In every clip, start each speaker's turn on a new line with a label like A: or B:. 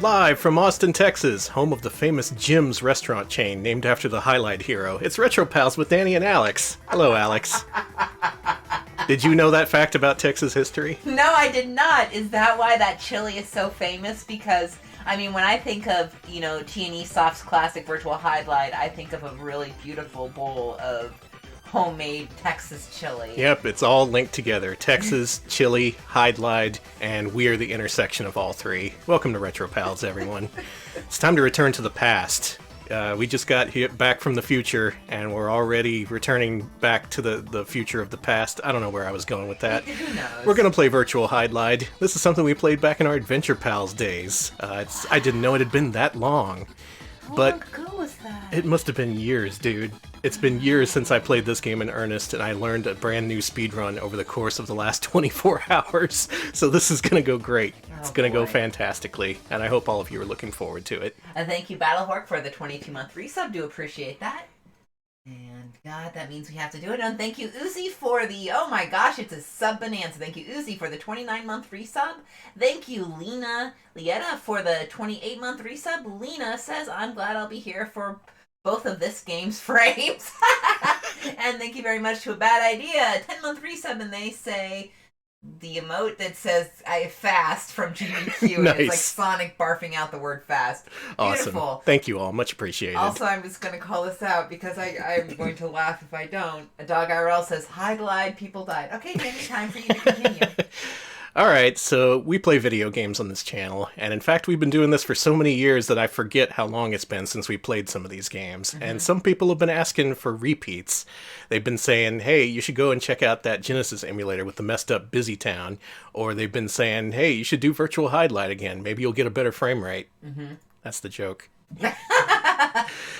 A: Live from Austin, Texas, home of the famous Jim's restaurant chain named after the Hydlide hero, it's Retro Pals with Danny and Alex. Hello, Alex. Did you know that fact about Texas history?
B: No, I did not. Is that why that chili is so famous? Because, I mean, when I think of, T&E Soft's classic Virtual Hydlide, I think of a really beautiful bowl of homemade Texas chili.
A: Yep, it's all linked together. Texas, chili, Hydlide, and we're the intersection of all three. Welcome to Retro Pals, everyone. It's time to return to the past. We just got back from the future, and we're already returning back to the future of the past. I don't know where I was going with that.
B: Who knows?
A: We're going to play Virtual Hydlide. This is something we played back in our Adventure Pals days. I didn't know it had been that long. But
B: how long ago was that?
A: It must have been years, dude. It's been years since I played this game in earnest, and I learned a brand new speedrun over the course of the last 24 hours. So this is going to go great. It's going to go fantastically, and I hope all of you are looking forward to it.
B: And thank you, Battlehawk, for the 22-month resub. Do appreciate that. And God, that means we have to do it. And thank you, Uzi, for the, oh my gosh, it's a sub bonanza. Thank you, Uzi, for the 29-month resub. Thank you, Lieta, for the 28-month resub. Lena says, I'm glad I'll be here for both of this game's frames. And thank you very much to A Bad Idea, 10-month resub, and they say the emote that says I fast from GBQ.
A: Nice.
B: It's like Sonic barfing out the word fast. Beautiful.
A: Awesome. Thank you all. Much appreciated.
B: Also, I'm just going to call this out because I'm going to laugh if I don't. A dog IRL says, Hydlide, people died. Okay, Jamie, time for you to continue.
A: Alright, so we play video games on this channel, and in fact we've been doing this for so many years that I forget how long it's been since we played some of these games. Mm-hmm. And some people have been asking for repeats. They've been saying, hey, you should go and check out that Genesis emulator with the messed up Busy Town. Or they've been saying, hey, you should do Virtual Hydlide again. Maybe you'll get a better frame rate. Mm-hmm. That's the joke.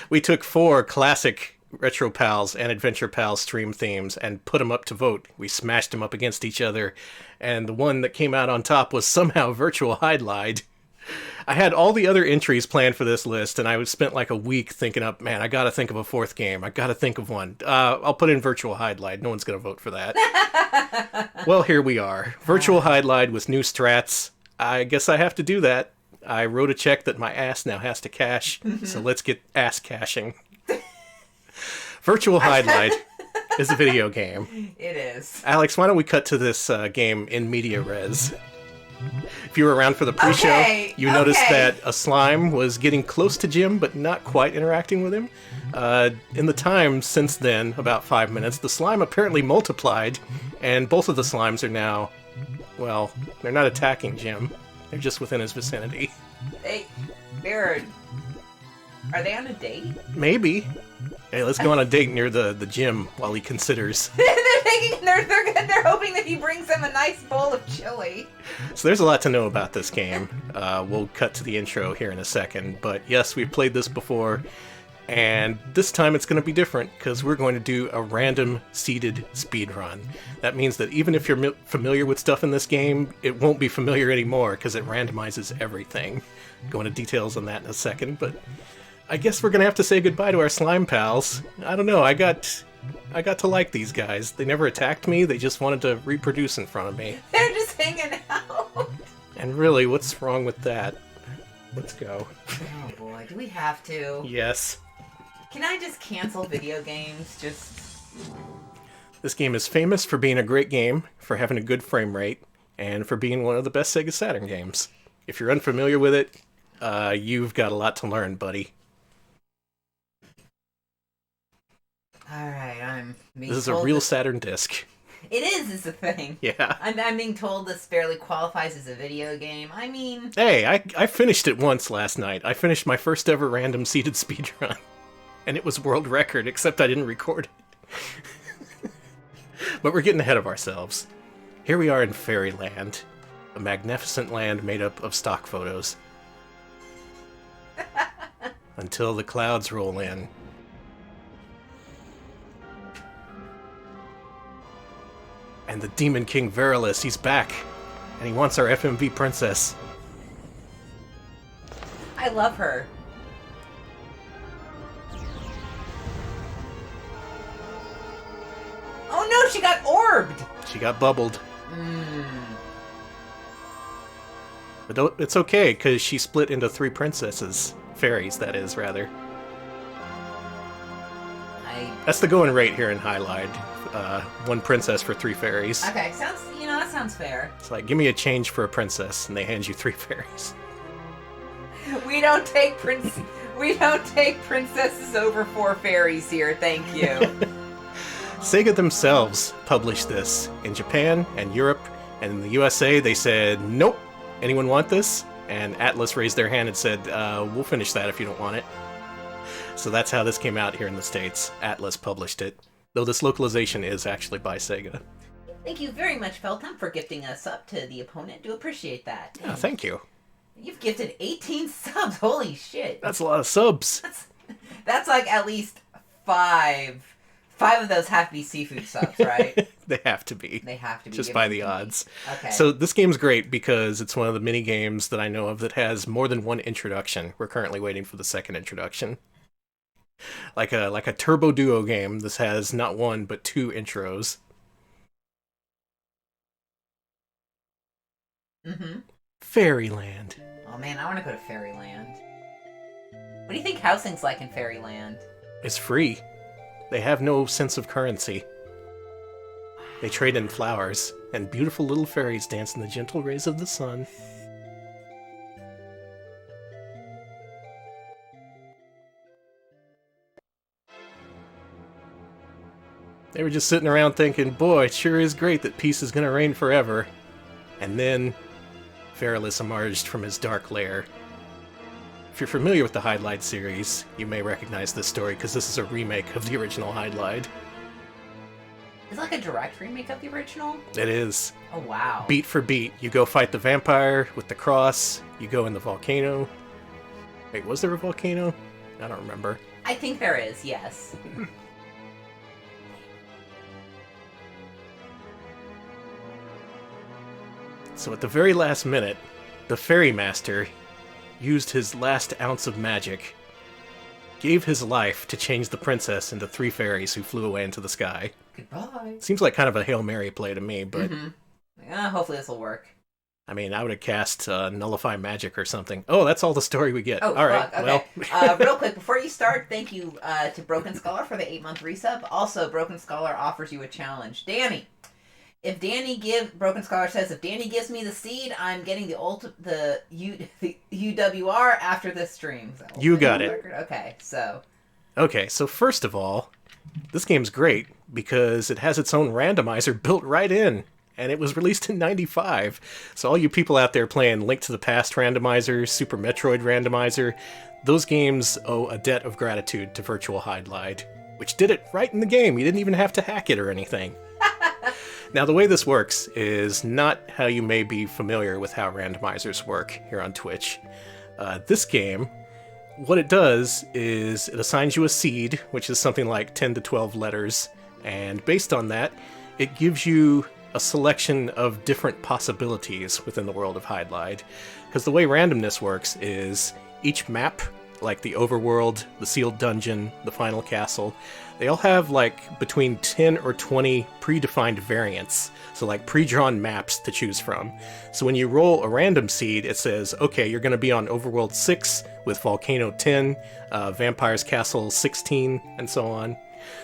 A: We took 4 classic Retro Pals and Adventure Pals stream themes and put them up to vote. We smashed them up against each other, and the one that came out on top was somehow Virtual Hydlide. I had all the other entries planned for this list, and I spent like a week thinking up, man, I gotta think of a 4th game. I gotta think of one. I'll put in Virtual Hydlide. No one's gonna vote for that. Well, here we are. Virtual Hydlide with new strats. I guess I have to do that. I wrote a check that my ass now has to cash, so let's get ass cashing. Virtual Hydlide is a video game.
B: It is.
A: Alex, why don't we cut to this game in media res? If you were around for the pre-show, you noticed that a slime was getting close to Jim, but not quite interacting with him. In the time since then, about 5 minutes, the slime apparently multiplied, and both of the slimes are now, well, they're not attacking Jim. They're just within his vicinity.
B: Are they on a date?
A: Maybe. Hey, let's go on a date near the gym while he considers.
B: They're hoping that he brings them a nice bowl of chili.
A: So there's a lot to know about this game. We'll cut to the intro here in a second. But yes, we've played this before. And this time it's going to be different because we're going to do a random seeded speedrun. That means that even if you're familiar with stuff in this game, it won't be familiar anymore because it randomizes everything. Go into details on that in a second, but I guess we're going to have to say goodbye to our slime pals. I don't know, I got to like these guys. They never attacked me, they just wanted to reproduce in front of me.
B: They're just hanging out.
A: And really, what's wrong with that? Let's go.
B: Oh boy, do we have to?
A: Yes.
B: Can I just cancel video games?
A: This game is famous for being a great game, for having a good frame rate, and for being one of the best Sega Saturn games. If you're unfamiliar with it, you've got a lot to learn, buddy.
B: Alright, I'm being
A: This is a real Saturn disc.
B: It is the thing.
A: Yeah.
B: I'm being told this barely qualifies as a video game. I mean...
A: Hey, I finished it once last night. I finished my first ever random seeded speedrun. And it was world record, except I didn't record it. But we're getting ahead of ourselves. Here we are in Fairyland. A magnificent land made up of stock photos. Until the clouds roll in. And the Demon King Verilus, he's back. And he wants our FMV princess.
B: I love her. Oh no, she got orbed!
A: She got bubbled. But it's okay, because she split into 3 princesses. Fairies, that is, rather. That's the going rate here in Hydlide. 1 princess for 3 fairies.
B: Okay, that sounds fair.
A: It's like, give me a change for a princess, and they hand you 3 fairies.
B: We don't take princesses over 4 fairies here, thank you.
A: Sega themselves published this in Japan and Europe, and in the USA they said, nope, anyone want this? And Atlas raised their hand and said, we'll finish that if you don't want it. So that's how this came out here in the States. Atlas published it, though this localization is actually by Sega.
B: Thank you very much, Feltham, for gifting us up to the opponent. Do appreciate that.
A: Yeah, thank you.
B: You've gifted 18 subs. Holy shit.
A: That's a lot of subs.
B: That's like at least 5. 5 of those have to be seafood subs, right?
A: They have to be.
B: They have to be.
A: Just by the odds.
B: Okay.
A: So this game's great because it's one of the mini games that I know of that has more than 1 introduction. We're currently waiting for the 2nd introduction. Like a Turbo Duo game, this has not 1 but 2 intros.
B: Mm-hmm.
A: Fairyland.
B: Oh man, I want to go to Fairyland. What do you think housing's like in Fairyland?
A: It's free. They have no sense of currency. They trade in flowers, and beautiful little fairies dance in the gentle rays of the sun. They were just sitting around thinking, boy, it sure is great that peace is going to reign forever. And then Feralus emerged from his dark lair. If you're familiar with the Hydlide series, you may recognize this story because this is a remake of the original Hydlide.
B: Is it like a direct remake of the original?
A: It is.
B: Oh, wow.
A: Beat for beat. You go fight the vampire with the cross, you go in the volcano. Wait, was there a volcano? I don't remember.
B: I think there is, yes.
A: So at the very last minute, the Fairy Master used his last ounce of magic, gave his life to change the princess into 3 fairies who flew away into the sky.
B: Goodbye.
A: Seems like kind of a Hail Mary play to me, but...
B: hopefully this will work.
A: I mean, I would have cast Nullify Magic or something. Oh, that's all the story we get.
B: Oh,
A: all right,
B: okay.
A: well...
B: Real quick, before you start, thank you to Broken Scholar for the 8-month resub. Also, Broken Scholar offers you a challenge. Danny! Broken Scholar says, if Danny gives me the seed, I'm getting the UWR after this stream. So
A: you got it.
B: Okay, so...
A: Okay, so first of all, this game's great because it has its own randomizer built right in, and it was released in '95. So all you people out there playing Link to the Past randomizer, Super Metroid randomizer, those games owe a debt of gratitude to Virtual Hydlide, which did it right in the game. You didn't even have to hack it or anything. Now, the way this works is not how you may be familiar with how randomizers work here on Twitch. This game, what it does is it assigns you a seed, which is something like 10 to 12 letters, and based on that, it gives you a selection of different possibilities within the world of Hydlide. Because the way randomness works is each map, like the overworld, the sealed dungeon, the final castle, they all have like between 10 or 20 predefined variants, so like pre-drawn maps to choose from. So when you roll a random seed, it says, okay, you're going to be on Overworld 6 with Volcano 10, Vampire's Castle 16, and so on.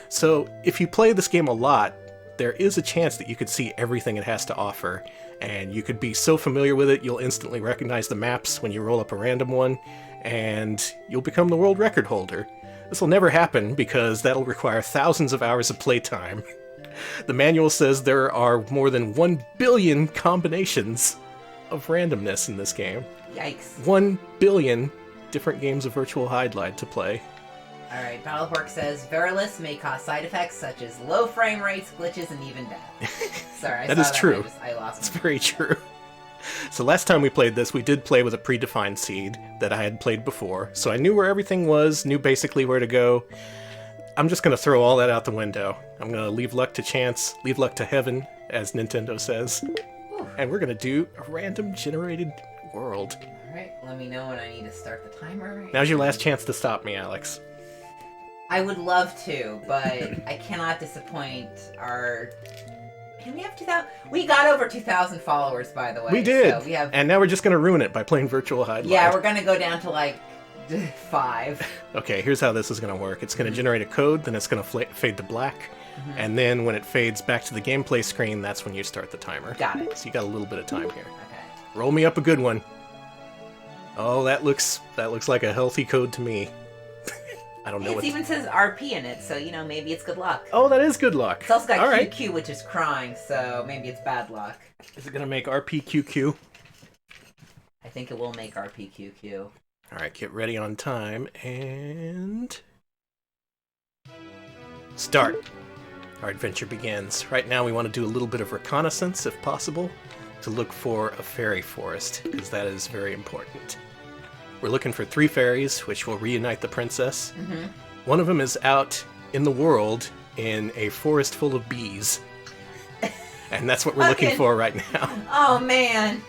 A: So if you play this game a lot, there is a chance that you could see everything it has to offer, and you could be so familiar with it you'll instantly recognize the maps when you roll up a random one, and you'll become the world record holder. This will never happen because that'll require thousands of hours of playtime. The manual says there are more than 1 billion combinations of randomness in this game.
B: Yikes.
A: 1 billion different games of Virtual Hydlide to play.
B: Alright, Battlepork says, Veriliss may cause side effects such as low frame rates, glitches, and even death. Sorry,
A: That is true.
B: I lost
A: It's very true. So last time we played this, we did play with a predefined seed that I had played before, so I knew where everything was, knew basically where to go. I'm just going to throw all that out the window. I'm going to leave luck to chance, leave luck to heaven, as Nintendo says.
B: Whew.
A: And we're going to do a random generated world.
B: Alright, let me know when I need to start the timer.
A: Now's your last chance to stop me, Alex.
B: I would love to, but I cannot disappoint our And we have 2,000. We got over 2,000 followers, by the way.
A: We did.
B: So we have.
A: And now we're just going to ruin it by playing virtual Hydlide.
B: Yeah, we're gonna go down to like 5.
A: Okay, here's how this is going to work. It's going to generate a code, then it's going to fade to black, and then when it fades back to the gameplay screen, that's when you start the timer.
B: Got it.
A: So you got a little bit of time here.
B: Okay.
A: Roll me up a good one. Oh, that looks like a healthy code to me. I don't know what...
B: It even says RP in it, so, maybe it's good luck.
A: Oh, that is good luck.
B: It's also got
A: All
B: QQ,
A: right.
B: which is crying, so maybe it's bad luck.
A: Is it going to make RPQQ?
B: I think it will make RPQQ.
A: All right, get ready on time, and... Start. Our adventure begins. Right now we want to do a little bit of reconnaissance, if possible, to look for a fairy forest, because that is very important. We're looking for 3 fairies, which will reunite the princess. One of them is out in the world in a forest full of bees. And that's what we're looking for right now.
B: Oh, man.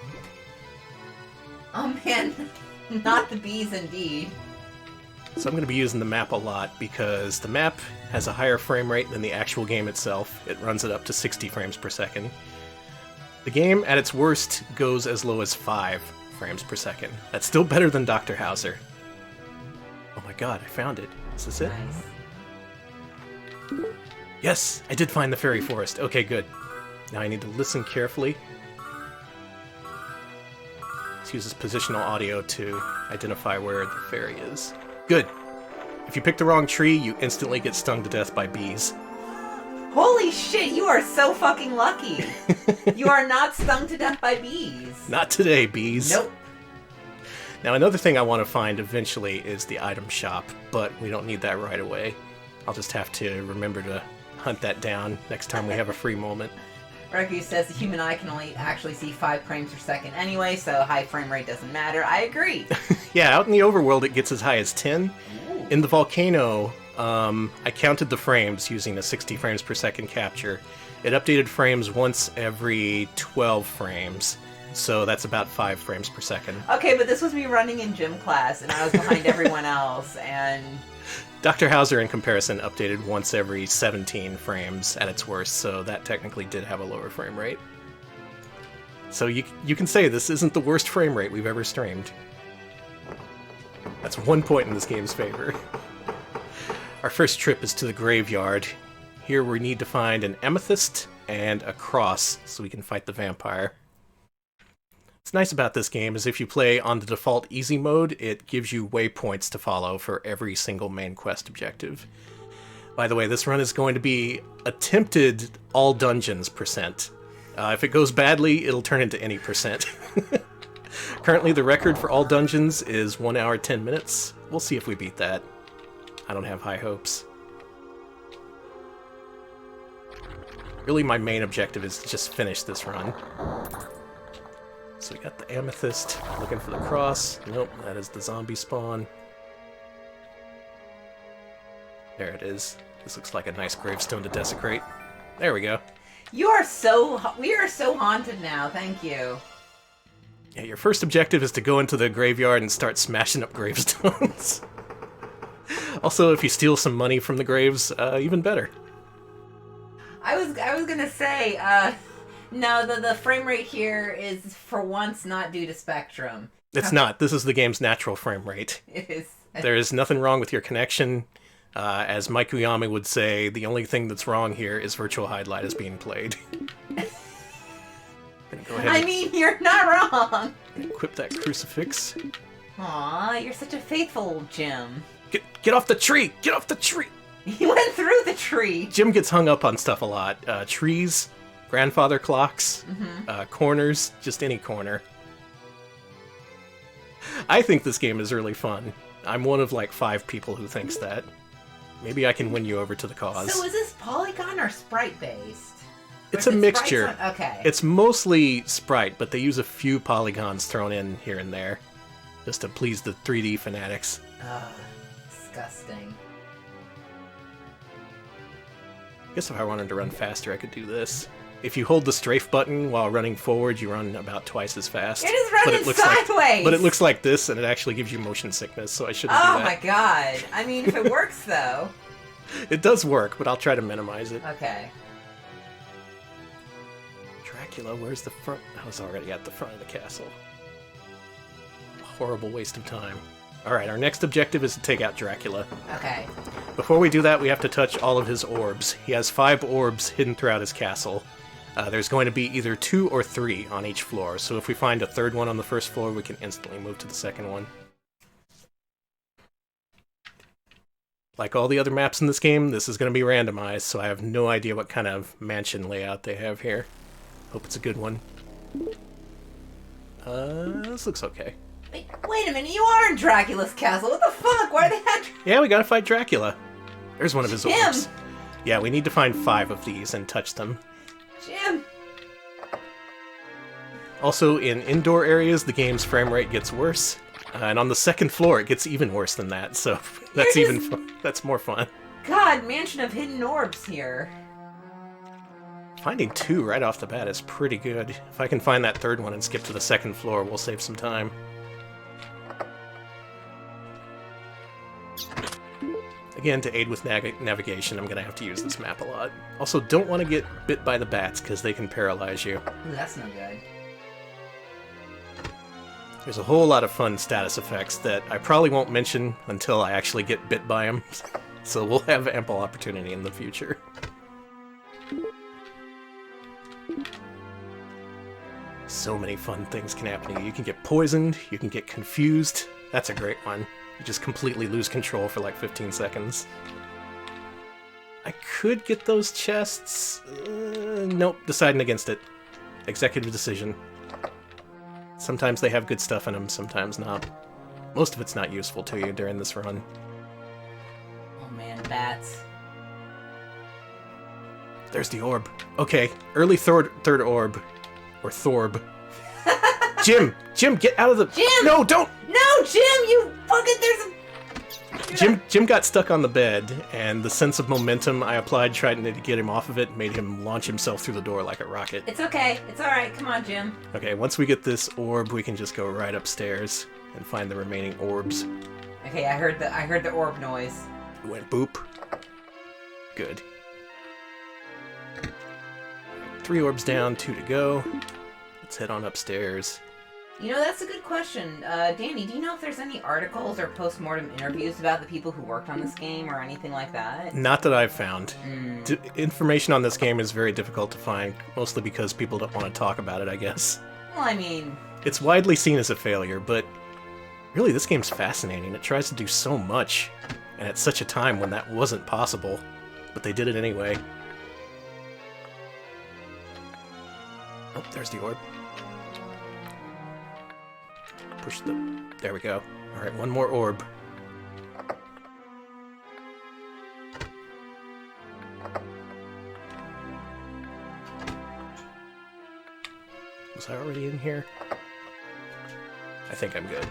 B: Oh, man. Not the bees, indeed.
A: So I'm going to be using the map a lot because the map has a higher frame rate than the actual game itself. It runs it up to 60 frames per second. The game, at its worst, goes as low as 5 frames per second. That's still better than Dr. Hauser. Oh my god, I found it. Is this it?
B: Nice.
A: Yes, I did find the fairy forest. Okay, good. Now I need to listen carefully. This uses positional audio to identify where the fairy is. Good. If you pick the wrong tree, you instantly get stung to death by bees.
B: Holy shit, you are so fucking lucky. You are not stung to death by bees.
A: Not today, bees.
B: Nope.
A: Now, another thing I want to find eventually is the item shop, but we don't need that right away. I'll just have to remember to hunt that down next time we have a free moment.
B: Reku says the human eye can only actually see 5 frames per second anyway, so high frame rate doesn't matter. I agree.
A: Yeah, out in the overworld it gets as high as 10.
B: Ooh.
A: In the volcano, I counted the frames using a 60 frames per second capture. It updated frames once every 12 frames, so that's about 5 frames per second.
B: Okay, but this was me running in gym class, and I was behind everyone else, and...
A: Dr. Hauser, in comparison, updated once every 17 frames at its worst, so that technically did have a lower frame rate. So you can say this isn't the worst frame rate we've ever streamed. That's 1 point in this game's favor. Our first trip is to the graveyard. Here we need to find an amethyst and a cross so we can fight the vampire. What's nice about this game is if you play on the default easy mode, it gives you waypoints to follow for every single main quest objective. By the way, this run is going to be attempted all dungeons %. If it goes badly, it'll turn into any %. Currently, the record for all dungeons is 1 hour 10 minutes. We'll see if we beat that. I don't have high hopes. Really, my main objective is to just finish this run. So we got the amethyst, looking for the cross. Nope, that is the zombie spawn. There it is. This looks like a nice gravestone to desecrate. There we go.
B: We are so haunted now, thank you.
A: Yeah, your first objective is to go into the graveyard and start smashing up gravestones. Also, if you steal some money from the graves, even better.
B: I was gonna say, no, the frame rate here is, for once, not due to Spectrum.
A: It's not. This is the game's natural frame rate.
B: It is.
A: There is nothing wrong with your connection. As Mike Uyami would say, the only thing that's wrong here is virtual Hydlide is being played. Go ahead
B: I mean, you're not wrong.
A: equip that crucifix.
B: Aw, you're such a faithful Jim.
A: Get off the tree! Get off the tree!
B: He went through the tree.
A: Jim gets hung up on stuff a lot. Trees, grandfather clocks, corners, just any corner. I think this game is really fun. I'm one of like 5 people who thinks that. Maybe I can win you over to the cause.
B: So is this polygon or sprite based?
A: It's a mixture.
B: Okay.
A: It's mostly sprite, but they use a few polygons thrown in here and there, just to please the 3D fanatics.
B: Ugh, disgusting.
A: I guess if I wanted to run faster, I could do this. If you hold the strafe button while running forward, you run about twice as fast.
B: You're just running sideways!
A: But it looks like this, and it actually gives you motion sickness, so I shouldn't do
B: Oh
A: that.
B: my god. I mean, if it works, though.
A: It does work, but I'll try to minimize it.
B: Okay.
A: Dracula. Where's the front? I was already at the front of the castle. Horrible waste of time. Alright, our next objective is to take out Dracula.
B: Okay.
A: Before we do that, we have to touch all of his orbs. He has 5 orbs hidden throughout his castle. There's going to be either 2 or 3 on each floor, so if we find a third one on the first floor, we can instantly move to the second one. Like all the other maps in this game, this is going to be randomized, so I have no idea what kind of mansion layout they have here. Hope it's a good one. This looks okay.
B: Wait a minute, you are in Dracula's castle. What the fuck? Why are they had...
A: Yeah, we gotta fight Dracula. There's one of his
B: Jim!
A: orbs. Yeah, we need to find 5 of these and touch them.
B: Jim!
A: Also, in indoor areas, the game's frame rate gets worse. And on the second floor, it gets even worse than that, so that's more fun.
B: God, mansion of hidden orbs here.
A: Finding 2 right off the bat is pretty good. If I can find that third one and skip to the second floor, we'll save some time. Again, to aid with navigation, I'm going to have to use this map a lot. Also, don't want to get bit by the bats, because they can paralyze you.
B: Ooh, that's no good.
A: There's a whole lot of fun status effects that I probably won't mention until I actually get bit by them, so we'll have ample opportunity in the future. So many fun things can happen to you. You can get poisoned, you can get confused. That's a great one. You just completely lose control for like 15 seconds. I could get those chests. Nope, deciding against it. Executive decision. Sometimes they have good stuff in them, sometimes not. Most of it's not useful to you during this run.
B: Oh man, bats.
A: There's the orb. Okay, early third orb. Or Thorb. Jim! Jim, get out of the...
B: Jim!
A: No, don't!
B: No, Jim, you fucking... There's a...
A: Jim got stuck on the bed, and the sense of momentum I applied trying to get him off of it made him launch himself through the door like a rocket.
B: It's okay. It's alright. Come on, Jim.
A: Okay, once we get this orb, we can just go right upstairs and find the remaining orbs.
B: Okay, I heard the orb noise.
A: It went boop. Good. 3 orbs down, 2 to go. Let's head on upstairs.
B: You know, that's a good question. Danny, do you know if there's any articles or post-mortem interviews about the people who worked on this game or anything like that?
A: Not that I've found. Information on this game is very difficult to find, mostly because people don't want to talk about it, I guess.
B: Well, I mean...
A: It's widely seen as a failure, but really this game's fascinating. It tries to do so much, and at such a time when that wasn't possible. But they did it anyway. Oh, there's the orb. Push the... There we go. Alright, one more orb. Was I already in here? I think I'm good.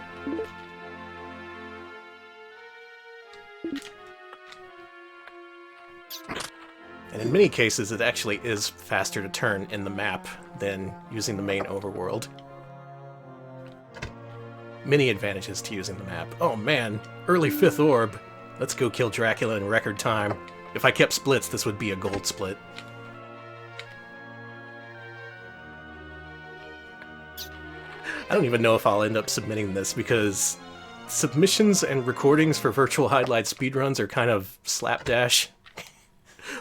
A: And in many cases, it actually is faster to turn in the map than using the main overworld. Many advantages to using the map. Oh man, early 5th orb. Let's go kill Dracula in record time. If I kept splits, this would be a gold split. I don't even know if I'll end up submitting this, because submissions and recordings for virtual Hydlide speedruns are kind of slapdash.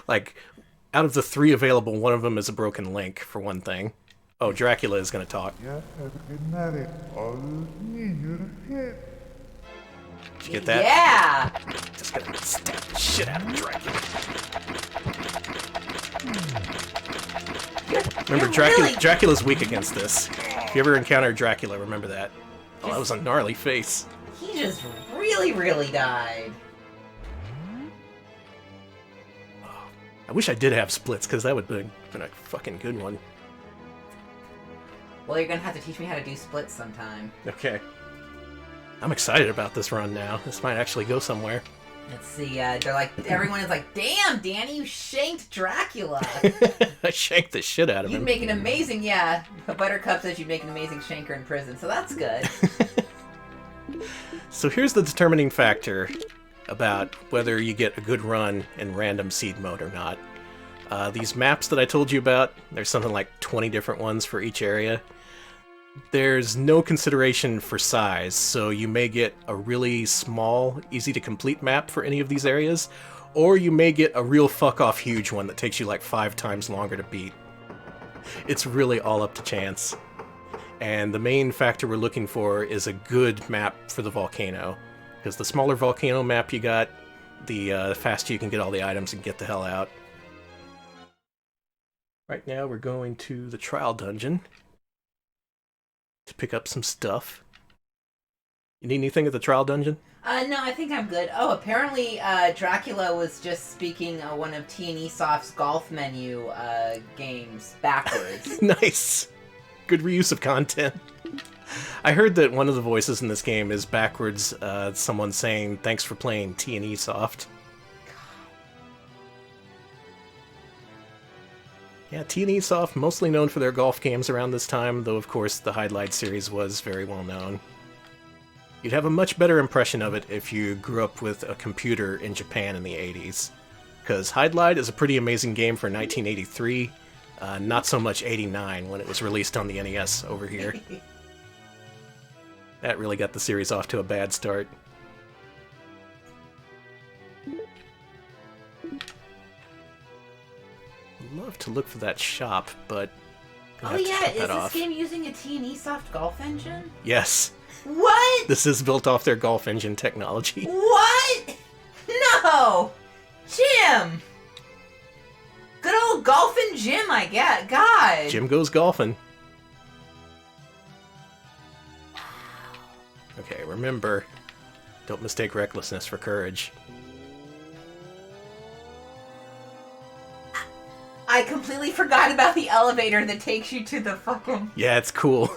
A: Like, out of the 3 available, one of them is a broken link, for one thing. Oh, Dracula is gonna talk. Did you get that?
B: Yeah!
A: Just gonna stab the shit out of Dracula. Remember, Dracula's weak against this. If you ever encounter Dracula, remember that. Oh, that was a gnarly face.
B: He just really, really died.
A: I wish I did have splits, because that would have been a fucking good one.
B: Well, you're gonna have to teach me how to do splits sometime.
A: Okay. I'm excited about this run now. This might actually go somewhere.
B: Let's see, they're like, everyone is like, damn, Danny, you shanked Dracula.
A: I shanked the shit out of him.
B: You'd make an amazing, yeah. Buttercup says you'd make an amazing shanker in prison, so that's good.
A: So here's the determining factor about whether you get a good run in random seed mode or not. These maps that I told you about, there's something like 20 different ones for each area. There's no consideration for size, so you may get a really small, easy-to-complete map for any of these areas, or you may get a real fuck-off huge one that takes you like 5 times longer to beat. It's really all up to chance. And the main factor we're looking for is a good map for the volcano, because the smaller volcano map you got, the faster you can get all the items and get the hell out. Right now we're going to the trial dungeon to pick up some stuff. You need anything at the trial dungeon?
B: No, I think I'm good. Oh, apparently Dracula was just speaking one of T&E Soft's golf menu games backwards.
A: Nice! Good reuse of content. I heard that one of the voices in this game is backwards, someone saying, "Thanks for playing T&E Soft." Yeah, T&E Soft, mostly known for their golf games around this time, though of course the Hydlide series was very well known. You'd have a much better impression of it if you grew up with a computer in Japan in the 80s. Because Hydlide is a pretty amazing game for 1983, not so much 89 when it was released on the NES over here. That really got the series off to a bad start. Love to look for that shop, but
B: oh yeah, is this game using a T&E Soft golf engine?
A: Yes.
B: What?
A: This is built off their golf engine technology.
B: What? No! Jim! Good old golfing Jim, I get. God!
A: Jim goes golfing. Okay, remember, don't mistake recklessness for courage.
B: I completely forgot about the elevator that takes you to the fucking...
A: Yeah, it's cool.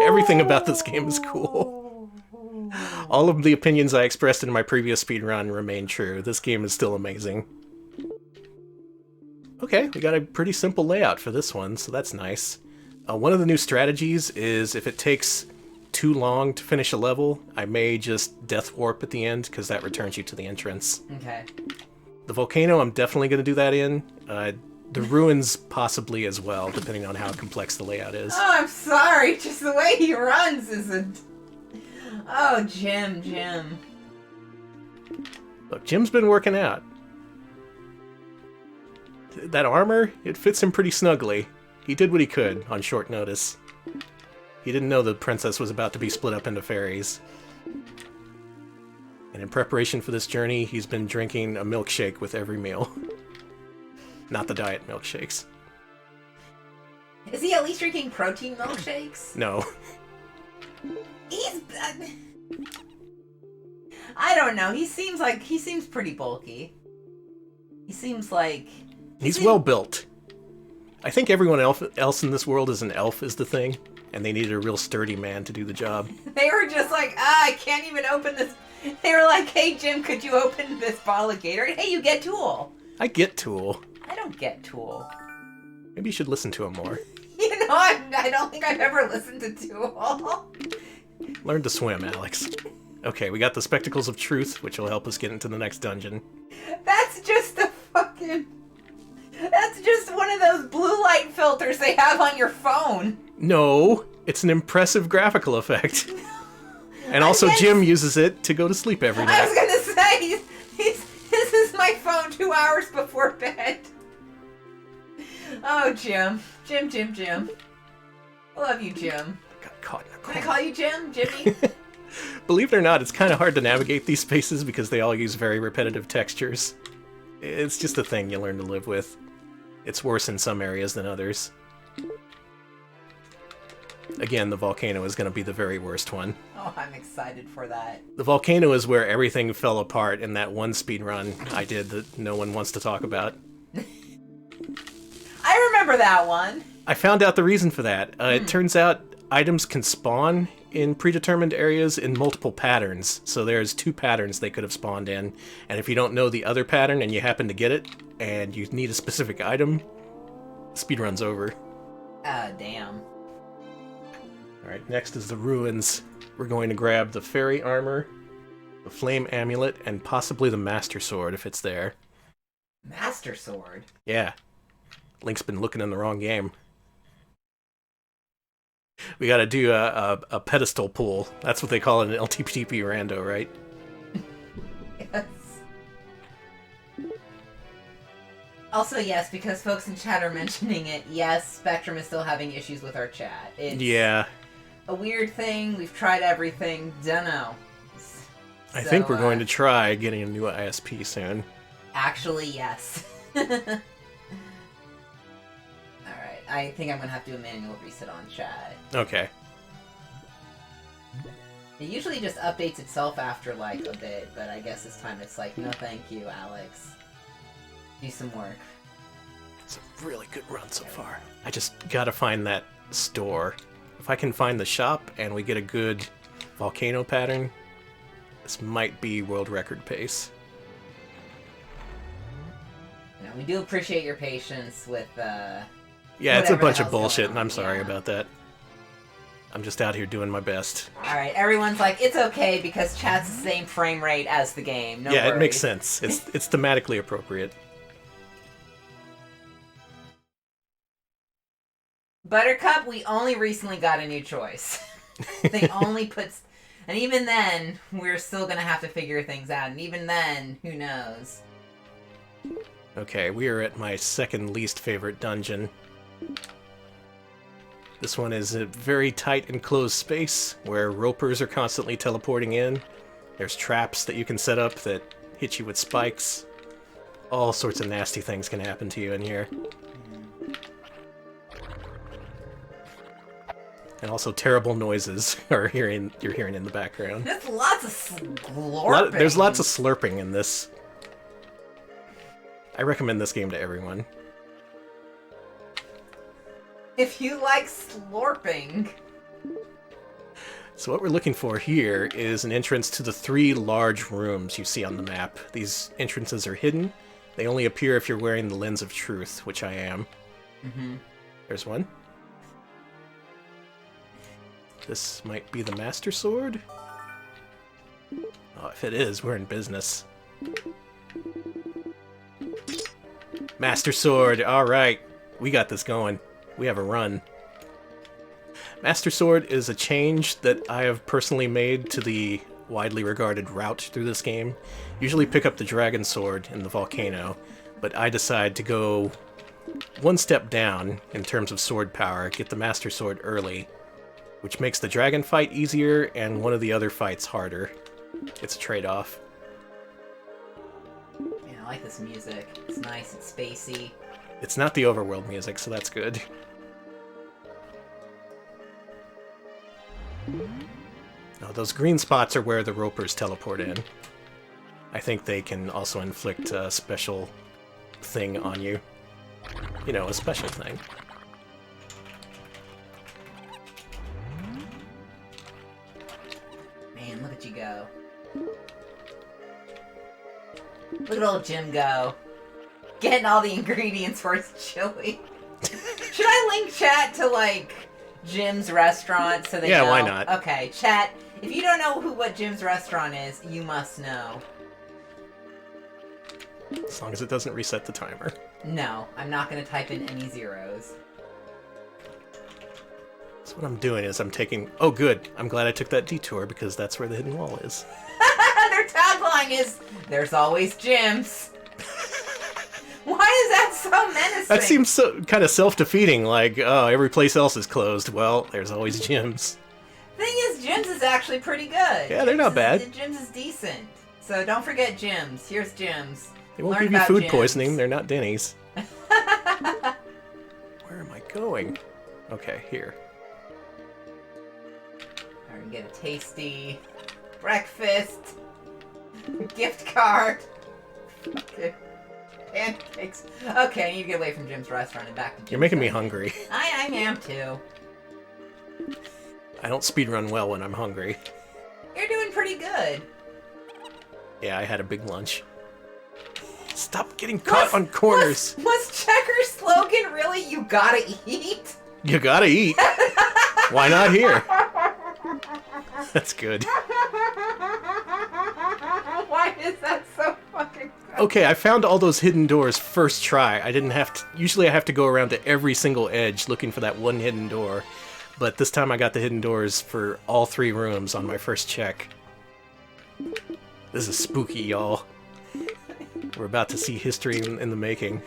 A: Everything about this game is cool. All of the opinions I expressed in my previous speedrun remain true. This game is still amazing. Okay, we got a pretty simple layout for this one, so that's nice. One of the new strategies is if it takes too long to finish a level, I may just death warp at the end, because that returns you to the entrance.
B: Okay.
A: The volcano, I'm definitely going to do that in. The ruins possibly as well, depending on how complex the layout is.
B: Oh, I'm sorry. Just the way he runs isn't... Oh, Jim.
A: Look, Jim's been working out. That armor, it fits him pretty snugly. He did what he could on short notice. He didn't know the princess was about to be split up into fairies. And in preparation for this journey, he's been drinking a milkshake with every meal. Not the diet milkshakes.
B: Is he at least drinking protein milkshakes?
A: No.
B: He's... I don't know. He seems pretty bulky. He seems like...
A: He's well built. I think everyone else in this world is an elf is the thing, and they needed a real sturdy man to do the job.
B: They were just like, I can't even open this. They were like, hey, Jim, could you open this bottle of Gatorade? Hey, you get Tool.
A: I get Tool.
B: I don't get Tool.
A: Maybe you should listen to him more.
B: You know, I don't think I've ever listened to Tool.
A: Learn to swim, Alex. Okay, we got the Spectacles of Truth, which will help us get into the next dungeon.
B: That's just a fucking... That's just one of those blue light filters they have on your phone.
A: No, it's an impressive graphical effect. And also Jim uses it to go to sleep every night.
B: I was gonna say, this is my phone 2 hours before bed. Oh, Jim. Jim. I love you, Jim.
A: Got caught in a
B: Can I
A: corner.
B: call you Jim? Jimmy?
A: Believe it or not, it's kind of hard to navigate these spaces because they all use very repetitive textures. It's just a thing you learn to live with. It's worse in some areas than others. Again, the volcano is going to be the very worst one.
B: Oh, I'm excited for that.
A: The volcano is where everything fell apart in that one speedrun I did that no one wants to talk about.
B: I remember that one.
A: I found out the reason for that. It turns out items can spawn in predetermined areas in multiple patterns. So there's 2 patterns they could have spawned in. And if you don't know the other pattern and you happen to get it, and you need a specific item, speedrun's over.
B: Damn.
A: Alright, next is the ruins. We're going to grab the fairy armor, the flame amulet, and possibly the master sword if it's there.
B: Master Sword?
A: Yeah. Link's been looking in the wrong game. We gotta do a pedestal pull. That's what they call it in LTPP rando, right?
B: Yes. Also, yes, because folks in chat are mentioning it, yes, Spectrum is still having issues with our chat. It's
A: Yeah.
B: a weird thing. We've tried everything. Dunno.
A: I think we're going to try getting a new ISP soon.
B: Actually, yes. Alright, I think I'm going to have to do a manual reset on chat.
A: Okay.
B: It usually just updates itself after, like, a bit, but I guess this time it's like, no thank you, Alex. Do some work.
A: It's a really good run so far. I just gotta find that store. If I can find the shop and we get a good volcano pattern, this might be world record pace.
B: You know, we do appreciate your patience with,
A: Yeah, it's a
B: whatever
A: bunch
B: the
A: of
B: hell's
A: bullshit,
B: going
A: and I'm
B: on,
A: sorry
B: yeah.
A: about that. I'm just out here doing my best.
B: Alright, everyone's like, it's okay because chat's the same frame rate as the game. No
A: Yeah,
B: worries.
A: it makes sense. It's thematically appropriate.
B: Buttercup, we only recently got a new choice. They only put... And even then, we're still gonna have to figure things out. And even then, who knows?
A: Okay, we are at my second least favorite dungeon. This one is a very tight enclosed space where ropers are constantly teleporting in. There's traps that you can set up that hit you with spikes. All sorts of nasty things can happen to you in here. And also terrible noises you're hearing in the background.
B: There's lots of slurping.
A: There's lots of slurping in this. I recommend this game to everyone.
B: If you like slurping.
A: So what we're looking for here is an entrance to the 3 large rooms you see on the map. These entrances are hidden. They only appear if you're wearing the Lens of Truth, which I am.
B: Mm-hmm.
A: There's one. This might be the Master Sword? Oh, if it is, we're in business. Master Sword, alright. We got this going. We have a run. Master Sword is a change that I have personally made to the widely regarded route through this game. Usually pick up the Dragon Sword in the volcano, but I decide to go one step down in terms of sword power, get the Master Sword early, which makes the dragon fight easier and one of the other fights harder. It's a trade-off.
B: Man, I like this music. It's nice, it's spacey.
A: It's not the overworld music, so that's good. Oh, those green spots are where the ropers teleport in. I think they can also inflict a special thing on you. You know, a special thing.
B: Man, look at you go. Look at old Jim go. Getting all the ingredients for his chili. Should I link chat to, like, Jim's restaurant so they know?
A: Yeah, why not?
B: Okay, chat. If you don't know what Jim's restaurant is, you must know.
A: As long as it doesn't reset the timer.
B: No, I'm not going to type in any zeros.
A: So what I'm doing is I'm taking... Oh, good. I'm glad I took that detour because that's where the hidden wall is.
B: Their tagline is, "There's always Jim's." Why is that so menacing?
A: That seems so kind of self-defeating, like, oh, every place else is closed. Well, there's always Jim's.
B: Thing is, Jim's is actually pretty good.
A: Yeah, they're not bad.
B: Jim's is decent. So don't forget Jim's. Here's Jim's.
A: They won't
B: Learn
A: give you
B: about
A: food
B: Jim's.
A: poisoning. They're not Denny's. Where am I going? Okay, here.
B: I can get a tasty breakfast gift card. Okay. Pancakes. Okay, I need to get away from Jim's restaurant and back to Jim's.
A: You're making me hungry.
B: I am too.
A: I don't speedrun well when I'm hungry.
B: You're doing pretty good.
A: Yeah, I had a big lunch. Stop getting caught on corners.
B: Was Checker's slogan really, "You gotta eat"?
A: You gotta eat. Why not here? That's good.
B: Why is that so fucking
A: Okay, I found all those hidden doors first try. I didn't have to... Usually I have to go around to every single edge looking for that one hidden door. But this time I got the hidden doors for all 3 rooms on my first check. This is spooky, y'all. We're about to see history in the making.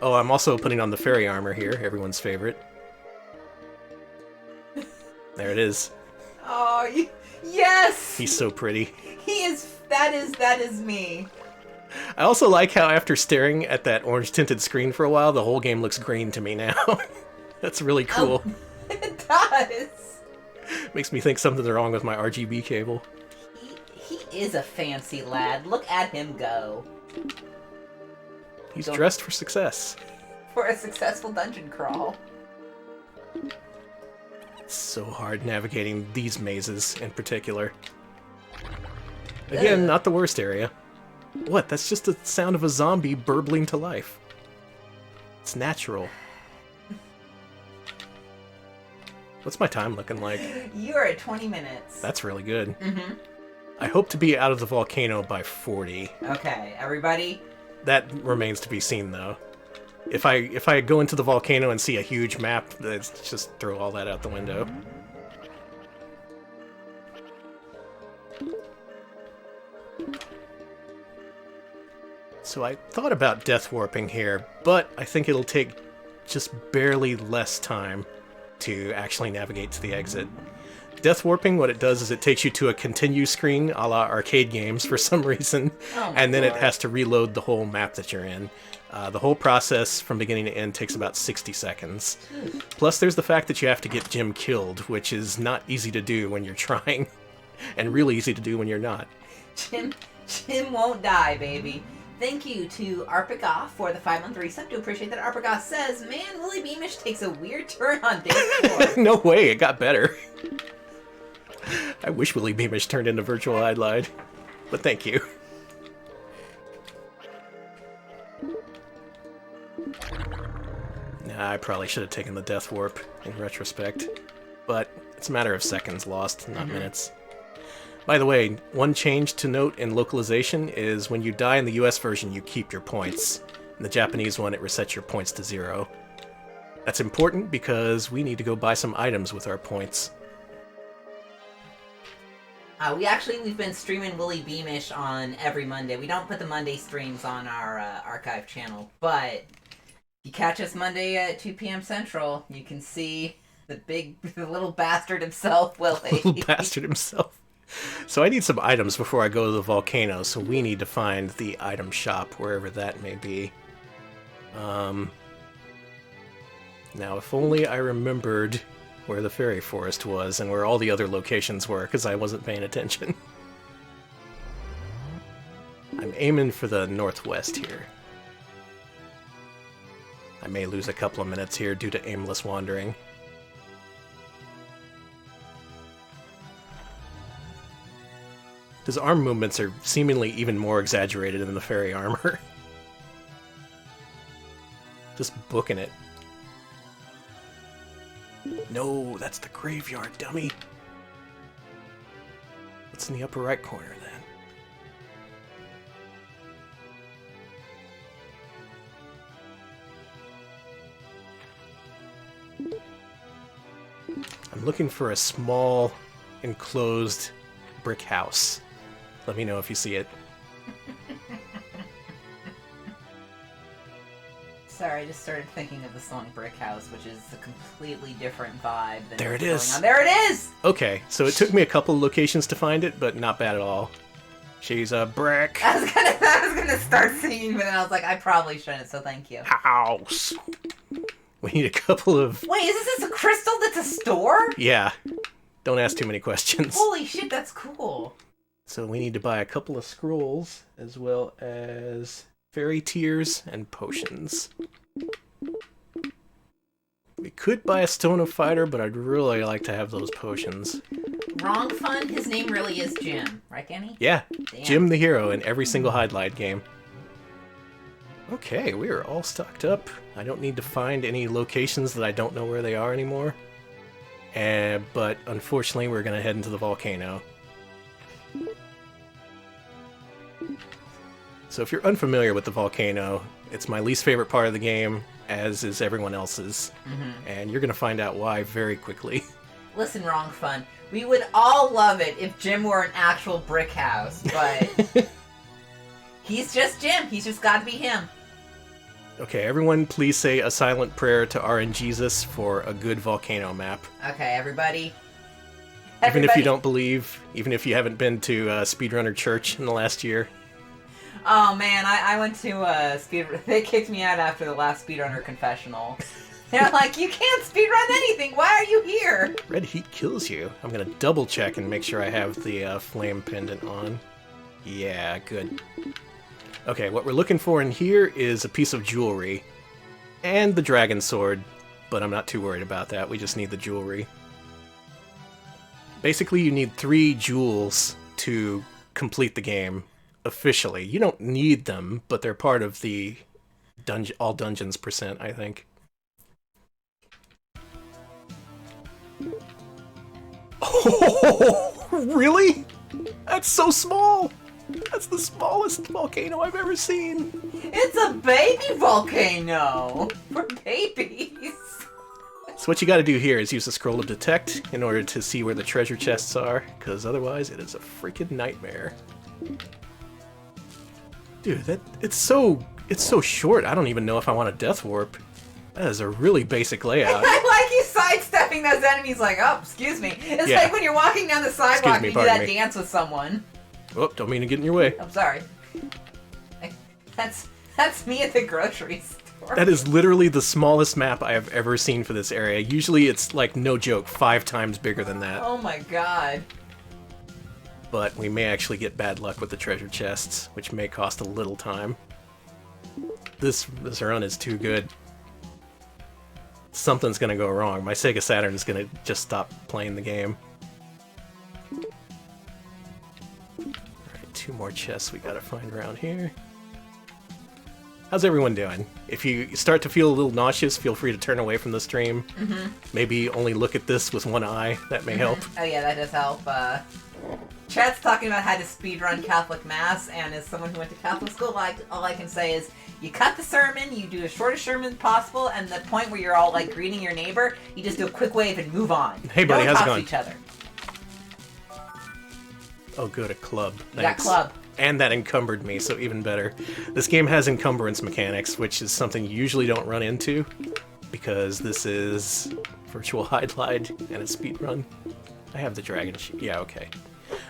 A: Oh, I'm also putting on the fairy armor here, everyone's favorite. There it is.
B: Oh, yes!
A: He's so pretty.
B: He is... That is me.
A: I also like how after staring at that orange-tinted screen for a while, the whole game looks green to me now. That's really cool.
B: Oh, it does.
A: Makes me think something's wrong with my RGB cable.
B: He is a fancy lad. Look at him go.
A: He's dressed for success.
B: For a successful dungeon crawl.
A: It's so hard navigating these mazes in particular. Again, not the worst area. What? That's just the sound of a zombie burbling to life. It's natural. What's my time looking like?
B: You are at 20 minutes.
A: That's really good.
B: Mm-hmm.
A: I hope to be out of the volcano by 40.
B: Okay, everybody?
A: That remains to be seen, though. If I go into the volcano and see a huge map, let's just throw all that out the window. So I thought about death warping here, but I think it'll take just barely less time to actually navigate to the exit. Death warping, what it does is it takes you to a continue screen a la arcade games for some reason, and then it has to reload the whole map that you're in. The whole process from beginning to end takes about 60 seconds. Plus there's the fact that you have to get Jim killed, which is not easy to do when you're trying, and really easy to do when you're not.
B: Jim won't die, baby. Thank you to Arpigoth for the 5-month resub. Do appreciate that. Arpigoth says, man, Willie Beamish takes a weird turn on day 4.
A: No way, it got better. I wish Willie Beamish turned into virtual Hydlide, but thank you. Nah, I probably should have taken the death warp in retrospect, but it's a matter of seconds lost, not minutes. By the way, one change to note in localization is when you die in the US version, you keep your points. In the Japanese one, it resets your points to 0. That's important because we need to go buy some items with our points.
B: We've been streaming Willie Beamish on every Monday. We don't put the Monday streams on our archive channel, but if you catch us Monday at 2 p.m. Central, you can see the little bastard himself, Willie.
A: Little bastard himself. So I need some items before I go to the volcano, so we need to find the item shop, wherever that may be. Now, if only I remembered where the fairy forest was and where all the other locations were, because I wasn't paying attention. I'm aiming for the northwest here. I may lose a couple of minutes here due to aimless wandering. His arm movements are seemingly even more exaggerated than the fairy armor. Just booking it. No, that's the graveyard, dummy. What's in the upper right corner, then? I'm looking for a small, enclosed brick house. Let me know if you see it.
B: Sorry, I just started thinking of the song Brick House, which is a completely different vibe than
A: there it
B: what's
A: is.
B: going on. There it is!
A: Okay, so it took me a couple locations to find it, but not bad at all. She's a brick.
B: I was gonna start singing, but then I was like, I probably shouldn't, so thank you.
A: House. We need a couple of...
B: Wait, is this a crystal that's a store?
A: Yeah. Don't ask too many questions.
B: Holy shit, that's cool.
A: So we need to buy a couple of scrolls, as well as fairy tears and potions. We could buy a Stone of Fighter, but I'd really like to have those potions.
B: Wrong Fun, his name really is Jim, right, Kenny?
A: Yeah,
B: Damn.
A: Jim the hero in every single Hydlide game. Okay, we are all stocked up. I don't need to find any locations that I don't know where they are anymore. But unfortunately, we're going to head into the volcano. So if you're unfamiliar with the volcano, it's my least favorite part of the game, as is everyone else's. And you're going to find out why very quickly.
B: Listen, Wrong Fun, we would all love it if Jim were an actual brick house, but he's just Jim. He's just got to be him.
A: Okay, everyone please say a silent prayer to RNGesus for a good volcano map.
B: Okay, everybody.
A: Even if you don't believe, even if you haven't been to Speedrunner Church in the last year.
B: Oh man, I went to speedrun. They kicked me out after the last Speedrunner confessional. They're like, you can't speedrun anything. Why are you here?
A: Red heat kills you. I'm gonna double check and make sure I have the flame pendant on. Yeah, good. Okay, what we're looking for in here is a piece of jewelry and the dragon sword, but I'm not too worried about that. We just need the jewelry. Basically, you need 3 jewels to complete the game officially. You don't need them, but they're part of the all dungeons percent, I think. Oh, really? That's so small! That's the smallest volcano I've ever seen!
B: It's a baby volcano! For babies!
A: So what you gotta do here is use the scroll of detect in order to see where the treasure chests are, because otherwise it is a freaking nightmare. Dude, it's so short, I don't even know if I want a death warp. That is a really basic layout.
B: I like you sidestepping those enemies like, oh, excuse me. It's like when you're walking down the sidewalk and you do that dance with someone.
A: Whoop, don't mean to get in your way.
B: I'm sorry. That's me at the grocery store.
A: That is literally the smallest map I have ever seen for this area. Usually it's, like, no joke, 5 times bigger than that.
B: Oh my god.
A: But we may actually get bad luck with the treasure chests, which may cost a little time. This run is too good. Something's gonna go wrong. My Sega Saturn is gonna just stop playing the game. Alright, 2 more chests we gotta find around here. How's everyone doing? If you start to feel a little nauseous, feel free to turn away from the stream. Maybe only look at this with one eye. That may help.
B: Oh yeah, that does help. Chat's talking about how to speedrun Catholic Mass, and as someone who went to Catholic school, all I can say is, you cut the sermon, you do the shortest sermon possible, and the point where you're all, like, greeting your neighbor, you just do a quick wave and move on.
A: Hey buddy, how's it going?
B: Don't talk to each other.
A: Oh good, a club. Thanks.
B: That club.
A: And that encumbered me, so even better. This game has encumbrance mechanics, which is something you usually don't run into, because this is virtual Hydlide and a speedrun. I have the dragon sheet. Yeah, okay.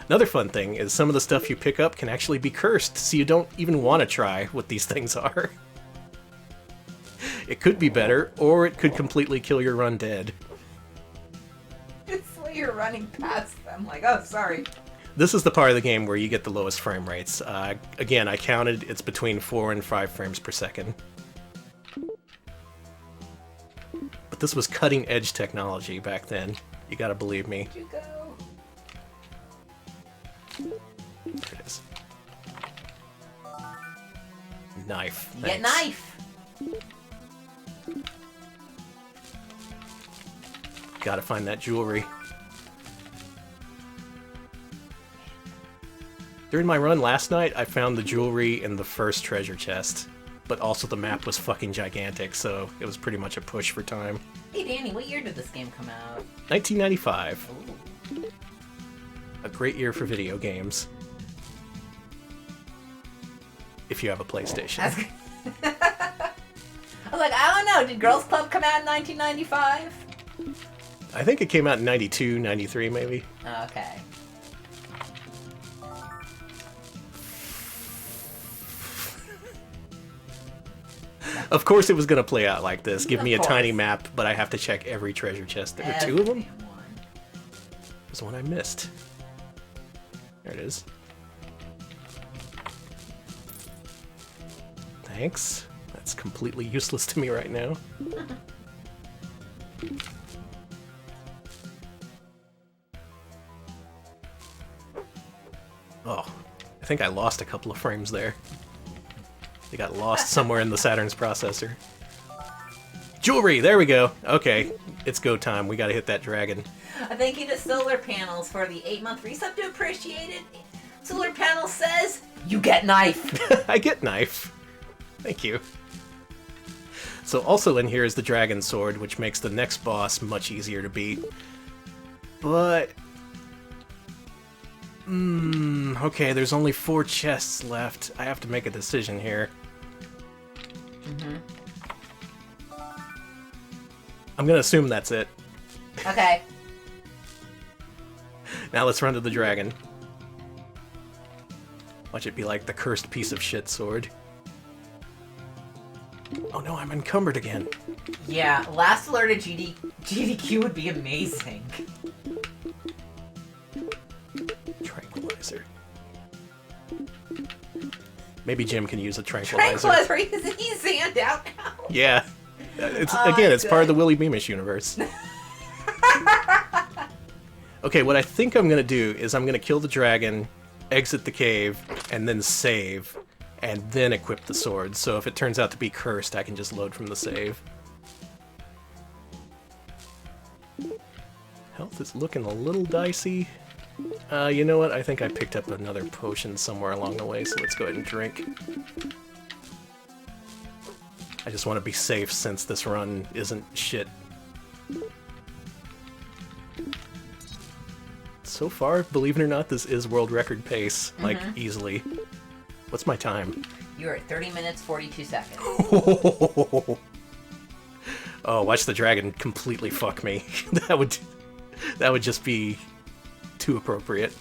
A: Another fun thing is some of the stuff you pick up can actually be cursed, so you don't even want to try what these things are. It could be better, or it could completely kill your run dead.
B: It's when you're running past them, like, oh, sorry.
A: This is the part of the game where you get the lowest frame rates. Again, I counted, it's between 4 and 5 frames per second. But this was cutting-edge technology back then. You gotta believe me.
B: Where'd you go?
A: There it is. Knife.
B: You get knife!
A: Gotta find that jewelry. During my run last night, I found the jewelry in the first treasure chest. But also the map was fucking gigantic, so it was pretty much a push for time.
B: Hey Danny, what year did this game come out?
A: 1995.
B: Ooh.
A: A great year for video games. If you have a PlayStation.
B: I was like, I don't know, did Girls Club come out in 1995?
A: I think it came out in 92, 93 maybe.
B: Okay.
A: Of course it was gonna play out like this. Give me a
B: Of course.
A: tiny map, but I have to check every treasure chest. There are 2 of them?
B: Every one.
A: There's one I missed. There it is. Thanks. That's completely useless to me right now. Oh, I think I lost a couple of frames there. They got lost somewhere in the Saturn's processor. Jewelry! There we go. Okay, it's go time. We gotta hit that dragon.
B: Thank you to Solar Panels for the 8-month resub to appreciate it. Solar Panel says, You get knife.
A: I get knife. Thank you. So also in here is the dragon sword, which makes the next boss much easier to beat. But... okay, there's only 4 chests left. I have to make a decision here. I'm gonna assume that's it.
B: Okay.
A: Now let's run to the dragon. Watch it be like the cursed piece of shit sword. Oh no, I'm encumbered again.
B: Yeah, last alert at GDQ would be amazing.
A: Tranquilizer. Maybe Jim can use a tranquilizer.
B: Tranquilizer, isn't he Zanned out now?
A: Yeah. It's part of the Willy Beamish universe. Okay, what I think I'm gonna do is I'm gonna kill the dragon, exit the cave, and then save, and then equip the sword. So if it turns out to be cursed, I can just load from the save. Health is looking a little dicey. You know what? I think I picked up another potion somewhere along the way, so let's go ahead and drink. I just want to be safe since this run isn't shit. So far, believe it or not, this is world record pace, like, easily. What's my time?
B: You're at 30 minutes, 42 seconds.
A: Oh, watch the dragon completely fuck me. That would just be too appropriate.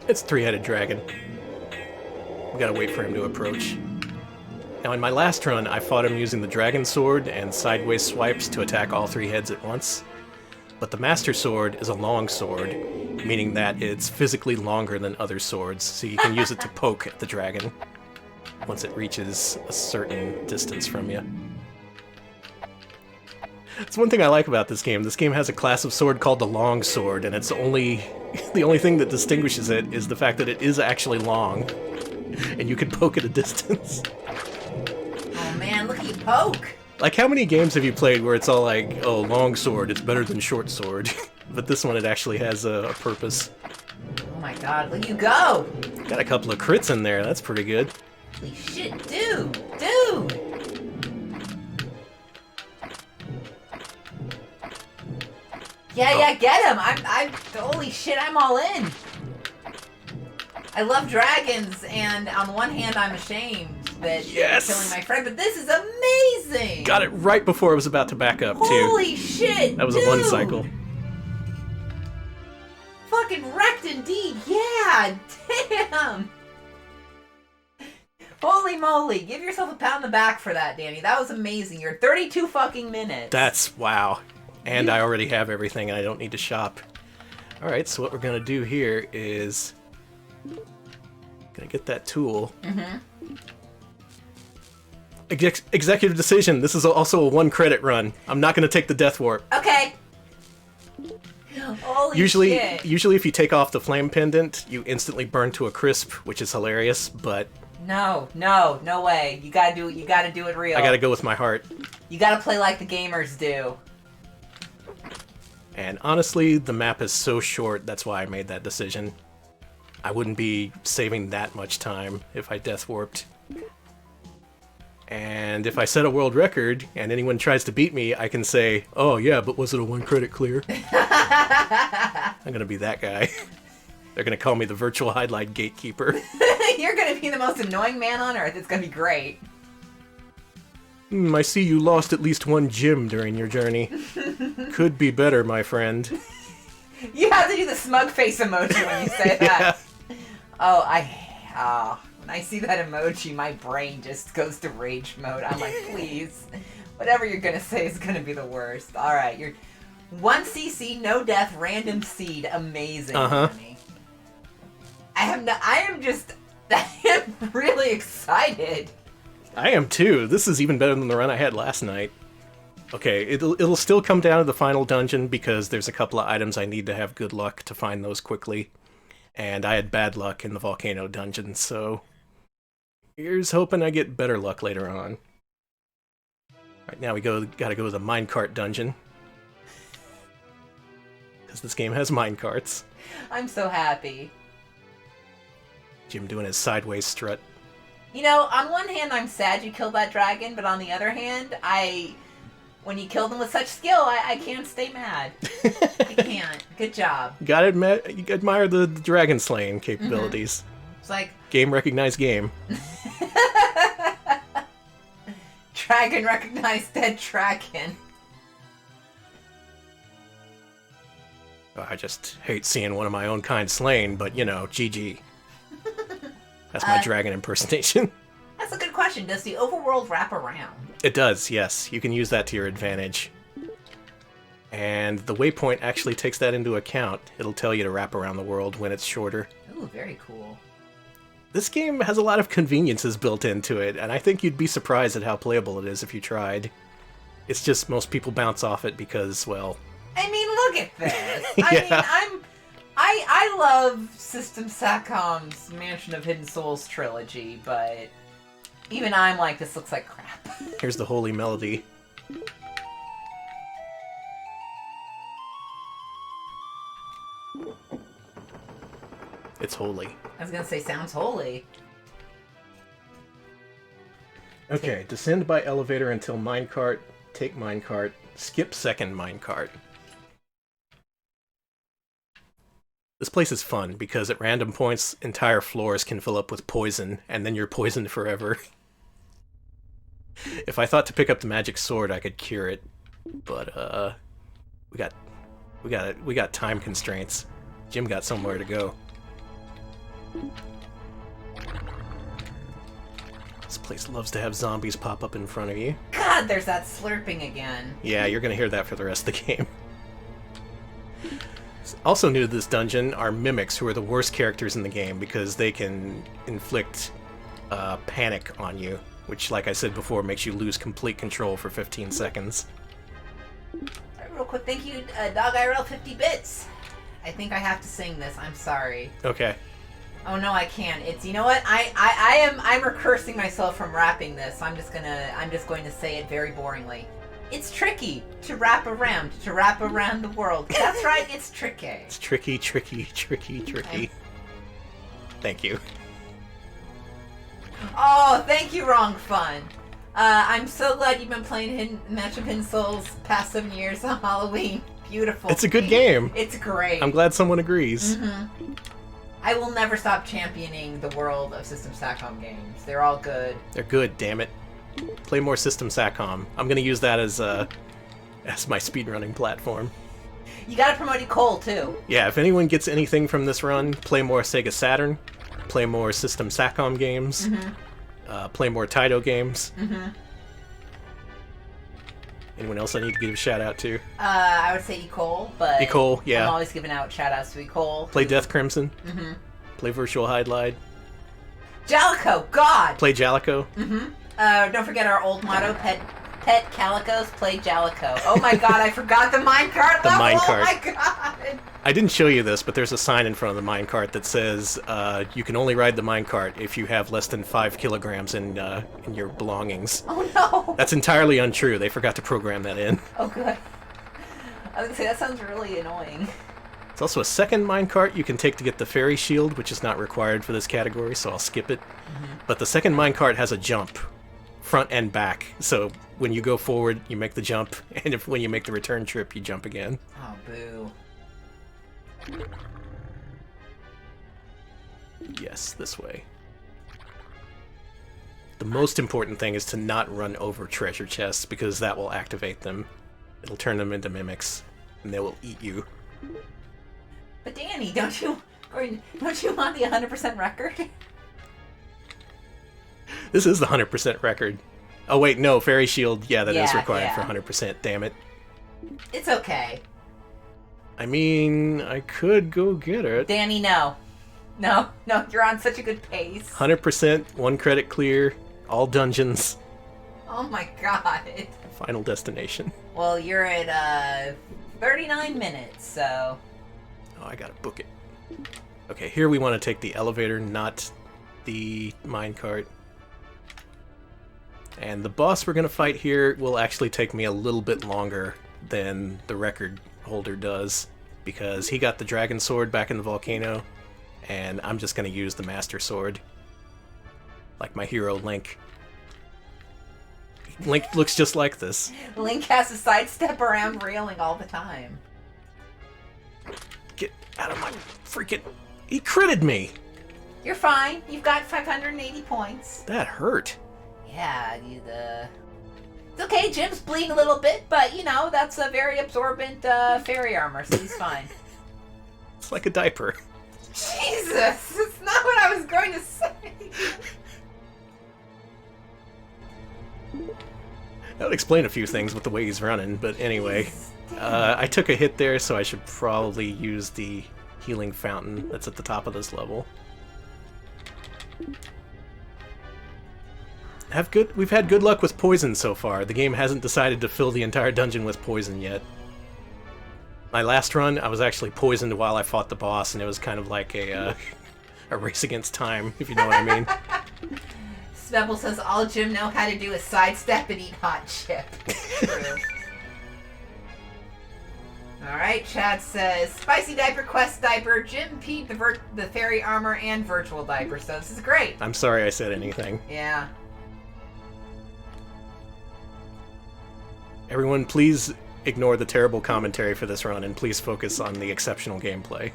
A: It's a 3-headed dragon. We gotta wait for him to approach. Now in my last run, I fought him using the dragon sword and sideways swipes to attack all 3 heads at once. But the master sword is a long sword, meaning that it's physically longer than other swords, so you can use it to poke at the dragon once it reaches a certain distance from you. It's one thing I like about this game. This game has a class of sword called the long sword, and it's the only thing that distinguishes it is the fact that it is actually long, and you can poke at a distance.
B: Oh man, look at you poke!
A: Like, how many games have you played where it's all like, oh, long sword, it's better than short sword? But this one, it actually has a purpose.
B: Oh my god, look at you go!
A: Got a couple of crits in there, that's pretty good.
B: Holy shit, dude! Dude! Yeah, get him! I'm holy shit, I'm all in! I love dragons, and on the one hand, I'm ashamed that you're killing my friend, but this is amazing!
A: Got it right before I was about to back up, too.
B: Holy shit,
A: that was a 1 cycle.
B: Fucking wrecked indeed, yeah! Damn! Holy moly, give yourself a pat on the back for that, Danny. That was amazing. You're 32 fucking minutes.
A: That's, wow. And I already have everything, and I don't need to shop. Alright, so what we're gonna do here is... gonna get that tool. Executive decision. This is also a 1 credit run. I'm not gonna take the death warp.
B: Okay. Holy shit.
A: Usually if you take off the flame pendant, you instantly burn to a crisp, which is hilarious, but...
B: No way. You gotta do it real.
A: I gotta go with my heart.
B: You gotta play like the gamers do.
A: And honestly, the map is so short, that's why I made that decision. I wouldn't be saving that much time if I death warped. And if I set a world record, and anyone tries to beat me, I can say, oh yeah, but was it a 1 credit clear? I'm gonna be that guy. They're gonna call me the virtual Hydlide gatekeeper.
B: You're gonna be the most annoying man on Earth. It's gonna be great.
A: I see you lost at least 1 gem during your journey. Could be better, my friend.
B: You have to do the smug face emoji when you say that. Yeah. Oh, when I see that emoji, my brain just goes to rage mode. I'm like, please, whatever you're gonna say is gonna be the worst. All right, you're 1 CC, no death, random seed, amazing. Honey. I am really excited.
A: I am too. This is even better than the run I had last night. Okay, it'll still come down to the final dungeon because there's a couple of items I need to have good luck to find those quickly. And I had bad luck in the volcano dungeon, so here's hoping I get better luck later on. Right now we gotta go to the Minecart dungeon. Because this game has minecarts.
B: I'm so happy.
A: Jim doing his sideways strut.
B: You know, on one hand, I'm sad you killed that dragon, but on the other hand, when you killed him with such skill, I can't stay mad. I can't. Good job.
A: You admire the dragon slaying capabilities.
B: It's like...
A: Game recognized game.
B: Dragon recognized dead dragon.
A: I just hate seeing one of my own kind slain, but you know, GG. That's my dragon impersonation.
B: That's a good question. Does the overworld wrap around?
A: It does, yes. You can use that to your advantage. And the waypoint actually takes that into account. It'll tell you to wrap around the world when it's shorter.
B: Ooh, very cool.
A: This game has a lot of conveniences built into it, and I think you'd be surprised at how playable it is if you tried. It's just most people bounce off it because, well...
B: I mean, look at this.
A: Yeah.
B: I love System Satcom's Mansion of Hidden Souls trilogy, but even I'm like, this looks like crap.
A: Here's the holy melody. It's holy.
B: I was gonna say, sounds holy.
A: Okay, descend by elevator until minecart, take minecart, skip second minecart. This place is fun because at random points, entire floors can fill up with poison, and then you're poisoned forever. If I thought to pick up the magic sword, I could cure it, but we got time constraints. Jim got somewhere to go. This place loves to have zombies pop up in front of you.
B: God, there's that slurping again.
A: Yeah, you're gonna hear that for the rest of the game. Also new to this dungeon are mimics, who are the worst characters in the game because they can inflict panic on you, which, like I said before, makes you lose complete control for 15 seconds.
B: Alright, real quick, thank you, Dog IRL 50 bits. I think I have to sing this. I'm sorry.
A: Okay.
B: Oh no, I can't. It's, you know what? I'm recursing myself from rapping this. I'm just going to say it very boringly. It's tricky to wrap around the world. That's right, it's tricky.
A: It's tricky, tricky, tricky, tricky. Thank you.
B: Oh, thank you, Wrong Fun. I'm so glad you've been playing Match of Hidden Souls past 7 years on Halloween. Beautiful.
A: It's a good game.
B: It's great.
A: I'm glad someone agrees.
B: Mm-hmm. I will never stop championing the world of System Satcom games. They're all good.
A: They're good, damn it. Play more System Satcom. I'm gonna use that as my speedrunning platform.
B: You gotta promote Cole too.
A: Yeah, if anyone gets anything from this run, play more Sega Saturn, play more System Satcom games, play more Taito games. Anyone else I need to give a shout out to?
B: I would say Ecole, but
A: Ecole, yeah.
B: I'm always giving out shout outs to Ecole.
A: Play Death Crimson. Play Virtual Hydlide.
B: Jalico, God!
A: Play Jalico.
B: Don't forget our old motto, Pet Calicos, play Jalico. Oh my god, I forgot the minecart level!
A: Minecart.
B: Oh my god!
A: I didn't show you this, but there's a sign in front of the minecart that says you can only ride the minecart if you have less than 5 kilograms in your belongings.
B: Oh no!
A: That's entirely untrue. They forgot to program that in.
B: Oh good. I was gonna say, that sounds really annoying.
A: There's also a second minecart you can take to get the fairy shield, which is not required for this category, so I'll skip it. But the second minecart has a jump, front and back. So when you go forward, you make the jump, and when you make the return trip, you jump again.
B: Oh, boo.
A: Yes, this way. The most important thing is to not run over treasure chests, because that will activate them. It'll turn them into mimics, and they will eat you.
B: But Danny, don't you want the 100% record?
A: This is the 100% record. Oh wait, no, Fairy Shield, yeah, that is required
B: yeah.
A: for 100%, damn it.
B: It's okay.
A: I mean, I could go get it.
B: Danny, no. No, you're on such a good pace.
A: 100%, 1 credit clear, all dungeons.
B: Oh my god.
A: Final destination.
B: Well, you're at 39 minutes, so...
A: Oh, I gotta book it. Okay, here we want to take the elevator, not the minecart. And the boss we're going to fight here will actually take me a little bit longer than the record holder does, because he got the dragon sword back in the volcano, and I'm just going to use the master sword. Like my hero Link. Link looks just like this.
B: Link has to sidestep around railing all the time.
A: Get out of my freaking... He critted me!
B: You're fine. You've got 580 points.
A: That hurt.
B: Yeah, it's okay. Jim's bleeding a little bit, but, you know, that's a very absorbent fairy armor, so he's fine.
A: It's like a diaper.
B: Jesus! It's not what I was going to say!
A: That would explain a few things with the way he's running, but anyway. I took a hit there, so I should probably use the healing fountain that's at the top of this level. We've had good luck with poison so far. The game hasn't decided to fill the entire dungeon with poison yet. My last run, I was actually poisoned while I fought the boss, and it was kind of like a race against time, if you know what I mean.
B: Svebble says all Jim know how to do is sidestep and eat hot chip. True. Alright, Chad says, Spicy Diaper, Quest Diaper, Jim peed the fairy armor, and virtual diaper, so this is great.
A: I'm sorry I said anything.
B: Yeah.
A: Everyone, please ignore the terrible commentary for this run, and please focus on the exceptional gameplay,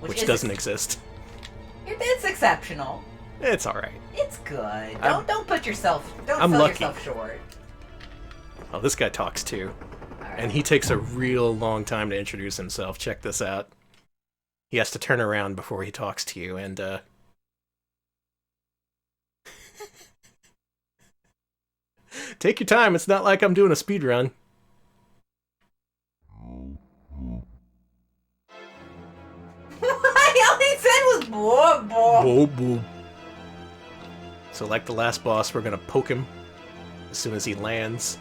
A: which doesn't exist.
B: It's exceptional.
A: It's alright.
B: It's good. Don't put yourself... Don't
A: I'm
B: sell
A: lucky.
B: yourself short.
A: Oh, this guy talks too.
B: Right.
A: And he takes a real long time to introduce himself. Check this out. He has to turn around before he talks to you, and, take your time, it's not like I'm doing a speedrun.
B: All he said was boah, boah.
A: Boo, boo. So like the last boss, we're gonna poke him as soon as he lands.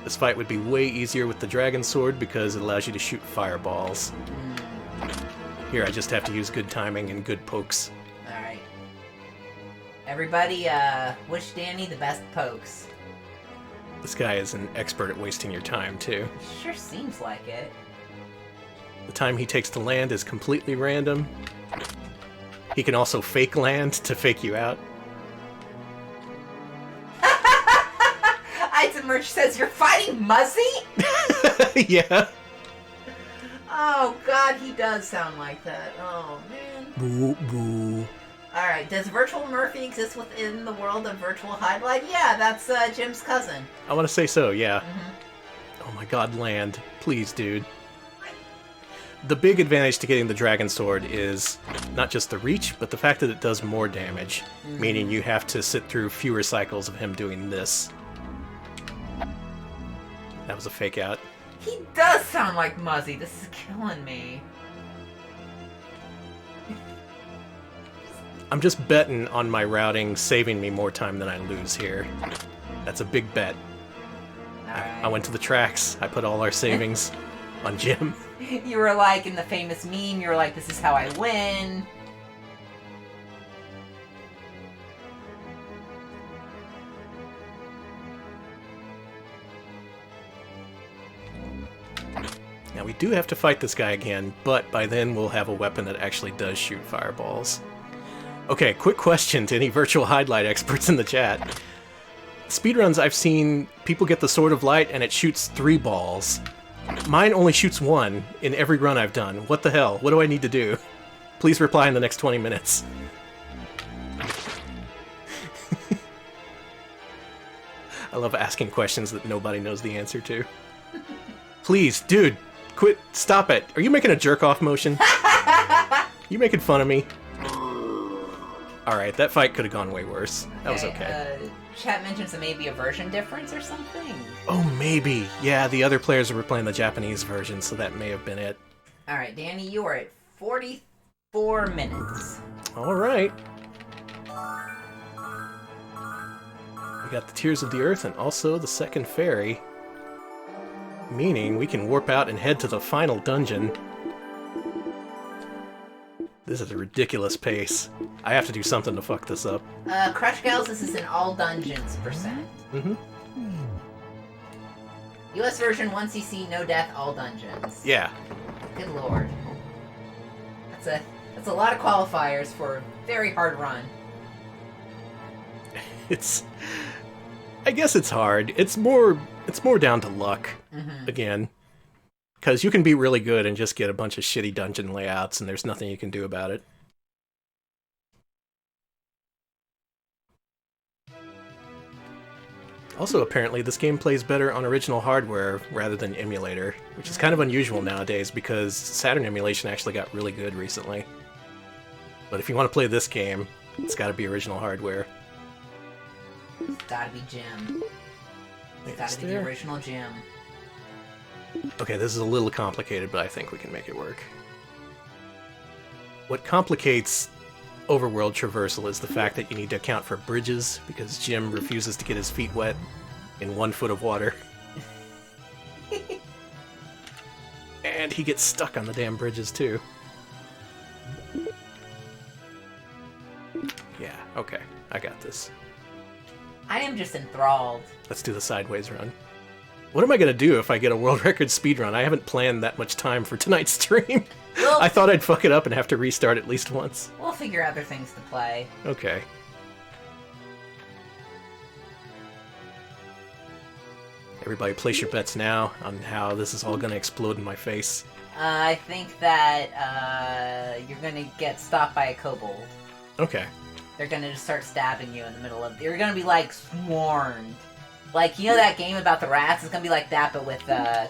A: This fight would be way easier with the dragon sword because it allows you to shoot fireballs. Here, I just have to use good timing and good pokes.
B: Alright. Everybody, wish Danny the best pokes.
A: This guy is an expert at wasting your time, too.
B: Sure seems like it.
A: The time he takes to land is completely random. He can also fake land to fake you out.
B: Merch says, you're fighting Muzzy?
A: Yeah.
B: Oh, God, he does sound like that. Oh, man.
A: Boo, boo.
B: Alright, does Virtual Murphy exist within the world of Virtual Hydlide? Yeah, that's Jim's cousin.
A: I want to say so, yeah. Oh my god, land. Please, dude. The big advantage to getting the Dragon Sword is not just the reach, but the fact that it does more damage. Meaning you have to sit through fewer cycles of him doing this. That was a fake out.
B: He does sound like Muzzy. This is killing me.
A: I'm just betting on my routing saving me more time than I lose here. That's a big bet. I went to the tracks. I put all our savings on Jim.
B: You were like, in the famous meme, you were like, this is how I win.
A: Now we do have to fight this guy again, but by then we'll have a weapon that actually does shoot fireballs. Okay, quick question to any virtual Hydlide experts in the chat. Speedruns I've seen, people get the Sword of Light and it shoots 3 balls. Mine only shoots 1 in every run I've done. What the hell? What do I need to do? Please reply in the next 20 minutes. I love asking questions that nobody knows the answer to. Please, dude, quit. Stop it. Are you making a jerk-off motion? You making fun of me? Alright, that fight could have gone way worse. That was okay.
B: Chat mentions there may be a version difference or something.
A: Oh, maybe. Yeah, the other players were playing the Japanese version, so that may have been it.
B: Alright, Danny, you are at 44 minutes.
A: Alright. We got the Tears of the Earth and also the second fairy. Meaning we can warp out and head to the final dungeon. This is a ridiculous pace. I have to do something to fuck this up.
B: Crush Gals, this is in all dungeons %. Mm-hmm. US version 1cc, no death, all dungeons.
A: Yeah.
B: Good lord. That's a lot of qualifiers for a very hard run.
A: I guess it's hard. It's more down to luck, again. Because you can be really good and just get a bunch of shitty dungeon layouts, and there's nothing you can do about it. Also, apparently, this game plays better on original hardware rather than emulator, which is kind of unusual nowadays because Saturn emulation actually got really good recently. But if you want to play this game, it's got to be original hardware.
B: It's gotta be Jim. It's gotta be the original Jim.
A: Okay, this is a little complicated, but I think we can make it work. What complicates overworld traversal is the fact that you need to account for bridges, because Jim refuses to get his feet wet in 1 foot of water. And he gets stuck on the damn bridges, too. Yeah, okay, I got this.
B: I am just enthralled.
A: Let's do the sideways run. What am I gonna do if I get a world record speedrun? I haven't planned that much time for tonight's stream. I thought I'd fuck it up and have to restart at least once.
B: We'll figure out other things to play.
A: Okay. Everybody place your bets now on how this is all gonna explode in my face.
B: I think that you're gonna get stopped by a kobold.
A: Okay.
B: They're gonna just start stabbing you in the middle of... You're gonna be, like, swarmed. Like, you know that game about the rats? It's gonna be like that, but with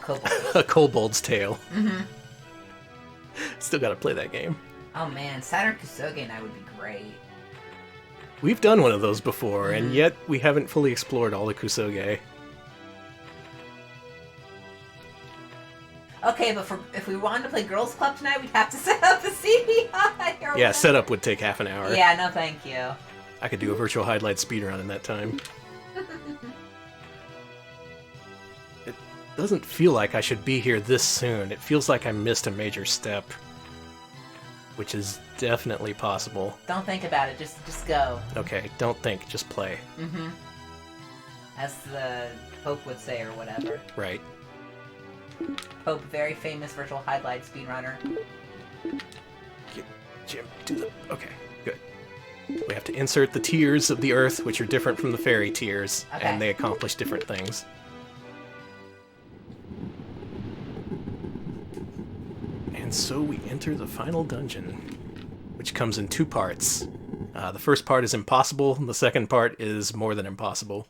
B: kobolds.
A: A kobold's tale.
B: Mm-hmm.
A: Still gotta play that game.
B: Oh man, Saturn Kusoge Night would be great.
A: We've done one of those before, and yet we haven't fully explored all the Kusoge.
B: Okay, but if we wanted to play Girls Club tonight, we'd have to set up the CDI.
A: Yeah, setup would take half an hour.
B: Yeah, no thank you.
A: I could do a virtual Hydlide speedrun in that time. It doesn't feel like I should be here this soon. It feels like I missed a major step. Which is definitely possible.
B: Don't think about it, just go.
A: Okay, don't think, just play.
B: Mm-hmm. As the Pope would say, or whatever.
A: Right.
B: Pope, very famous virtual Hydlide speedrunner.
A: Jim, do the... Okay, good. We have to insert the tiers of the Earth, which are different from the fairy tiers, and they accomplish different things. And so we enter the final dungeon, which comes in 2 parts. The first part is impossible, and the second part is more than impossible.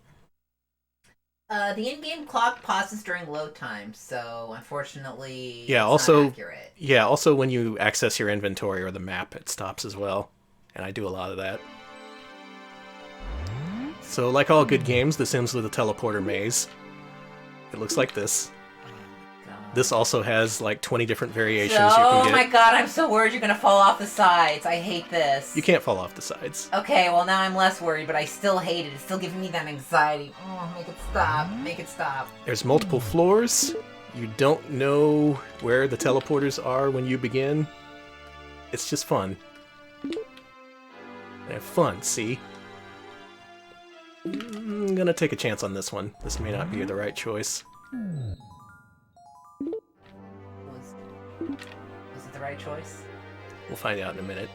B: The in-game clock pauses during load time, so unfortunately
A: it's
B: not accurate.
A: Yeah, also when you access your inventory or the map, it stops as well. And I do a lot of that. So, like all good games, this ends with a teleporter maze. It looks like this. This also has like 20 different variations you can get.
B: Oh my god, I'm so worried you're gonna fall off the sides. I hate this.
A: You can't fall off the sides.
B: Okay, well now I'm less worried, but I still hate it. It's still giving me that anxiety. Oh, make it stop. Make it stop.
A: There's multiple floors. You don't know where the teleporters are when you begin. It's just fun. Have fun, see? I'm gonna take a chance on this one. This may not be the right choice.
B: Was it the right choice?
A: We'll find out in a minute.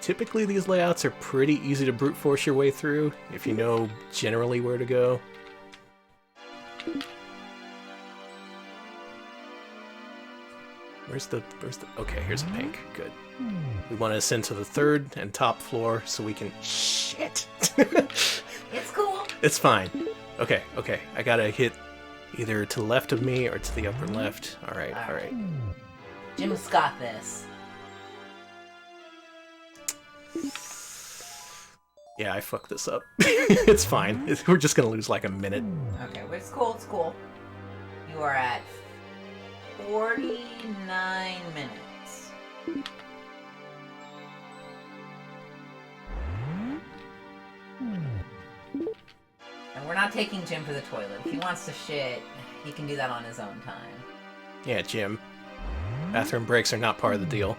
A: Typically these layouts are pretty easy to brute force your way through, if you know generally where to go. Where's the... Okay, here's a pink. Good. We want to ascend to the 3rd and top floor so we can... Shit!
B: It's cool.
A: It's fine. Okay. I gotta hit either to the left of me or to the upper left. Alright.
B: Jim's got this.
A: Yeah, I fucked this up. It's fine. We're just gonna lose like a minute.
B: Okay, well, it's cool. You are at 49 minutes. And we're not taking Jim to the toilet. If he wants to shit, he can do that on his own time.
A: Yeah, Jim. Bathroom breaks are not part of the deal.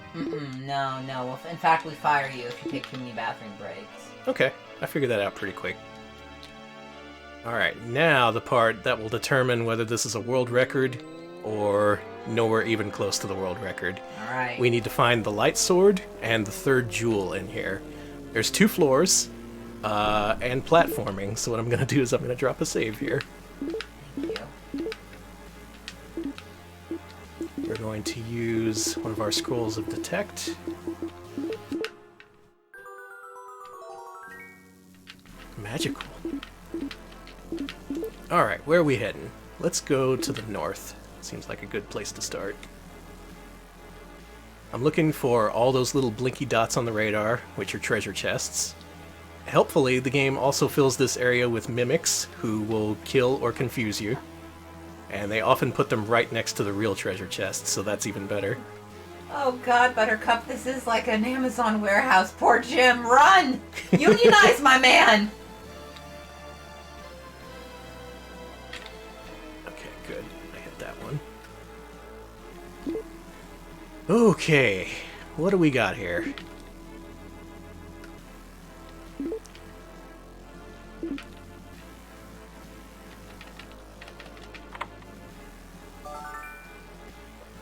B: No. In fact, we fire you if you take too many bathroom breaks.
A: Okay, I figured that out pretty quick. Alright, now the part that will determine whether this is a world record or nowhere even close to the world record.
B: Alright.
A: We need to find the light sword and the third jewel in here. There's 2 floors, and platforming, so what I'm going to do is I'm going to drop a save here.
B: Thank you.
A: We're going to use one of our scrolls of detect. Magical. Alright, where are we heading? Let's go to the north. Seems like a good place to start. I'm looking for all those little blinky dots on the radar, which are treasure chests. Helpfully, the game also fills this area with mimics who will kill or confuse you. And they often put them right next to the real treasure chests, so that's even better.
B: Oh God, Buttercup, this is like an Amazon warehouse. Poor Jim, run! Unionize, my man!
A: Okay, good. I hit that one. Okay, what do we got here?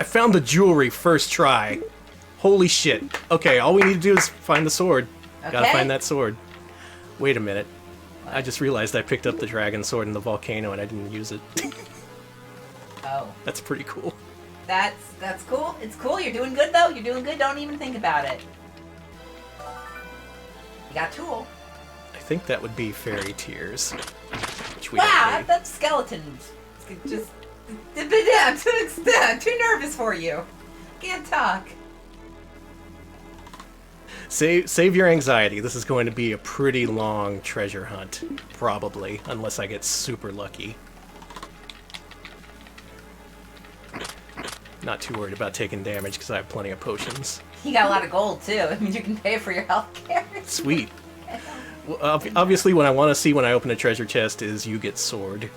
A: I found the jewelry first try. Holy shit. Okay, all we need to do is find the sword.
B: Okay.
A: Gotta find that sword. Wait a minute. I just realized I picked up the dragon sword in the volcano and I didn't use it.
B: Oh.
A: That's pretty cool.
B: That's cool. It's cool. You're doing good, though. You're doing good. Don't even think about it. You got tool.
A: I think that would be fairy tears. Which we
B: Wow,
A: don't need.
B: that's skeletons. Just... I'm too nervous for you. Can't talk.
A: Save your anxiety. This is going to be a pretty long treasure hunt. Probably. Unless I get super lucky. Not too worried about taking damage because I have plenty of potions.
B: You got a lot of gold, too. It means you can pay for your health care.
A: Sweet. Well, obviously, what I want to see when I open a treasure chest is you get sword.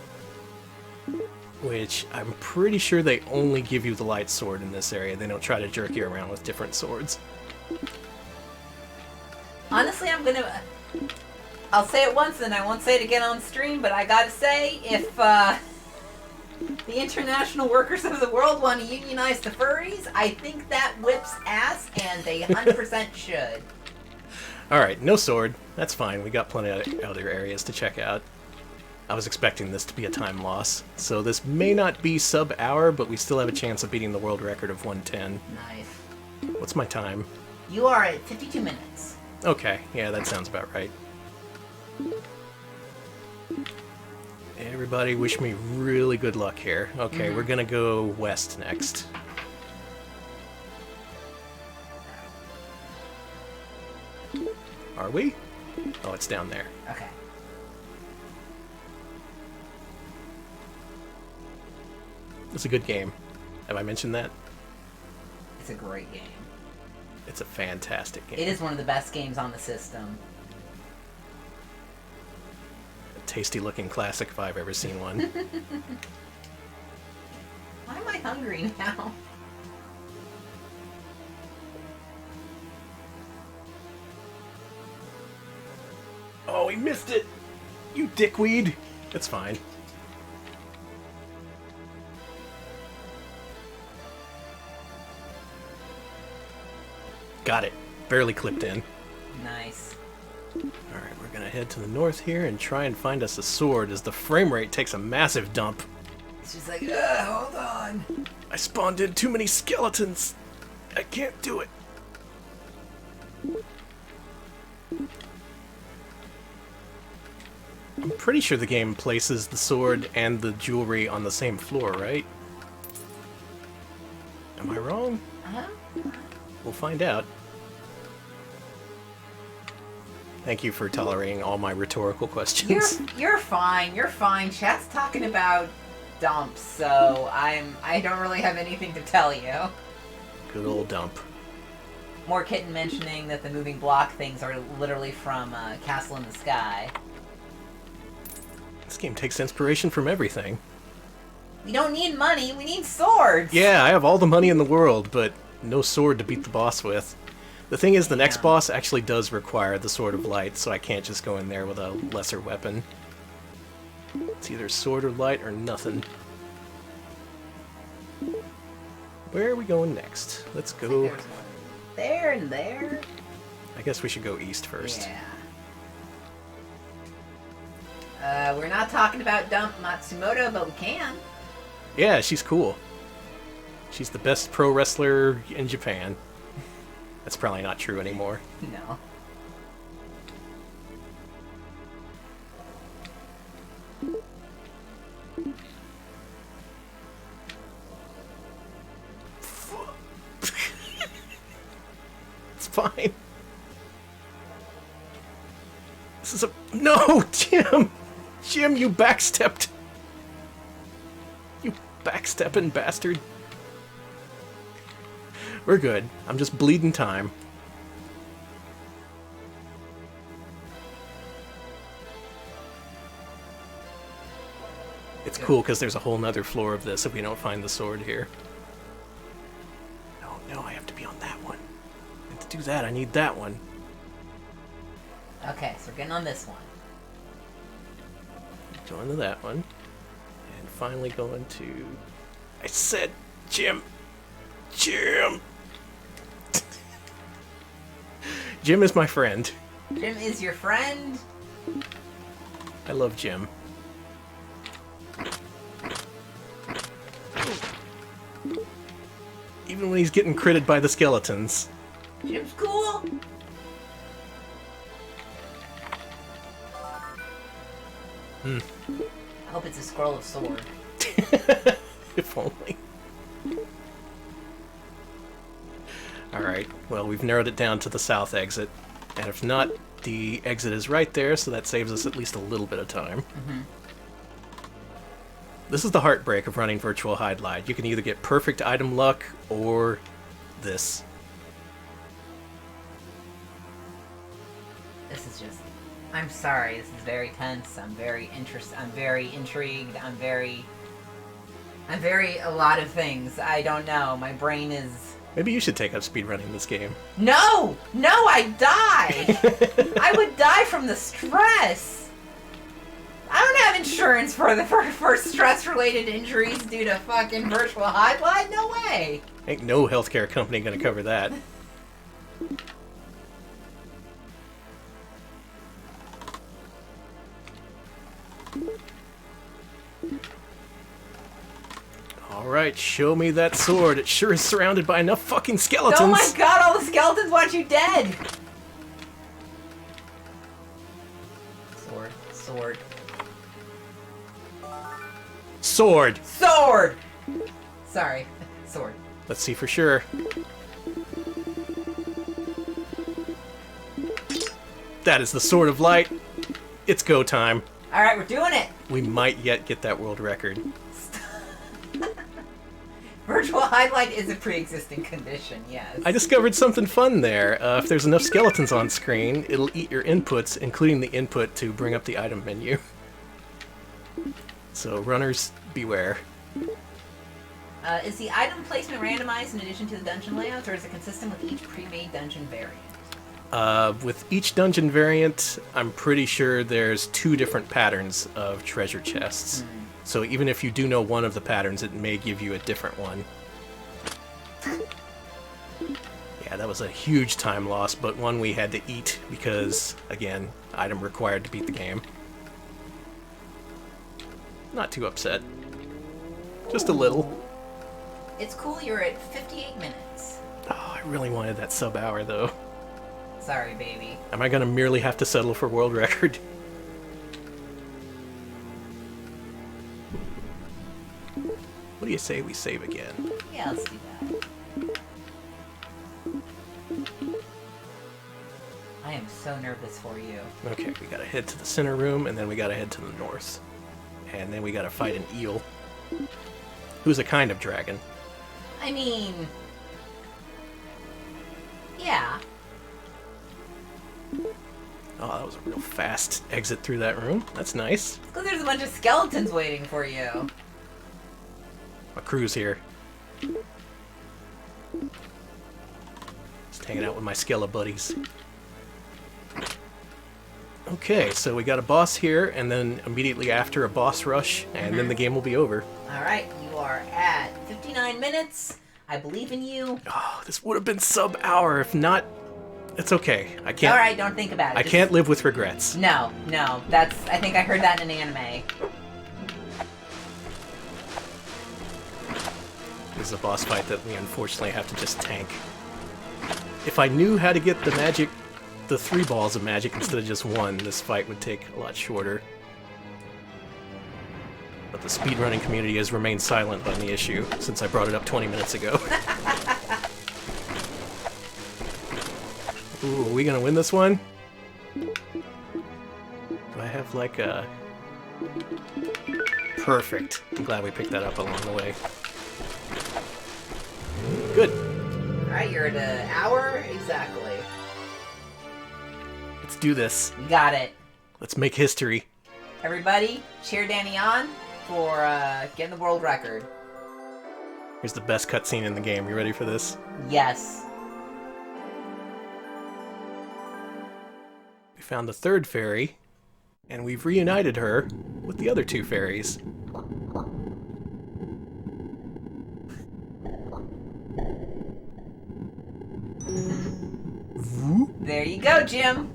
A: Which, I'm pretty sure they only give you the light sword in this area. They don't try to jerk you around with different swords.
B: Honestly, I'll say it once and I won't say it again on stream, but I gotta say, if, the international workers of the world want to unionize the furries, I think that whips ass, and they 100% should.
A: Alright, no sword. That's fine. We got plenty of other areas to check out. I was expecting this to be a time loss. So this may not be sub-hour, but we still have a chance of beating the world record of 110.
B: Nice.
A: What's my time?
B: You are at 52 minutes.
A: Okay, yeah, that sounds about right. Everybody wish me really good luck here. Okay, we're gonna go west next. Are we? Oh, it's down there.
B: Okay.
A: It's a good game. Have I mentioned that?
B: It's a great game.
A: It's a fantastic game.
B: It is one of the best games on the system.
A: A tasty-looking classic if I've ever seen one.
B: Why am I hungry now?
A: Oh, he missed it! You dickweed! It's fine. Got it. Barely clipped in.
B: Nice.
A: Alright, we're gonna head to the north here and try and find us a sword as the frame rate takes a massive dump.
B: It's just like, hold on.
A: I spawned in too many skeletons. I can't do it. I'm pretty sure the game places the sword and the jewelry on the same floor, right? Am I wrong?
B: Huh?
A: We'll find out. Thank you for tolerating all my rhetorical questions.
B: You're fine. You're fine. Chat's talking about dumps, so I don't really have anything to tell you.
A: Good old dump.
B: More Kitten mentioning that the moving block things are literally from Castle in the Sky.
A: This game takes inspiration from everything.
B: We don't need money. We need swords.
A: Yeah, I have all the money in the world, but no sword to beat the boss with. The thing is, the next
B: Damn.
A: boss actually does require the Sword of Light, so I can't just go in there with a lesser weapon. It's either Sword or Light or nothing. Where are we going next? Let's go...
B: There's one there and there.
A: I guess we should go east first.
B: Yeah. We're not talking about Dump Matsumoto, but we can.
A: Yeah, she's cool. She's the best pro wrestler in Japan. That's probably not true anymore.
B: No.
A: It's fine. This is a... No, Jim! Jim, you backstepped! You backstepping bastard. We're good. I'm just bleeding time. It's cool because there's a whole nother floor of this if we don't find the sword here. No, I have to be on that one. And to do that, I need that one.
B: Okay, so we're getting on this one.
A: Going to that one. And finally going to... I said, Jim! Jim! Jim is my friend.
B: Jim is your friend?
A: I love Jim. Even when he's getting critted by the skeletons.
B: Jim's cool? I hope it's a scroll of sword.
A: If only. Alright, well, we've narrowed it down to the south exit. And if not, the exit is right there, so that saves us at least a little bit of time.
B: Mm-hmm.
A: This is the heartbreak of running Virtual Hydlide. You can either get perfect item luck, or this.
B: This is just... I'm sorry, this is very tense. I'm very interested. I'm very intrigued. I'm very a lot of things. I don't know. My brain is...
A: Maybe you should take up speedrunning this game.
B: No! No, I'd die! I would die from the stress! I don't have insurance for stress-related injuries due to fucking Virtual Hydlide? No way!
A: Ain't no healthcare company gonna cover that. Alright, show me that sword. It sure is surrounded by enough fucking skeletons!
B: Oh my god, all the skeletons want you dead! Sword. Sword.
A: Sword!
B: Sword! Sorry. Sword.
A: Let's see for sure. That is the Sword of Light. It's go time.
B: Alright, we're doing it!
A: We might yet get that world record.
B: Virtual Hydlide is a pre-existing condition, yes.
A: I discovered something fun there. If there's enough skeletons on screen, it'll eat your inputs, including the input to bring up the item menu. So, runners, beware.
B: Is the item placement randomized in addition to the dungeon layouts, or is it consistent with each pre-made dungeon variant?
A: With each dungeon variant, I'm pretty sure there's 2 different patterns of treasure chests. So even if you do know one of the patterns, it may give you a different one. Yeah, that was a huge time loss, but one we had to eat because, again, item required to beat the game. Not too upset. Just a little.
B: It's cool you're at 58 minutes.
A: Oh, I really wanted that sub-hour, though.
B: Sorry, baby.
A: Am I gonna merely have to settle for world record? What do you say we save again?
B: Yeah, let's do that. I am so nervous for you.
A: Okay, we gotta head to the center room, and then we gotta head to the north. And then we gotta fight an eel. Who's a kind of dragon.
B: I mean... yeah.
A: Oh, that was a real fast exit through that room. That's nice.
B: Because there's a bunch of skeletons waiting for you.
A: A crew's here. Just hanging out with my Skella buddies. Okay, so we got a boss here, and then immediately after a boss rush, and then the game will be over.
B: Alright, you are at 59 minutes. I believe in you.
A: Oh, this would have been sub-hour. If not, it's okay. I can't...
B: Alright, don't think about it.
A: I can't live with regrets.
B: No, that's... I think I heard that in an anime.
A: This is a boss fight that we unfortunately have to just tank. If I knew how to get the magic, the 3 balls of magic instead of just 1, this fight would take a lot shorter. But the speedrunning community has remained silent on the issue since I brought it up 20 minutes ago. Ooh, are we gonna win this one? Do I have like a... Perfect. I'm glad we picked that up along the way. Good.
B: Alright, you're at an hour exactly.
A: Let's do this.
B: You got it.
A: Let's make history.
B: Everybody, cheer Danny on for getting the world record.
A: Here's the best cutscene in the game. You ready for this?
B: Yes.
A: We found the 3rd fairy, and we've reunited her with the other 2 fairies.
B: There you go, Jim.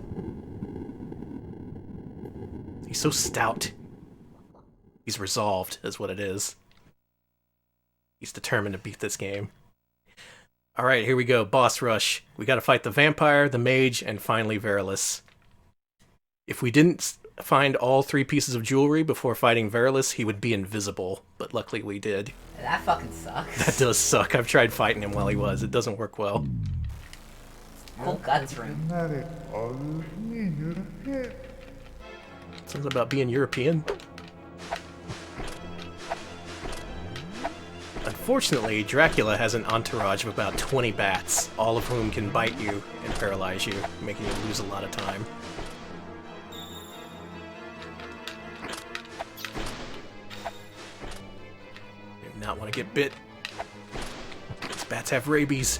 A: He's so stout. He's resolved, is what it is. He's determined to beat this game. Alright, here we go. Boss rush. We gotta fight the vampire, the mage, and finally Verilus. If we didn't find all 3 pieces of jewelry before fighting Verilus, he would be invisible. But luckily we did.
B: That fucking sucks.
A: That does suck. I've tried fighting him while he was. It doesn't work well.
B: Cool guts room.
A: Something about being European. Unfortunately, Dracula has an entourage of about 20 bats, all of whom can bite you and paralyze you, making you lose a lot of time. You do not want to get bit. These bats have rabies.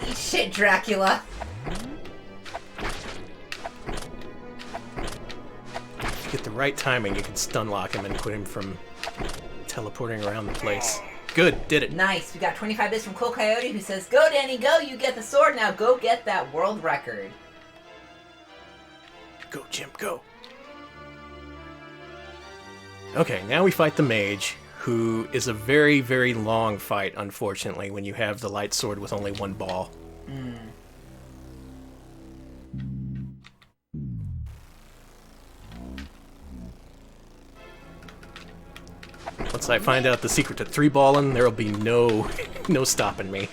B: Eat shit, Dracula.
A: If you get the right timing, you can stun lock him and quit him from teleporting around the place. Good, did it.
B: Nice. We got 25 bits from Cool Coyote who says, "Go, Danny, go! You get the sword now. Go get that world record."
A: Go, Jim, go. Okay, now we fight the mage, who is a very, very long fight, unfortunately, when you have the light sword with only 1 ball. Once I find out the secret to 3-balling, there'll be no stopping me.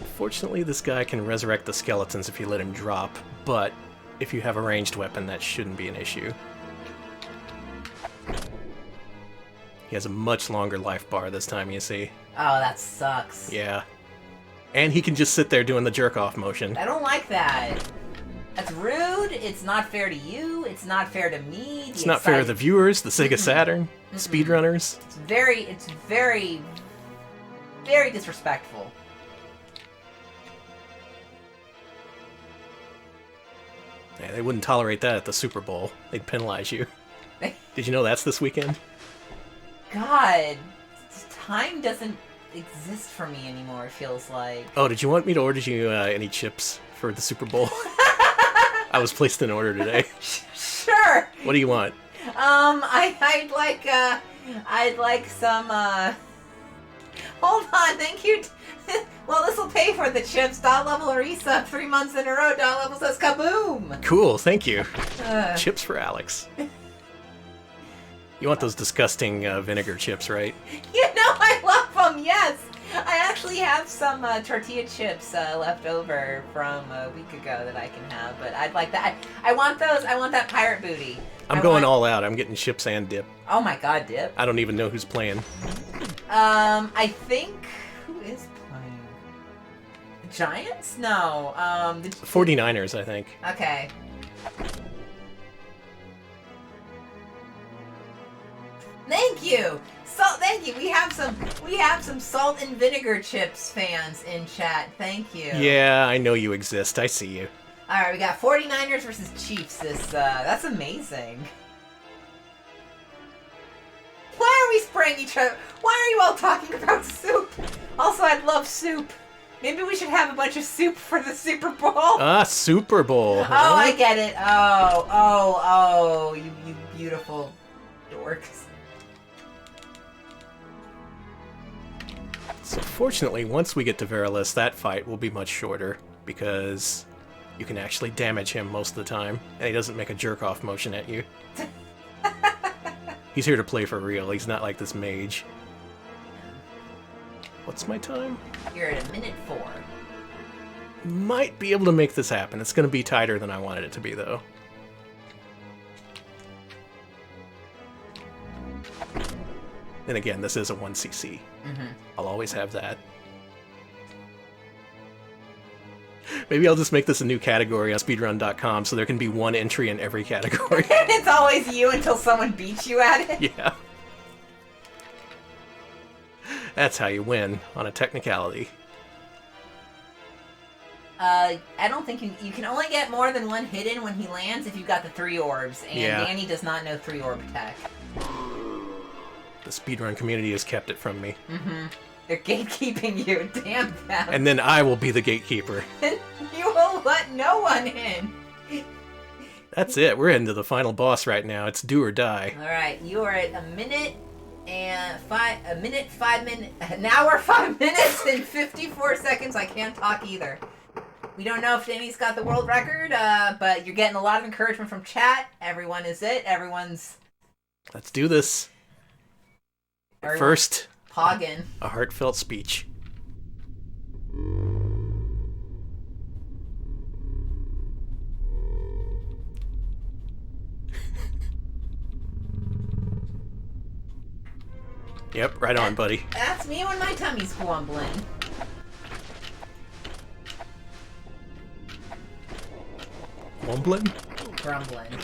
A: Unfortunately, this guy can resurrect the skeletons if you let him drop, but if you have a ranged weapon, that shouldn't be an issue. He has a much longer life bar this time, you see.
B: Oh, that sucks.
A: Yeah. And he can just sit there doing the jerk-off motion.
B: I don't like that. That's rude. It's not fair to you. It's not fair to me.
A: It's not fair to the viewers, the Sega Saturn, speedrunners.
B: It's very, very disrespectful.
A: Yeah, they wouldn't tolerate that at the Super Bowl. They'd penalize you. Did you know that's this weekend?
B: God, time doesn't exist for me anymore, it feels like.
A: Oh, did you want me to order you any chips for the Super Bowl? I was placed in order today.
B: Sure.
A: What do you want?
B: I'd like some, hold on, thank you. Well, this will pay for the chips. Dot level resub 3 months in a row. Dot level says kaboom.
A: Cool, thank you. Chips for Alex. You want those disgusting vinegar chips, right?
B: You know I love them, yes. I actually have some tortilla chips left over from a week ago that I can have, but I'd like that. I want those. I want that pirate booty.
A: I'm going all out. I'm getting chips and dip.
B: Oh my god, dip.
A: I don't even know who's playing.
B: I think... Who is playing? The Giants? No.
A: The 49ers, I think.
B: Okay. you. Salt. Thank you. We have some salt and vinegar chips fans in chat. Thank you.
A: Yeah, I know you exist. I see you.
B: All right, we got 49ers versus Chiefs. That's amazing. Why are we spraying each other? Why are you all talking about soup? Also, I love soup. Maybe we should have a bunch of soup for the Super Bowl.
A: Ah, Super Bowl. Huh?
B: Oh, I get it. Oh, you beautiful dorks.
A: So fortunately, once we get to Verilis, that fight will be much shorter, because you can actually damage him most of the time, and he doesn't make a jerk-off motion at you. He's here to play for real. He's not like this mage. What's my time?
B: You're at 1:04.
A: Might be able to make this happen. It's going to be tighter than I wanted it to be, though. And again, this is a 1cc. I'll always have that. Maybe I'll just make this a new category on speedrun.com so there can be one entry in every category.
B: It's always you until someone beats you at it.
A: Yeah. That's how you win, on a technicality.
B: I don't think you can only get more than one hidden when he lands if you've got the 3 orbs, and
A: Yeah.
B: Danny does not know 3 orb tech.
A: The speedrun community has kept it from me.
B: They're gatekeeping you, damn them.
A: And then I will be the gatekeeper.
B: You will let no one in.
A: That's it. We're into the final boss right now. It's do or die.
B: Alright, you are at an hour, 5 minutes, and 54 seconds. I can't talk either. We don't know if Danny's got the world record, but you're getting a lot of encouragement from chat. Everyone is it. Everyone's...
A: Let's do this. First,
B: Poggin.
A: a heartfelt speech. Yep, right on, buddy.
B: That's me when my tummy's grumbling.
A: Wumbling?
B: Grumbling.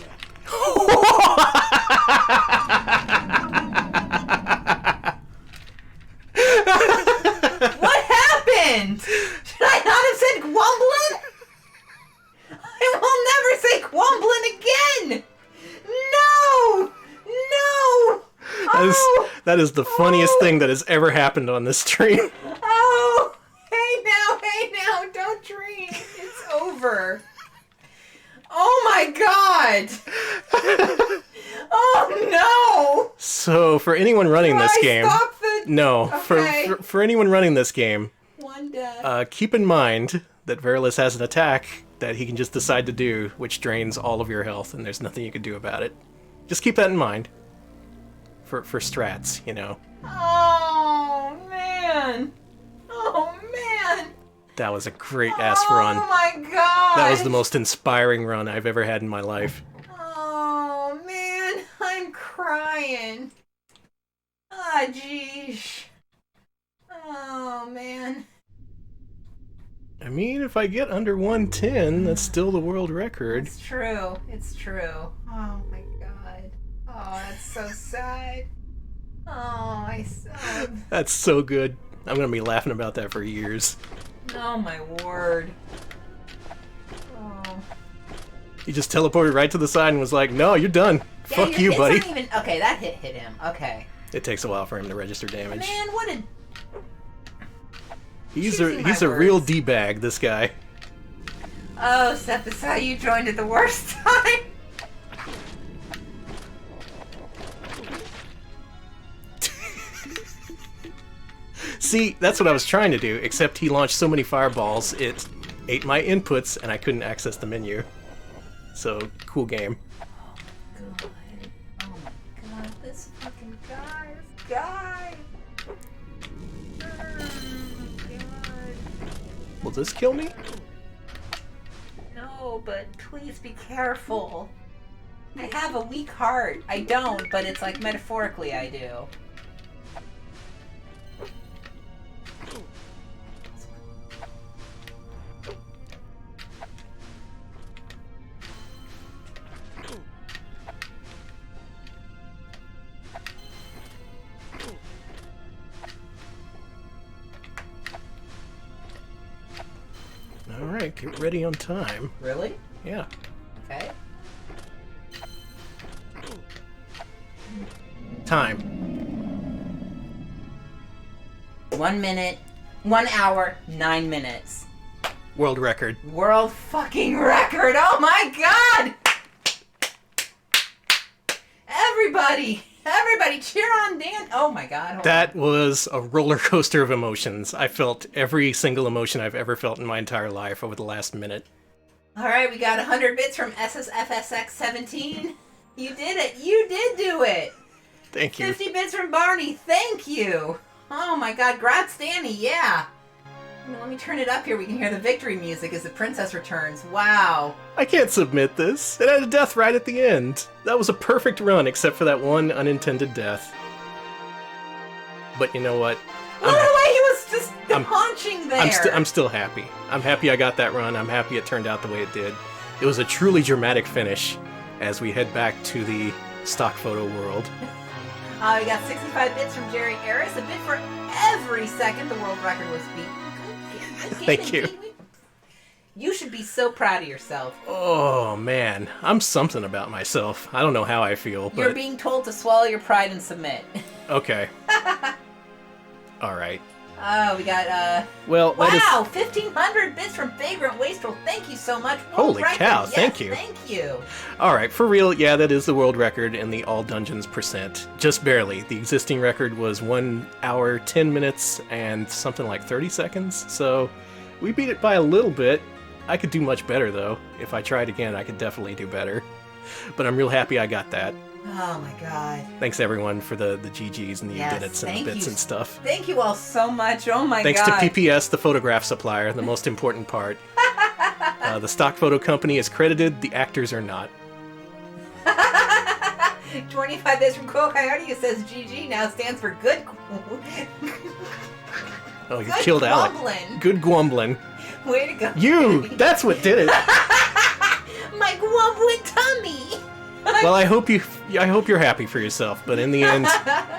B: What happened? Should I not have said Gwumblin? I will never say Gwumblin again! No! No!
A: That is the funniest thing that has ever happened on this stream.
B: Oh! Hey now, don't dream. It's over. Oh my god! Oh no!
A: So, for anyone running this game...
B: Stop the...
A: No,
B: Okay.
A: for anyone running this game,
B: One death.
A: keep in mind that Verilis has an attack that he can just decide to do, which drains all of your health, and there's nothing you can do about it. Just keep that in mind. For strats, you know.
B: Oh man! Oh man!
A: That was a great-ass run.
B: Oh my god!
A: That was the most inspiring run I've ever had in my life.
B: Oh man, I'm crying. Ah, jeez. Oh man.
A: I mean, if I get under 110, that's still the world record.
B: It's true. It's true. Oh my god. Oh, that's so sad. Oh, I subbed.
A: That's so good. I'm gonna be laughing about that for years.
B: Oh my word. Oh.
A: He just teleported right to the side and was like, no, you're done.
B: Yeah,
A: Fuck
B: your
A: you,
B: hits
A: buddy.
B: aren't even... Okay, that hit him. Okay.
A: It takes a while for him to register damage.
B: Man, what a...
A: He's
B: choosing my
A: a real
B: words.
A: D-bag, this guy.
B: Oh, Seth, this is how you joined at the worst time.
A: See, that's what I was trying to do, except he launched so many fireballs, it ate my inputs, and I couldn't access the menu. So, cool game.
B: God. Oh my god, this fucking guy. This guy. Oh god.
A: Will this kill me?
B: No, but please be careful. I have a weak heart. I don't, but it's like metaphorically I do.
A: Alright, get ready on time.
B: Really?
A: Yeah.
B: Okay.
A: Time.
B: 1 minute, 1 hour, 9 minutes.
A: World record.
B: World fucking record! Oh my god! Everybody cheer on Dan! Oh my god. Hold
A: That
B: on.
A: was a roller coaster of emotions. I felt every single emotion I've ever felt in my entire life over the last minute.
B: Alright, we got 100 bits from SSFSX17. You did it! You did do it!
A: Thank you.
B: 50 bits from Barney, thank you! Oh my god, grats Danny, yeah! Let me turn it up here, we can hear the victory music as the princess returns. Wow.
A: I can't submit this. It had a death right at the end. That was a perfect run, except for that one unintended death. But you know what?
B: What a way he was just haunching there!
A: I'm still happy. I'm happy I got that run. I'm happy it turned out the way it did. It was a truly dramatic finish as we head back to the stock photo world.
B: We got 65 bits from Jerry Harris. A bit for every second the world record was beaten. Good game
A: Thank you.
B: indeed. You should be so proud of yourself.
A: Oh, man. I'm something about myself. I don't know how I feel, but...
B: You're being told to swallow your pride and submit.
A: Okay. Alright.
B: We got,
A: Well, that is...
B: wow! 1,500 bits from Vagrant Wastrel. Thank you so much. World
A: Holy
B: record.
A: cow,
B: Yes,
A: thank you.
B: Thank you.
A: Alright, for real, yeah, that is the world record in the all dungeons %. Just barely. The existing record was 1 hour, 10 minutes, and something like 30 seconds, so we beat it by a little bit. I could do much better, though. If I tried again, I could definitely do better. But I'm real happy I got that.
B: Oh my god.
A: Thanks, everyone, for the GGs and the
B: Yes,
A: edits and
B: thank
A: bits
B: you.
A: and stuff.
B: Thank you all so much. Oh my
A: Thanks
B: god.
A: to PPS, the photograph supplier, the most important part. The stock photo company is credited, the actors are not.
B: 25 bits from Cool Coyote who says GG now stands for good.
A: Oh, you
B: Good
A: killed Alec.
B: Gwumblin.
A: Good Gwumblin.
B: Way to go.
A: You! That's what did it!
B: My Gwumblin tummy!
A: Well, I hope you're happy for yourself, but in the end,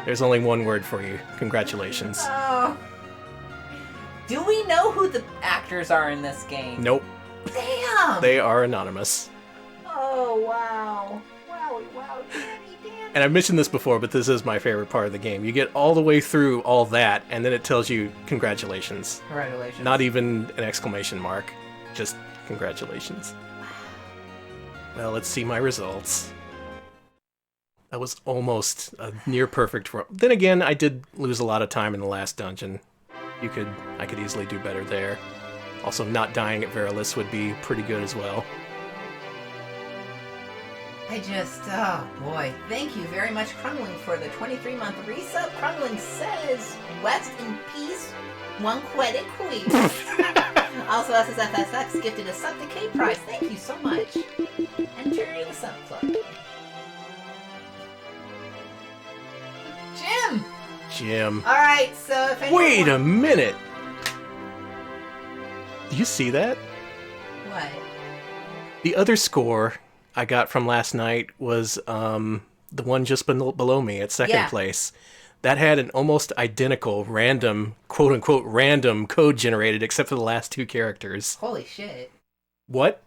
A: there's only one word for you. Congratulations.
B: Oh. Do we know who the actors are in this game?
A: Nope.
B: Damn!
A: They are anonymous.
B: Oh, wow. Wowie, wow. Danny.
A: And I've mentioned this before, but this is my favorite part of the game. You get all the way through all that, and then it tells you, congratulations.
B: Congratulations.
A: Not even an exclamation mark. Just congratulations. Well, let's see my results. That was almost a near perfect run. Then again, I did lose a lot of time in the last dungeon. I could easily do better there. Also, not dying at Verilis would be pretty good as well.
B: oh boy. Thank you very much, Krungling, for the 23-month resub. Krungling says, West in peace, one quedded queen. Also, SSFSX gifted a sub to K-Prize. Thank you so much. Enter the sub club. Jim! Alright, so if anyone...
A: Wait a minute! Do you see that?
B: What?
A: The other score I got from last night was the one just below me at second place. That had an almost identical random, quote-unquote random code generated except for the last two characters.
B: Holy shit.
A: What?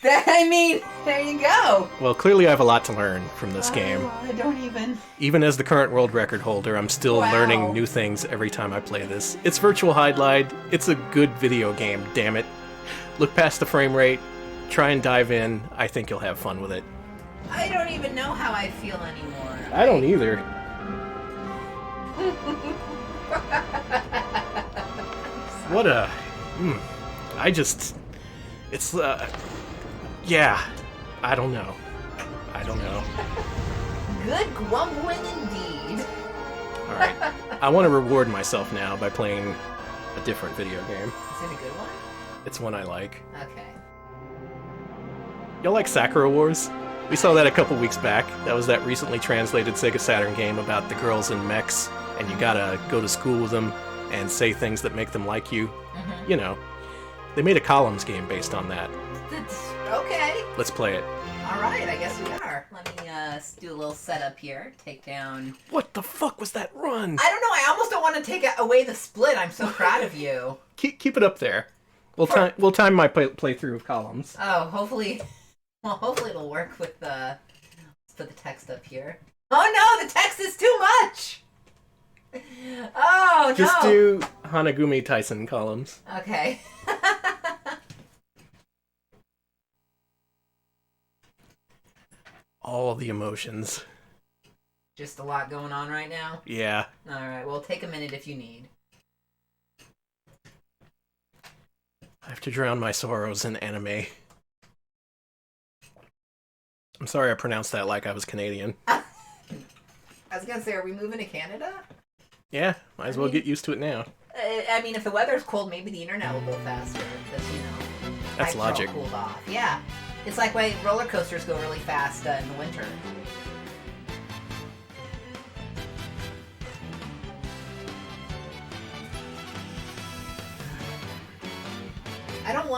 B: I mean, there you go.
A: Well, clearly I have a lot to learn from this game.
B: I don't even...
A: Even as the current world record holder, I'm still learning new things every time I play this. It's virtual Hydlide. It's a good video game, damn it. Look past the frame rate, try and dive in. I think you'll have fun with it.
B: I don't even know how I feel anymore.
A: I don't either. What a... I just... It's, yeah. I don't know.
B: Good grumbling indeed.
A: Alright. I want to reward myself now by playing a different video game.
B: Is it a good one?
A: It's one I like.
B: Okay.
A: Y'all like Sakura Wars? We saw that a couple weeks back. That was that recently translated Sega Saturn game about the girls in mechs, and you gotta go to school with them and say things that make them like you.
B: Mm-hmm.
A: You know. They made a Columns game based on that.
B: Okay.
A: Let's play it.
B: Alright, I guess we are. Let me do a little setup here. Take down...
A: What the fuck was that run?
B: I don't know, I almost don't want to take away the split. I'm so proud of you.
A: Keep it up there. We'll time my playthrough of Columns.
B: Oh, hopefully it'll work with the... Let's put the text up here. Oh no, the text is too much! Oh, no!
A: Just do Hanagumi Taisen Columns.
B: Okay.
A: All the emotions.
B: Just a lot going on right now?
A: Yeah.
B: Alright, well, take a minute if you need.
A: I have to drown my sorrows in anime. I'm sorry I pronounced that like I was Canadian.
B: I was gonna say, are we moving to Canada?
A: Yeah, might as well get used to it now.
B: I mean, if the weather's cold, maybe the internet will go faster, because, you know...
A: That's logic.
B: Cooled off. Yeah. It's like why roller coasters go really fast in the winter. I don't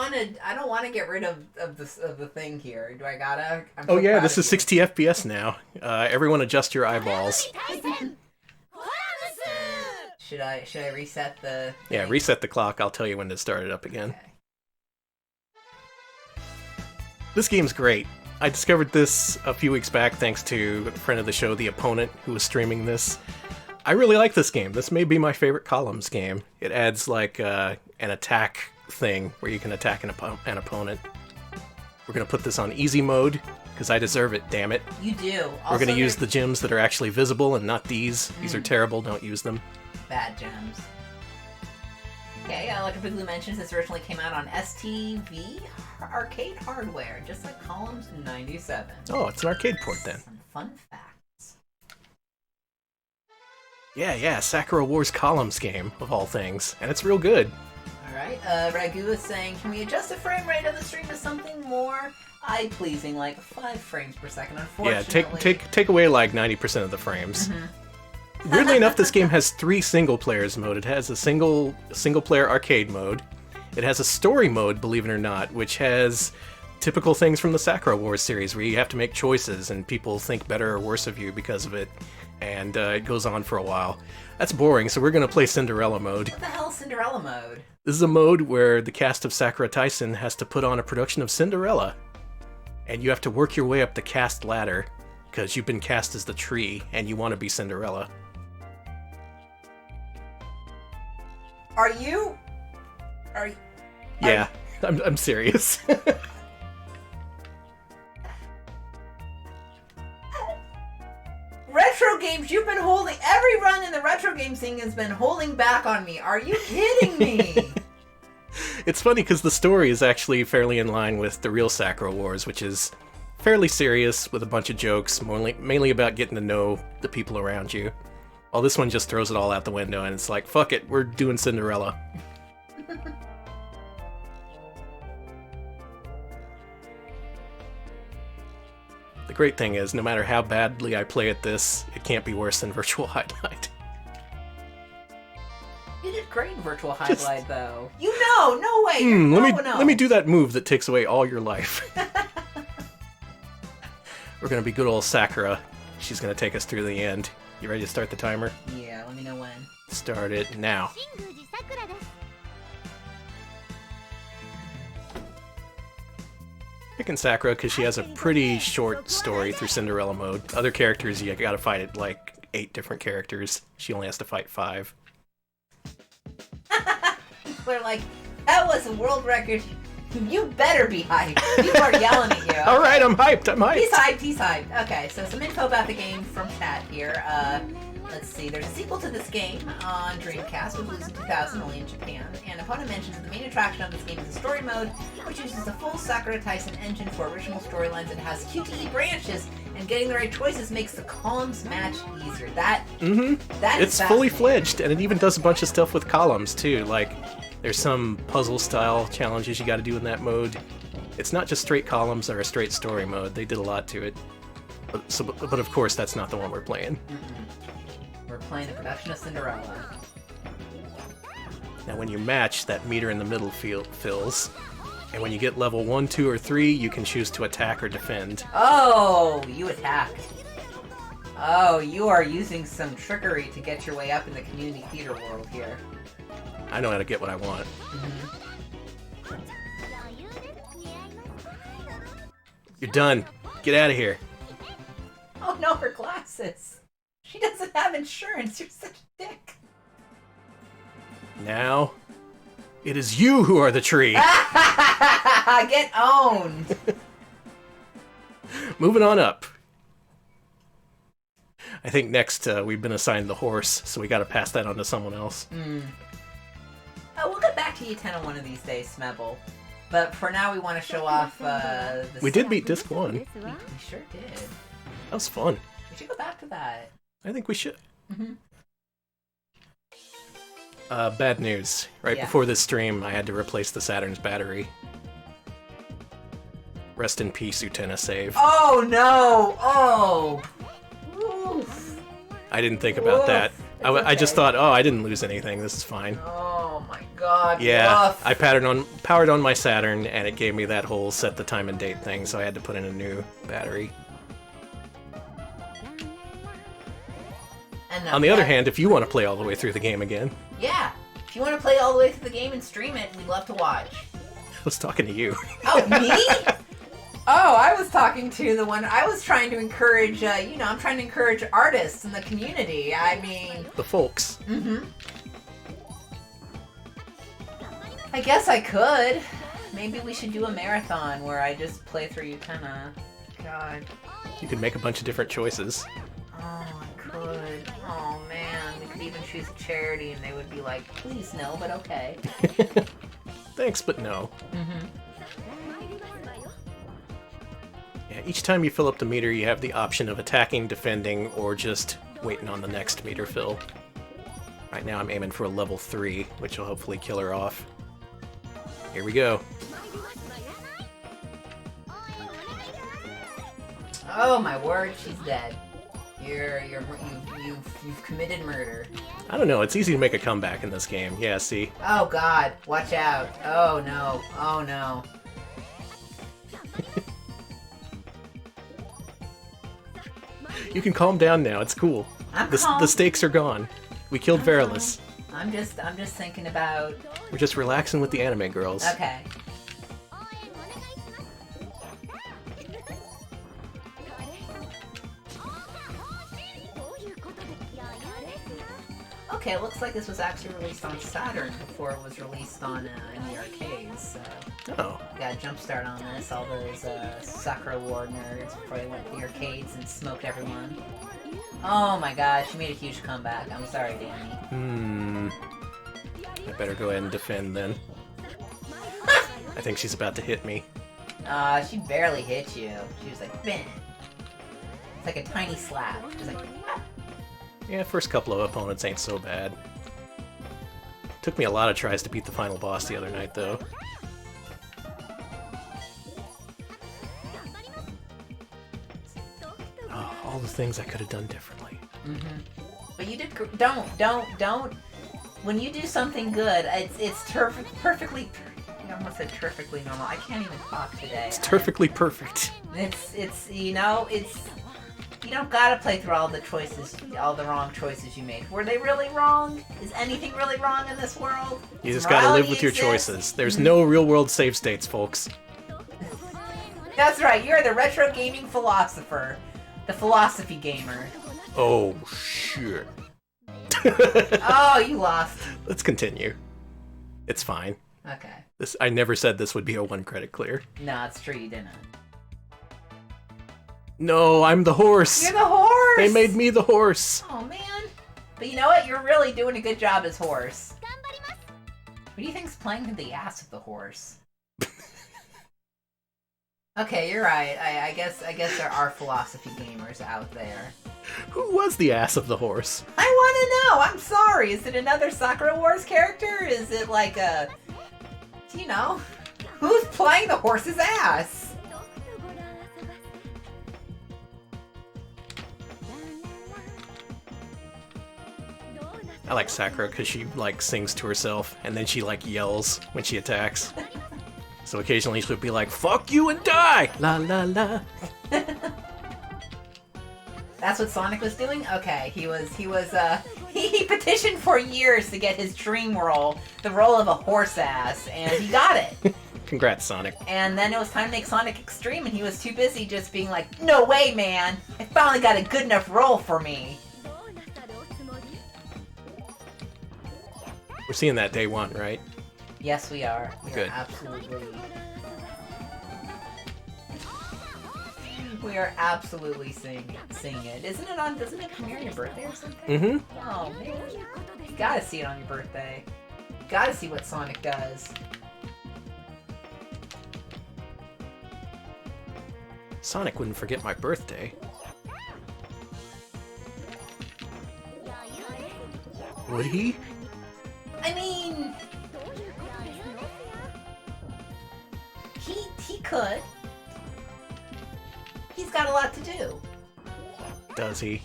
B: want to get rid of the thing here. Do I gotta?
A: Oh yeah, this is 60 FPS now. Everyone adjust your eyeballs.
B: Should I reset the?
A: Yeah, reset the clock. I'll tell you when to start it up again.
B: Okay.
A: This game's great. I discovered this a few weeks back thanks to a friend of the show, The Opponent, who was streaming this. I really like this game. This may be my favorite Columns game. It adds like an attack thing where you can attack an opponent. We're gonna put this on easy mode because I deserve it, damn it.
B: You do. Also,
A: we're gonna use the gems that are actually visible and not these. These are terrible, don't use them.
B: Bad gems. Okay, like Blue mentions, this originally came out on STV arcade hardware, just like Columns 97.
A: Oh, it's an arcade port then.
B: Some fun facts.
A: Yeah, Sakura Wars Columns game, of all things. And it's real good.
B: Alright, Ragu is saying, can we adjust the frame rate of the stream to something more eye-pleasing, like 5 frames per second? Unfortunately...
A: Yeah, take away like 90% of the frames. Weirdly enough, this game has 3 single-players mode. It has a single-player arcade mode. It has a story mode, believe it or not, which has typical things from the Sakura Wars series, where you have to make choices and people think better or worse of you because of it. And it goes on for a while. That's boring, so we're going to play Cinderella mode.
B: What the hell is Cinderella mode?
A: This is a mode where the cast of Sakura Taisen has to put on a production of Cinderella. And you have to work your way up the cast ladder, because you've been cast as the tree, and you want to be Cinderella. Yeah, I'm serious.
B: Retro games, you've been holding... Every run in the retro game scene has been holding back on me. Are you kidding me?
A: It's funny because the story is actually fairly in line with the real Sakura Wars, which is fairly serious with a bunch of jokes, mainly about getting to know the people around you. While this one just throws it all out the window and it's like, fuck it, we're doing Cinderella. The great thing is, no matter how badly I play at this, it can't be worse than Virtual Hydlide.
B: You did great in Virtual Hydlide, though. You know, no way.
A: Let me do that move that takes away all your life. We're gonna be good old Sakura. She's gonna take us through the end. You ready to start the timer?
B: Yeah, let me know when.
A: Start it now. Picking Sakura because she has a pretty short story through Cinderella mode. Other characters, you gotta fight it like 8 different characters. She only has to fight 5.
B: They're like, that was a world record. You better be hyped. People are yelling at you.
A: Alright, I'm hyped, I'm hyped.
B: He's hyped. Okay, so some info about the game from chat here. Let's see, there's a sequel to this game on Dreamcast, which was in 2000, only in Japan. And Opponent mentions that the main attraction of this game is the story mode, which uses the full Sakura Taisen engine for original storylines and has QTE branches, and getting the right choices makes the columns match easier. That
A: It's fully fledged, and it even does a bunch of stuff with columns, too. Like, there's some puzzle-style challenges you gotta do in that mode. It's not just straight columns or a straight story mode. They did a lot to it. But of course, that's not the one we're playing.
B: We're playing a production of Cinderella.
A: Now when you match, that meter in the middle fills. And when you get level 1, 2, or 3, you can choose to attack or defend.
B: Oh, you attacked. Oh, you are using some trickery to get your way up in the community theater world here.
A: I know how to get what I want. You're done. Get out of here.
B: Oh no, her glasses. She doesn't have insurance. You're such a dick.
A: Now, it is you who are the tree.
B: Get owned.
A: Moving on up. I think next we've been assigned the horse, so we gotta pass that on to someone else.
B: Oh, we'll get back to you 10 one of these days, Smebble. But for now, we want to show off the...
A: We did beat Disc 1.
B: We sure did.
A: That was fun.
B: We should go back to that.
A: I think we should. Bad news. Right before this stream, I had to replace the Saturn's battery. Rest in peace, Utena save.
B: Oh, no! Oh! Oof.
A: I didn't think about that. I just thought, oh, I didn't lose anything. This is fine.
B: Oh my god.
A: Yeah, I powered on my Saturn, and it gave me that whole set the time and date thing, so I had to put in a new battery.
B: And
A: on the other hand, if you want to play all the way through the game again...
B: Yeah, if you want to play all the way through the game and stream it, we'd love to watch.
A: I was talking to you.
B: Oh, me? Oh, I was talking to the one... I was trying to encourage, I'm trying to encourage artists in the community. I mean...
A: The folks.
B: I guess I could. Maybe we should do a marathon where I just play through Utena. God.
A: You could make a bunch of different choices.
B: Oh, I could. Oh, man. We could even choose a charity and they would be like, please no, but okay.
A: Thanks, but no. Yeah, each time you fill up the meter, you have the option of attacking, defending, or just waiting on the next meter fill. Right now I'm aiming for a level 3, which will hopefully kill her off. Here we go.
B: Oh my word, she's dead. You've committed murder.
A: I don't know, it's easy to make a comeback in this game. Yeah, see?
B: Oh god, watch out. Oh no, oh no.
A: You can calm down now, it's cool. The stakes are gone. We killed Verilus.
B: I'm just thinking about...
A: We're just relaxing with the anime girls.
B: Okay. Okay, it looks like this was actually released on Saturn before it was released on in the arcades, so...
A: Oh.
B: Got a jump start on this, all those Sakura War nerds before they went to the arcades and smoked everyone. Oh my gosh, she made a huge comeback. I'm sorry, Danny.
A: I better go ahead and defend then. I think she's about to hit me.
B: She barely hit you. She was like, bam. It's like a tiny slap. She's like, ah.
A: Yeah, first couple of opponents ain't so bad. Took me a lot of tries to beat the final boss the other night, though. Oh, all the things I could have done differently.
B: But you did... Don't. When you do something good, it's perfectly... I almost said terrifically normal. I can't even talk today.
A: It's perfectly perfect.
B: It's you don't gotta play through all the wrong choices you made. Were they really wrong? Is anything really wrong in this world?
A: You just gotta live with your choices. There's no real-world save states, folks.
B: That's right, you're the retro gaming philosopher. The philosophy gamer.
A: Oh, shit.
B: Oh, you lost.
A: Let's continue. It's fine.
B: Okay.
A: I never said this would be a 1-credit clear.
B: No, it's true, you didn't.
A: No, I'm the horse!
B: You're the horse!
A: They made me the horse!
B: Oh, man. But you know what? You're really doing a good job as horse. What do you think's playing the ass of the horse? Okay, you're right. I guess there are philosophy gamers out there.
A: Who was the ass of the horse?
B: I want to know! I'm sorry! Is it another Sakura Wars character? Is it like a... Who's playing the horse's ass?
A: I like Sakura because she, sings to herself, and then she, yells when she attacks. So occasionally she'll be like, fuck you and die! La la la.
B: That's what Sonic was doing? Okay, he petitioned for years to get his dream role, the role of a horse ass, and he got it.
A: Congrats, Sonic.
B: And then it was time to make Sonic Extreme, and he was too busy just being like, no way, man! I finally got a good enough role for me!
A: We're seeing that day one, right?
B: Yes, we are.
A: Good.
B: We are absolutely seeing it. Isn't it on? Doesn't it premiere on your birthday or something?
A: Mm-hmm.
B: Oh man, you gotta see it on your birthday. You gotta see what Sonic does.
A: Sonic wouldn't forget my birthday. Would he?
B: I mean, he could. He's got a lot to do.
A: Does he?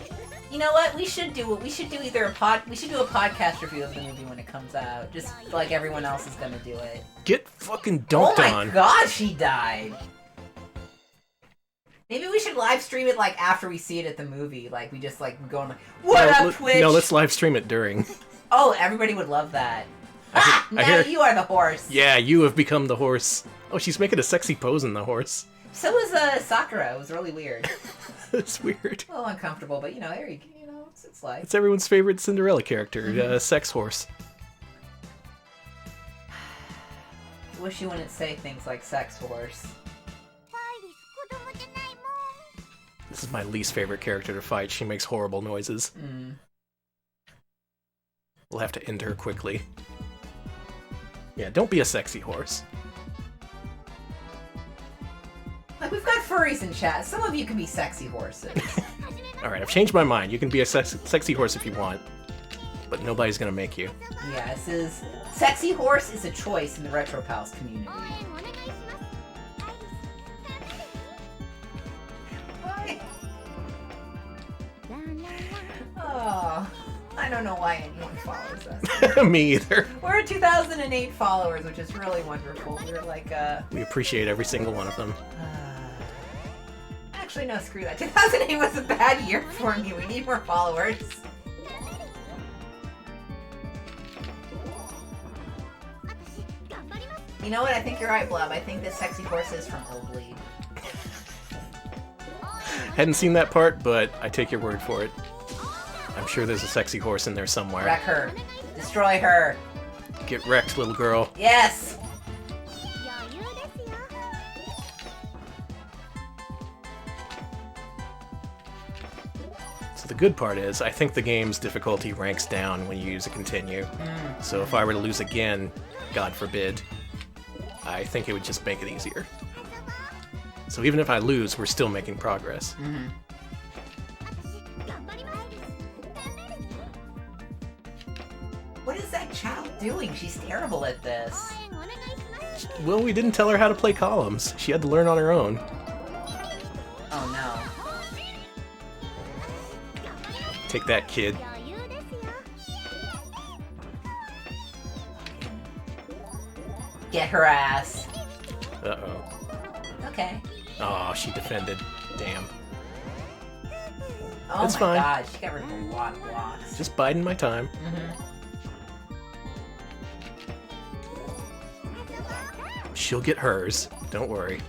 B: You know what? We should do either a podcast review of the movie when it comes out, just like everyone else is gonna do it.
A: Get fucking dunked on.
B: Oh my gosh, he died. Maybe we should live stream it like after we see it at the movie. Like we just like go on like, what up, Twitch?
A: No, let's live stream it during.
B: Oh, everybody would love that.
A: I hear,
B: you are the horse.
A: Yeah, you have become the horse. Oh, she's making a sexy pose in the horse.
B: So was Sakura. It was really weird.
A: It's weird.
B: A little uncomfortable, but you know, it's life.
A: It's everyone's favorite Cinderella character, sex horse.
B: I wish you wouldn't say things like sex horse.
A: This is my least favorite character to fight. She makes horrible noises. We'll have to end her quickly. Yeah, don't be a sexy horse.
B: Like, we've got furries in chat. Some of you can be sexy horses.
A: Alright, I've changed my mind. You can be a sexy horse if you want. But nobody's gonna make you.
B: Yeah, sexy horse is a choice in the Retro Pals community. Oh, I don't know why anyone follows us.
A: Me either.
B: We're 2008 followers, which is really wonderful. We're like,
A: we appreciate every single one of them.
B: Actually, no, screw that. 2008 was a bad year for me. We need more followers. You know what? I think you're right, Blub. I think this sexy horse is from Hydlide.
A: Hadn't seen that part, but I take your word for it. I'm sure there's a sexy horse in there somewhere.
B: Wreck her. Destroy her.
A: Get wrecked, little girl.
B: Yes!
A: So the good part is, I think the game's difficulty ranks down when you use a continue. So if I were to lose again, God forbid, I think it would just make it easier. So even if I lose, we're still making progress.
B: What is that child doing? She's terrible at this.
A: Well, we didn't tell her how to play columns. She had to learn on her own.
B: Oh no.
A: Take that, kid.
B: Get her ass.
A: Uh-oh.
B: Okay.
A: Oh, she defended. Damn.
B: Oh
A: It's
B: my
A: fine.
B: god, she got rid of a lot of blocks.
A: Just biding my time. She'll get hers. Don't worry.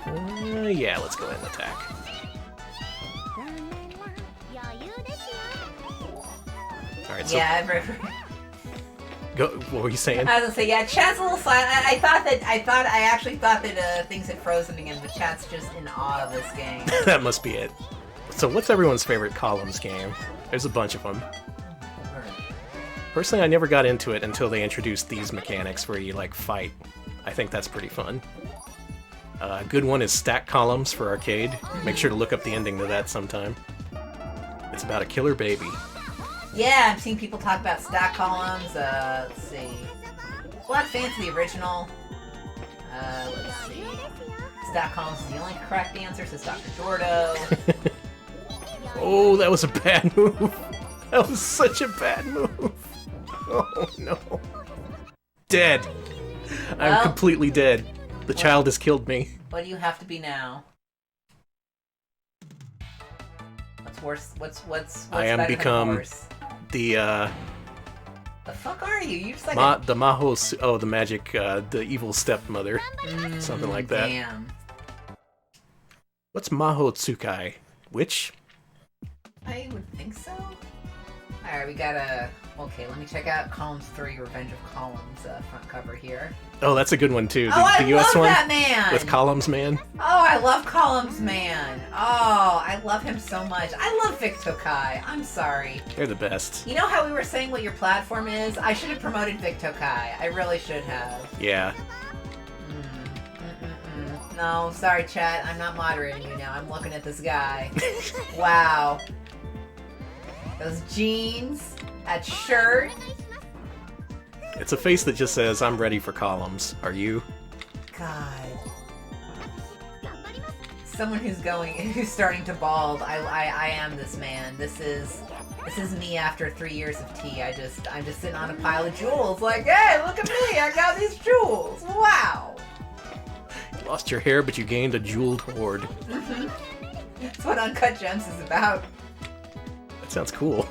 A: Yeah, let's go ahead and attack. Alright, so...
B: Yeah,
A: Go, what were you saying?
B: I was gonna say, yeah, chat's a little silent. I actually thought that things had frozen again, but chat's just in awe of this game.
A: That must be it. So what's everyone's favorite columns game? There's a bunch of them. Personally, I never got into it until they introduced these mechanics where you, like, fight. I think that's pretty fun. A good one is Stack Columns for arcade. Make sure to look up the ending to that sometime. It's about a killer baby.
B: Yeah, I've seen people talk about stack columns. Let's see. A lot of fans of the original. Let's see. Stack columns is the only correct answer, says Dr. Jordo.
A: Oh, that was a bad move. That was such a bad move. Oh, no. Dead. I'm completely dead. The child has killed me.
B: What do you have to be now? What's worse? What's
A: I am
B: better than
A: become
B: worse?
A: the
B: The fuck are you? You just like
A: the the magic, the evil stepmother. Something like that.
B: Damn.
A: What's Maho Tsukai? Witch?
B: I would think so. Alright, we got a... Okay, let me check out Columns 3, Revenge of Columns, front cover here.
A: Oh, that's a good one, too.
B: I
A: the US
B: love
A: one?
B: that man!
A: With Columns Man?
B: Oh, I love Columns Man. Oh, I love him so much. I love Victokai. I'm sorry.
A: They're the best.
B: You know how we were saying what your platform is? I should have promoted Victokai. I really should have.
A: Yeah.
B: No, sorry, chat. I'm not moderating you now. I'm looking at this guy. Wow. Those jeans, that shirt.
A: It's a face that just says, I'm ready for Columns. Are you?
B: God. Someone who's starting to bald. I am this man. This is me after 3 years of tea. I'm just sitting on a pile of jewels. Like, hey, look at me! I got these jewels. Wow.
A: You lost your hair, but you gained a jeweled hoard.
B: Mm-hmm. That's what Uncut Gems is about.
A: That sounds cool.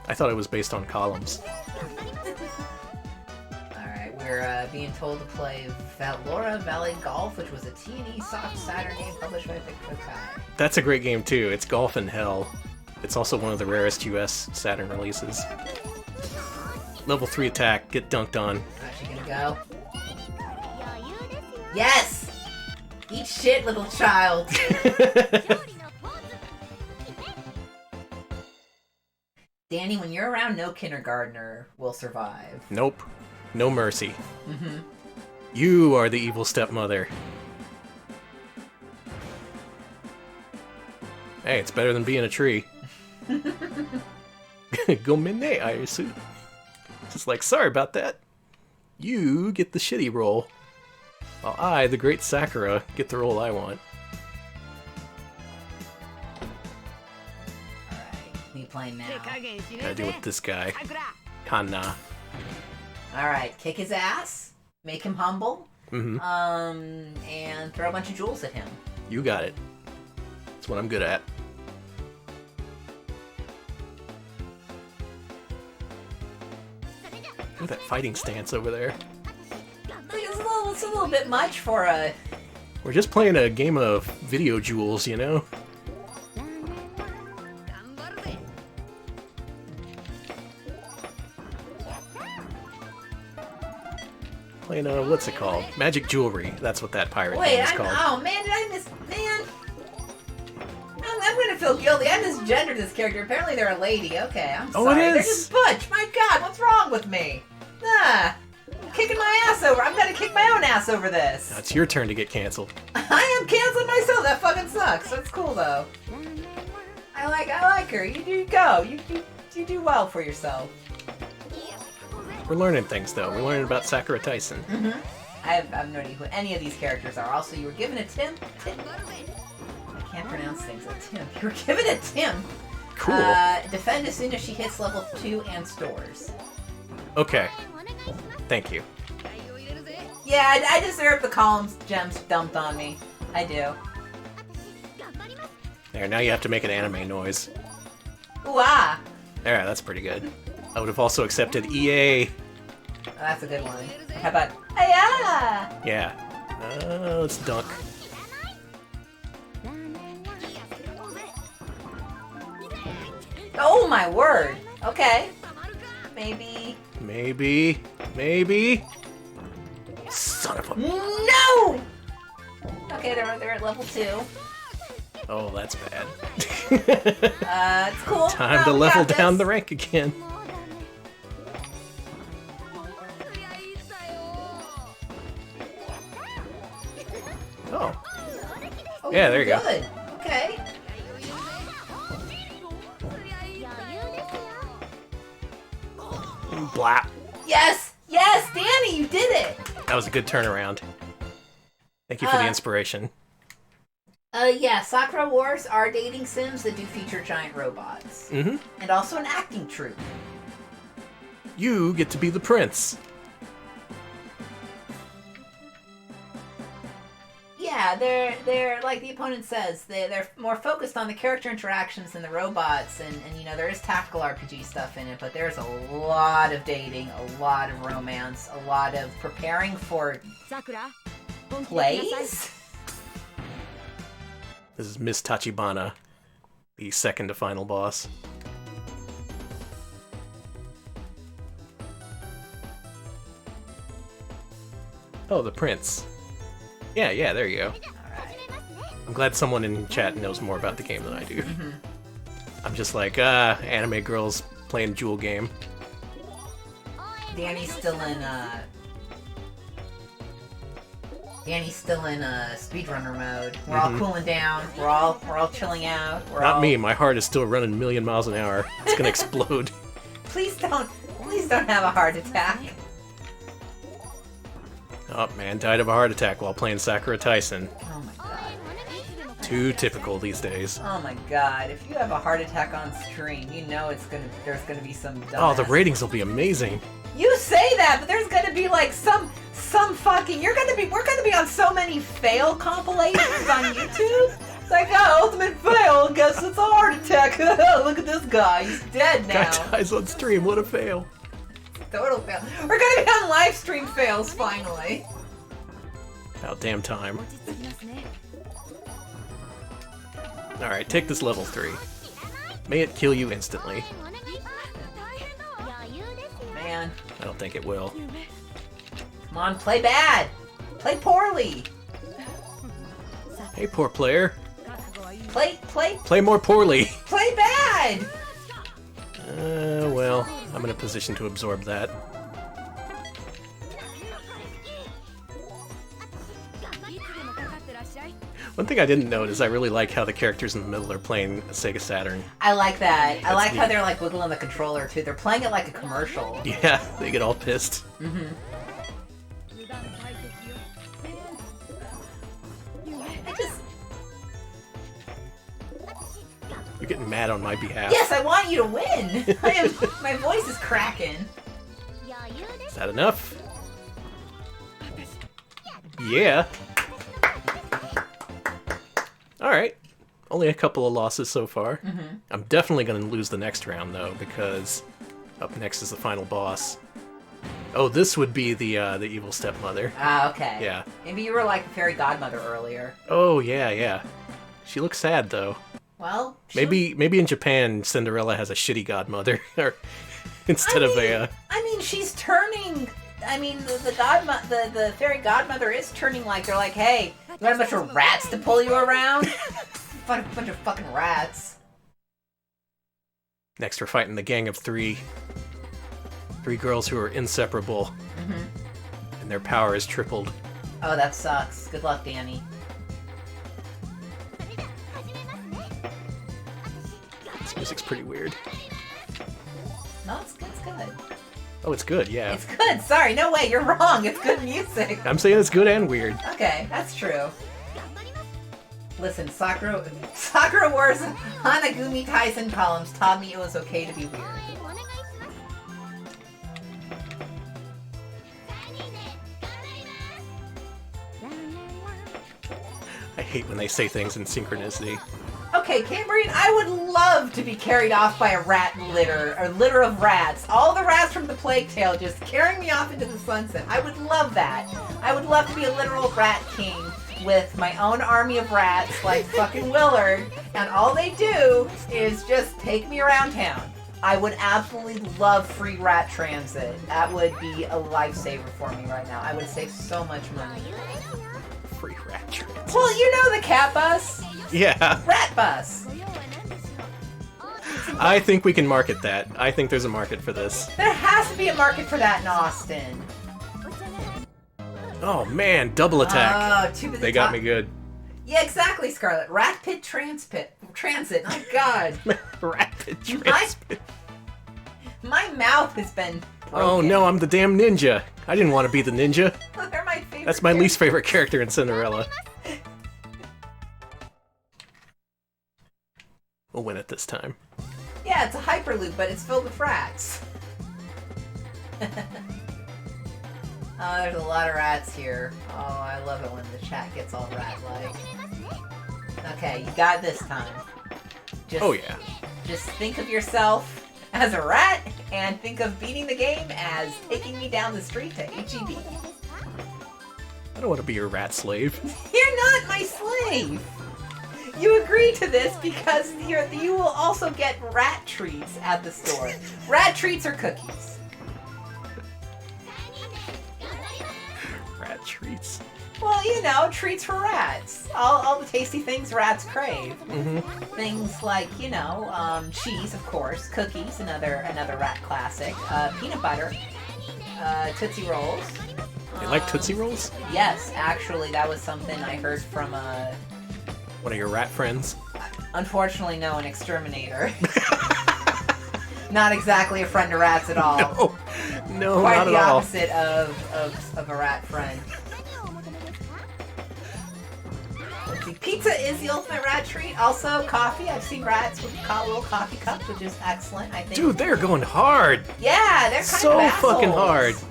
A: I thought it was based on Columns.
B: Alright, we're being told to play Valora Valley Golf, which was a T&E soft Saturn game published by Victokai.
A: That's a great game too. It's Golf in Hell. It's also one of the rarest US Saturn releases. Level 3 attack, get dunked on.
B: How's she gonna go? Yes! Eat shit, little child! Danny, when you're around, no kindergartner will survive.
A: Nope. No mercy.
B: Mm-hmm.
A: You are the evil stepmother. Hey, it's better than being a tree. Gomine, I assume. Just like, sorry about that. You get the shitty role. While I, the great Sakura, get the role I want.
B: Alright, what are you playing now?
A: Gotta deal with this guy. Hana.
B: Alright, kick his ass, make him humble,
A: Mm-hmm.
B: and throw a bunch of jewels at him.
A: You got it. That's what I'm good at. Look at that fighting stance over there.
B: It's a little bit much for a...
A: We're just playing a game of video jewels, you know? Playing what's it called? Magic Jewelry. That's what that pirate game is called.
B: Oh man, did I miss... Man! I'm gonna feel guilty. I misgendered this character. Apparently they're a lady. Okay, I'm sorry.
A: Oh, it is?
B: They're just butch. My god, what's wrong with me? Ah! I'm kicking my ass over. I'm gonna kick my own ass over this.
A: Now it's your turn to get canceled.
B: I am canceling myself. That fucking sucks. That's cool though. I like her. You go. You do well for yourself.
A: We're learning things, though. We're learning about Sakura Taisen.
B: Mm-hmm. I have no idea who any of these characters are. Also, you were given a Tim. I can't pronounce things. A Tim. You were given a Tim.
A: Cool.
B: Defend as soon as she hits level 2 and stores.
A: Okay. Thank you.
B: Yeah, I deserve the Columns gems dumped on me. I do.
A: There, now you have to make an anime noise.
B: Ooh, ah!
A: There, that's pretty good. I would have also accepted EA.
B: Oh, that's a good one. How about... Hiya!
A: Yeah. Let's dunk.
B: Oh my word! Okay. Maybe...
A: Maybe. Son of a...
B: No! Okay, they're at level 2.
A: Oh, that's bad.
B: It's cool.
A: Time to level down the rank again. Oh. Yeah, there you go.
B: Good. Okay.
A: Blah.
B: Yes! Yes! Danny, you did it!
A: That was a good turnaround. Thank you for the inspiration.
B: Yeah, Sakura Wars are dating sims that do feature giant robots.
A: Mm-hmm.
B: And also an acting troupe.
A: You get to be the prince.
B: Yeah, Yeah, they're like the opponent says, they're more focused on the character interactions than the robots, and you know there is tactical RPG stuff in it, but there's a lot of dating, a lot of romance, a lot of preparing for
C: Sakura,
B: plays.
A: This is Miss Tachibana, the second to final boss. Oh, the prince. Yeah, there you go.
B: Alright.
A: I'm glad someone in chat knows more about the game than I do. I'm just like, anime girls playing Jewel game.
B: Danny's still in speedrunner mode. We're all cooling down. We're all chilling out.
A: Not me, my heart is still running a million miles an hour. It's gonna explode.
B: Please don't have a heart attack.
A: Oh man, died of a heart attack while playing Sakura Taisen.
B: Oh my god.
A: Too typical these days.
B: Oh my god. If you have a heart attack on stream, you know there's gonna be some
A: Oh, the
B: dumbass.
A: ratings will be amazing.
B: You say that, but there's gonna be like some fucking we're gonna be on so many fail compilations on YouTube. It's like, oh, ultimate fail, guess it's a heart attack. Look at this guy, he's dead now.
A: Guy dies on stream, what a fail.
B: Total fail. We're gonna be on live stream fails finally.
A: About damn time. Alright, take this level 3. May it kill you instantly.
B: Man,
A: I don't think it will.
B: come on, play bad. Play poorly.
A: Hey, poor player.
B: Play
A: Play more poorly.
B: bad.
A: Well, I'm in a position to absorb that. One thing I didn't note is I really like how the characters in the middle are playing a Sega Saturn.
B: I like that. I
A: That's
B: like how
A: neat.
B: they're like wiggling the controller too. They're playing it like a commercial.
A: Yeah, they get all pissed.
B: I just
A: You're getting mad on my behalf.
B: yes, I want you to win. My voice is cracking.
A: Is that enough? Yeah. Alright. Only a couple of losses so far. I'm definitely going to lose the next round, though, because up next is the final boss. Oh, this would be the evil stepmother.
B: Ah, okay.
A: Yeah.
B: Maybe you were like a fairy godmother earlier.
A: Oh, yeah. She looks sad, though.
B: Well,
A: Maybe in Japan, Cinderella has a shitty godmother, or instead of a.
B: I mean, she's turning. I mean, the fairy godmother is turning like they're like, hey, you want a bunch of rats to pull you around? Bunch of fucking rats.
A: Next, we're fighting the gang of three girls who are inseparable, and their power is tripled.
B: Oh, that sucks. Good luck, Danny.
A: This music's pretty weird.
B: No, it's good. It's good.
A: Oh, it's good, yeah.
B: It's good. Sorry, no way. You're wrong. It's good music.
A: I'm saying it's good and weird.
B: Okay, that's true. Listen, Sakura Wars Hanagumi Taisen Columns taught me it was okay to be weird.
A: I hate when they say things in synchronicity.
B: Okay, Cambrian, I would love to be carried off by a rat litter, or litter of rats. All the rats from the Plague Tale just carrying me off into the sunset. I would love that. I would love to be a literal rat king with my own army of rats like fucking Willard, and all they do is just take me around town. I would absolutely love free rat transit. That would be a lifesaver for me right now. I would save so much money.
A: Free rat trans.
B: Well, you know the cat bus?
A: Yeah,
B: Rat bus.
A: I think we can market that. I think there's a market for this.
B: There has to be a market for that in Austin.
A: Oh man, double attack.
B: Oh, too busy
A: They got me
B: talk-
A: good.
B: Yeah, exactly, Scarlet. Rat Pit Transit. Oh, God.
A: Rapid transpit.
B: My mouth has been broken.
A: Oh no, I'm the damn ninja. I didn't want to be the ninja.
B: They're my favorite.
A: That's my least favorite character in Cinderella. We'll win it this time.
B: Yeah, it's a hyperloop, but it's filled with rats. There's a lot of rats here. Oh, I love it when the chat gets all rat-like. Okay, you got this time.
A: Oh yeah.
B: Just think of yourself as a rat, and think of beating the game as taking me down the street to HEB.
A: I don't want to be your rat slave.
B: You're not my slave! You agree to this because you will also get rat treats at the store. Rat treats are cookies.
A: Rat treats.
B: Well, you know, treats for rats. All the tasty things rats crave.
A: Mm-hmm.
B: Things like, you know, cheese, of course, cookies, another rat classic, peanut butter, Tootsie Rolls.
A: You like Tootsie Rolls?
B: Yes, actually, that was something I heard from
A: one of your rat friends?
B: Unfortunately, no, an exterminator. Not exactly a friend of rats at all.
A: No,
B: Quite
A: not
B: the
A: at all.
B: opposite of a rat friend. Let's see. Pizza is the ultimate rat treat. Also, coffee. I've seen rats with little coffee cups, which is excellent, I think.
A: Dude, they're going hard.
B: Yeah, they're kind
A: so
B: of assholes.
A: fucking hard. Is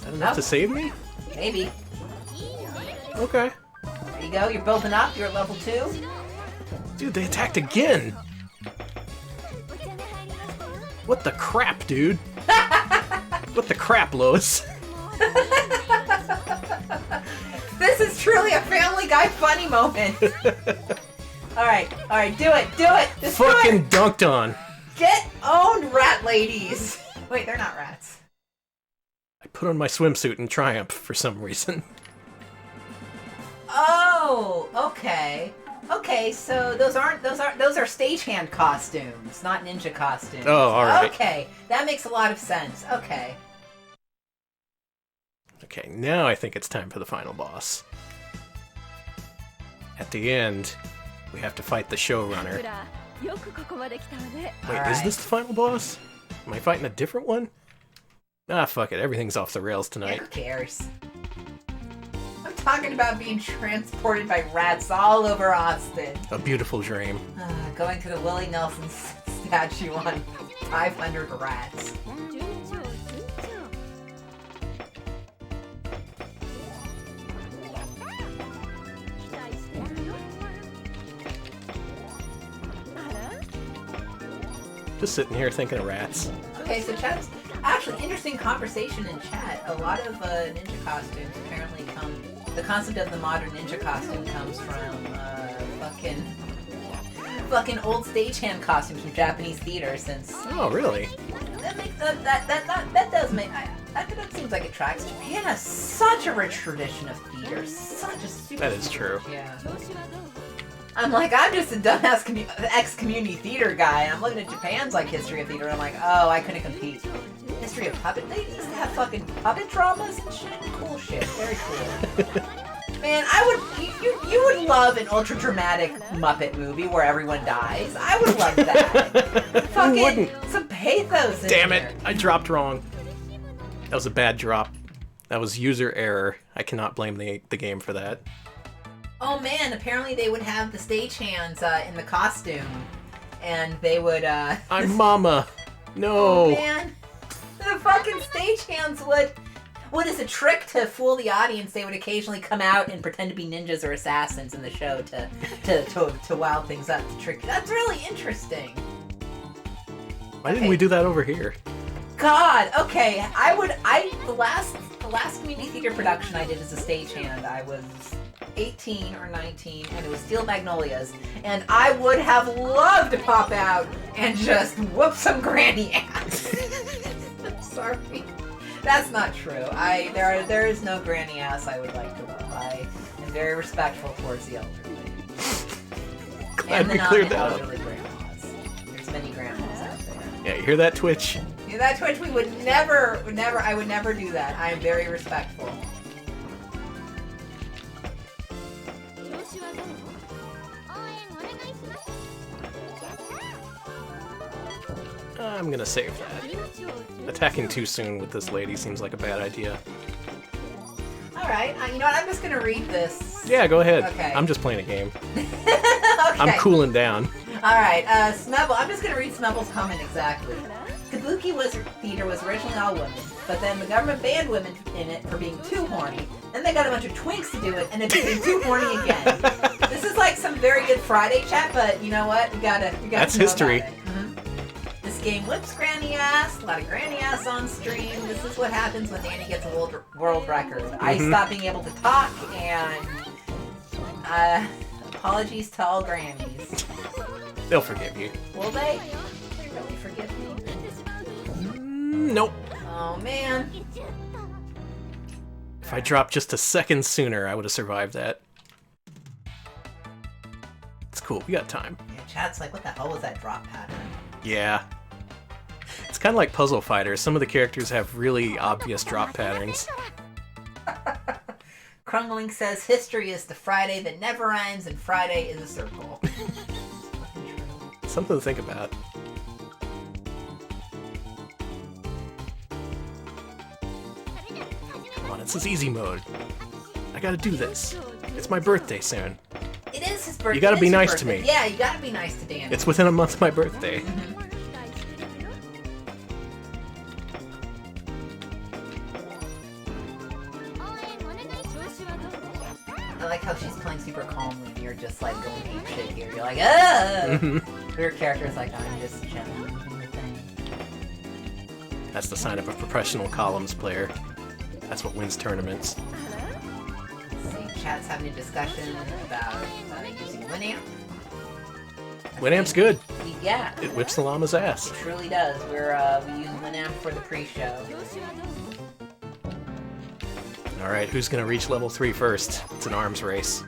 A: that enough to save me?
B: Maybe.
A: Okay.
B: There you go. You're building up. You're at level 2.
A: Dude, they attacked again. What the crap, dude? What the crap, Lois?
B: This is truly a Family Guy funny moment. Alright, do it! Just
A: Fucking
B: do it.
A: dunked on.
B: Get owned, rat ladies! Wait, they're not rats.
A: I put on my swimsuit in triumph for some reason.
B: Oh, okay. Okay, so those are stagehand costumes, not ninja costumes.
A: Oh, alright.
B: Okay, that makes a lot of sense. Okay.
A: Okay, now I think it's time for the final boss. At the end, we have to fight the showrunner. Wait, is this the final boss? Am I fighting a different one? Ah, fuck it. Everything's off the rails tonight.
B: Yeah, who cares? I'm talking about being transported by rats all over Austin.
A: A beautiful dream.
B: Going to the Willie Nelson statue on 500 rats.
A: Just sitting here thinking of rats.
B: Okay, so chat's actually interesting conversation in chat. A lot of ninja costumes apparently come. The concept of the modern ninja costume comes from fucking old stagehand costumes from Japanese theater. Since
A: Oh, really?
B: that does make that seems like it tracks. Japan has such a rich tradition of theater. Such a super.
A: That is true.
B: Yeah. I'm like, I'm just a dumbass ex-community theater guy, and I'm looking at Japan's like history of theater, and I'm like, oh, I couldn't compete. History of puppet? They used to have fucking puppet dramas and shit. Cool shit. Very cool. Man, you would love an ultra dramatic Muppet movie where everyone dies. I would love that. Fucking
A: wouldn't?
B: some pathos in
A: Damn
B: there.
A: it! I dropped wrong. That was a bad drop. That was user error. I cannot blame the game for that.
B: Oh man, apparently they would have the stagehands in the costume, and they would,
A: I'm Mama! No!
B: Oh man, the fucking stagehands would... What is a trick to fool the audience? They would occasionally come out and pretend to be ninjas or assassins in the show to wow things up, to trick. That's really interesting.
A: Why didn't we do that over here?
B: God, okay, the last community theater production I did as a stagehand, I was 18 or 19, and it was Steel Magnolias, and I would have loved to pop out and just whoop some granny ass. Sorry. That's not true. There is no granny ass I would like to whoop. I am very respectful towards the elderly.
A: Glad we cleared that up.
B: Elderly grandmas. There's many grandmas out there.
A: Yeah, you hear that, Twitch?
B: Yeah, that Twitch, I would never do that. I am very respectful.
A: I'm gonna save that. Attacking too soon with this lady seems like a bad idea.
B: Alright, you know what, I'm just gonna read this.
A: Yeah, go ahead.
B: Okay.
A: I'm just playing a game.
B: Okay.
A: I'm cooling down.
B: Alright, Smebble, I'm just gonna read Smebble's comment exactly. Kabuki theater was originally all women, but then the government banned women in it for being too horny. Then they got a bunch of twinks to do it, and it became too horny again. This is like some very good Friday chat, but you know what? We gotta
A: That's
B: know
A: history.
B: about it. This game whips granny ass, a lot of granny ass on stream. This is what happens when Danny gets a world record. I stopped being able to talk, and apologies to all grannies.
A: They'll forgive you.
B: Will they? Really forgive me?
A: Nope.
B: Oh man.
A: If I dropped just a second sooner, I would have survived that. It's cool. We got time.
B: Yeah, chat's like, what the hell was that drop pattern?
A: Yeah. It's kind of like Puzzle Fighter. Some of the characters have really obvious drop patterns.
B: Krungling says, history is the Friday that never ends, and Friday is a circle.
A: Something to think about. Come on, this is easy mode. I gotta do this. It's my birthday soon.
B: It is his birthday.
A: You gotta be nice to me.
B: Yeah, you gotta be nice to Dan.
A: It's within a month of my birthday.
B: I like how she's playing super calmly and you're just like going deep shit here. You're like, ah! Your character's like, I'm just gently moving the thing.
A: That's the sign of a professional columns player. That's what wins tournaments.
B: Let's see, chat's having a discussion about using Winamp.
A: Winamp's good.
B: Yeah.
A: It whips the llama's ass.
B: It truly does. We use Winamp for the pre-show.
A: Alright, who's gonna reach level 3 first? It's an arms race.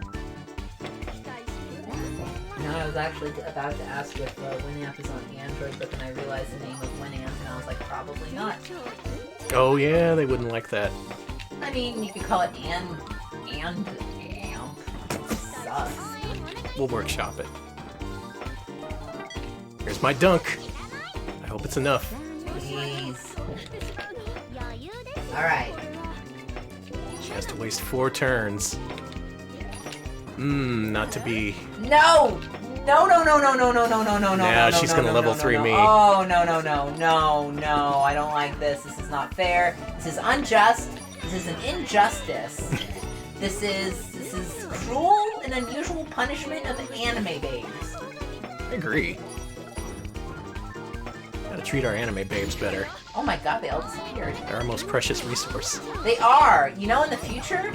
B: No, I was actually about to ask if Winamp is on Android, but then I realized the name of Winamp, and I was like, probably not.
A: Oh yeah, they wouldn't like that.
B: I mean, you could call it Amp. Sucks.
A: We'll workshop it. Here's my dunk. I hope it's enough.
B: Jeez. Alright.
A: She has to waste 4 turns. Not to be...
B: No! No, no, no, no, no, no, no, no, no, no,
A: Now
B: no,
A: she's
B: no,
A: gonna
B: no,
A: level
B: no,
A: 3
B: no,
A: me.
B: Oh, no, no, no, no, no, I don't like this. This is not fair. This is unjust. This is an injustice. This is cruel and unusual punishment of anime babes.
A: I agree. Gotta treat our anime babes better.
B: Oh my god, they all disappeared.
A: They're our most precious resource.
B: They are. You know, in the future,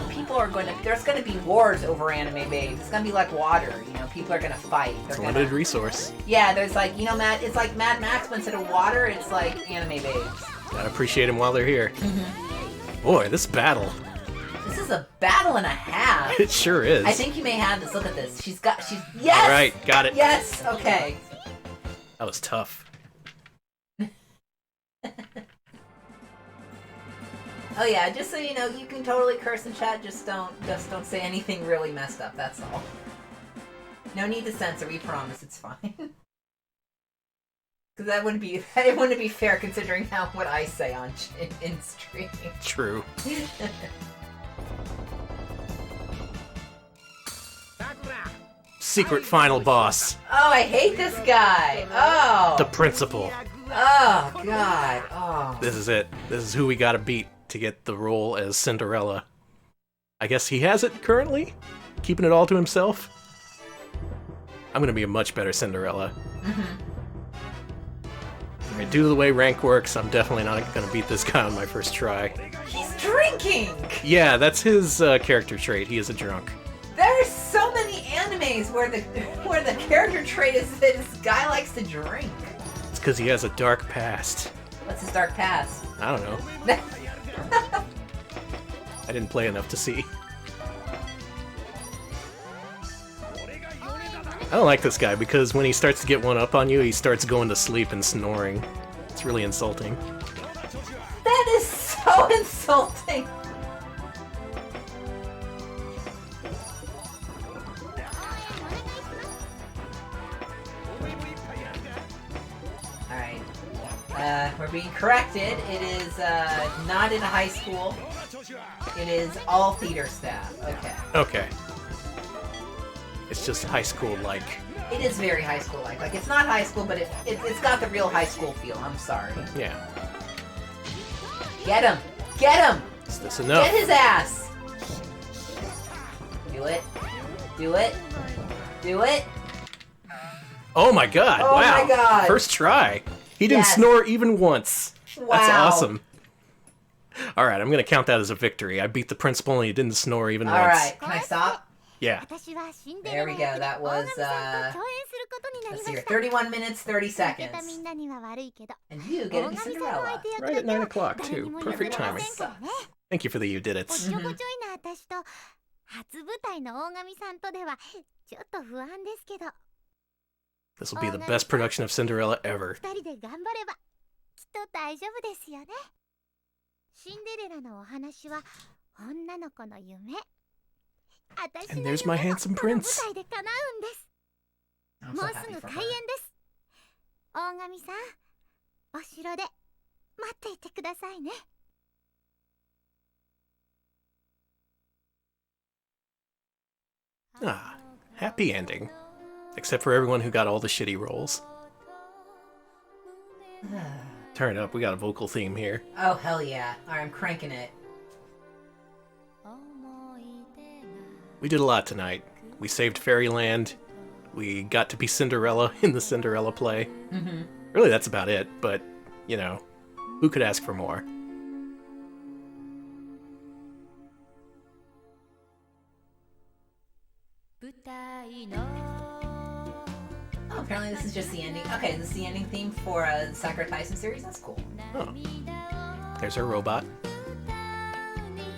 B: people are there's gonna be wars over anime babes. It's gonna be like water, you know, people are gonna fight.
A: It's a limited resource.
B: Yeah, there's like, you know, it's like Mad Max, but instead of water, it's like anime babes.
A: Gotta appreciate them while they're here. Boy, this battle.
B: This is a battle and a half.
A: It sure is.
B: I think you may have this. Look at this. Yes!
A: Alright, got it.
B: Yes! Okay.
A: That was tough.
B: Oh yeah, just so you know, you can totally curse in chat, just don't say anything really messed up, that's all. No need to censor, we promise, it's fine. Because that wouldn't be fair considering what I say in stream.
A: True. Secret final boss.
B: Oh, I hate this guy. Oh.
A: The principal.
B: Oh god. Oh.
A: This is it. This is who we gotta beat to get the role as Cinderella. I guess he has it currently? Keeping it all to himself? I'm gonna be a much better Cinderella. Alright, due to the way rank works, I'm definitely not gonna beat this guy on my first try.
B: He's drinking!
A: Yeah, that's his character trait. He is a drunk.
B: There's so many animes where the character trait is that this guy likes to drink.
A: It's because he has a dark past.
B: What's his dark past?
A: I don't know. I didn't play enough to see. I don't like this guy because when he starts to get one up on you, he starts going to sleep and snoring. It's really insulting.
B: That is so insulting. Alright. We're being corrected. It is not in a high school. It is all theater staff. Okay.
A: Okay. It's just high school-like.
B: It is very high school-like. Like, it's not high school, but it's got the real high school feel. I'm sorry.
A: Yeah.
B: Get him! Get him!
A: Is this enough?
B: Get his ass! Do it. Do it. Do it.
A: Oh my god!
B: Oh
A: wow!
B: my god!
A: First try. He didn't snore even once.
B: Wow.
A: That's awesome. All right, I'm gonna count that as a victory. I beat the principal and he didn't snore even once.
B: All right, can I stop?
A: Yeah.
B: There we go. That was let's see here, 31 minutes 30 seconds. And you get to be Cinderella.
A: Right at 9 o'clock too. Perfect timing.
B: Sucks.
A: Thank you for the you did it. This will be the best production of Cinderella ever. And there's my handsome prince.
B: I'm so happy for her.
A: Ah, happy ending. Except for everyone who got all the shitty roles. Turn it up, we got a vocal theme here.
B: Oh, hell yeah. Alright, I'm cranking it.
A: We did a lot tonight. We saved Fairyland. We got to be Cinderella in the Cinderella play.
B: Mm-hmm.
A: Really, that's about it, but, you know, who could ask for more?
B: Oh, apparently this is just the ending. Okay, this is the ending theme for the Sakura Taisen series. That's cool.
A: Oh. There's her robot.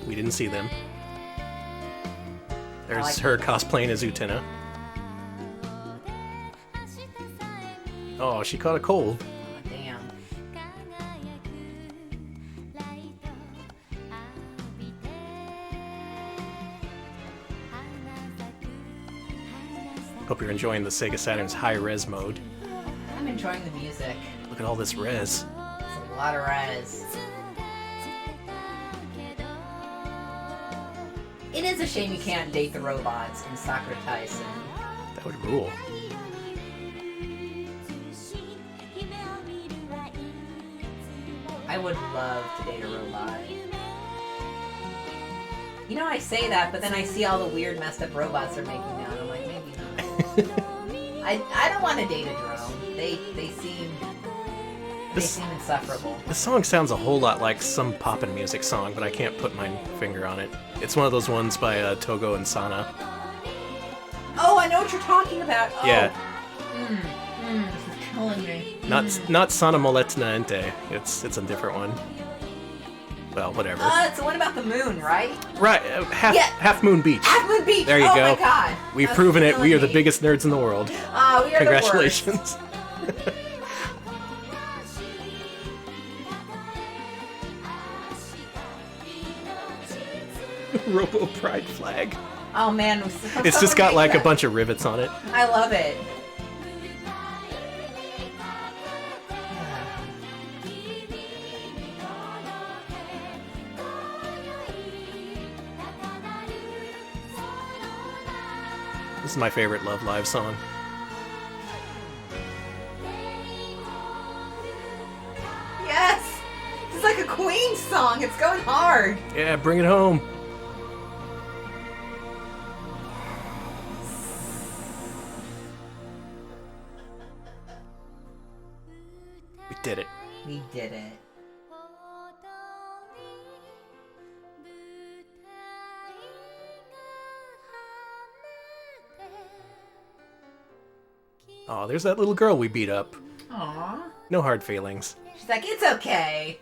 A: We didn't see them. There's
B: like
A: her cosplaying as Utena. Oh, she caught a cold.
B: Oh, damn.
A: Hope you're enjoying the Sega Saturn's high-res mode.
B: I'm enjoying the music.
A: Look at all this res.
B: It's a lot of res. It is a shame you can't date the robots in Sakura Taisen.
A: That would rule.
B: I would love to date a robot. You know, I say that, but then I see all the weird, messed up robots they're making now, and I'm like, maybe not. I don't want to date a drone. They seem insufferable.
A: This song sounds a whole lot like some poppin' music song, but I can't put my finger on it. It's one of those ones by Togo and Sana.
B: Oh, I know what you're talking about. Oh.
A: Yeah.
B: This is killing me.
A: Not Sana Moletna Ente. It's a different one. Well, whatever.
B: It's the one about the moon, right?
A: Right, Half Moon Beach.
B: Half Moon Beach.
A: There you
B: oh
A: go.
B: My God.
A: We've
B: That's
A: proven it. We are the
B: me.
A: biggest nerds in the world.
B: We are
A: Congratulations.
B: The worst.
A: Robo Pride flag.
B: Oh man,
A: It's just got like a bunch of rivets on it.
B: I love it.
A: This is my favorite Love Live song.
B: Yes! It's like a Queen song. It's going hard.
A: Yeah, bring it home. We did it.
B: We did it.
A: Oh, there's that little girl we beat up.
B: Aww.
A: No hard feelings.
B: She's like, it's okay.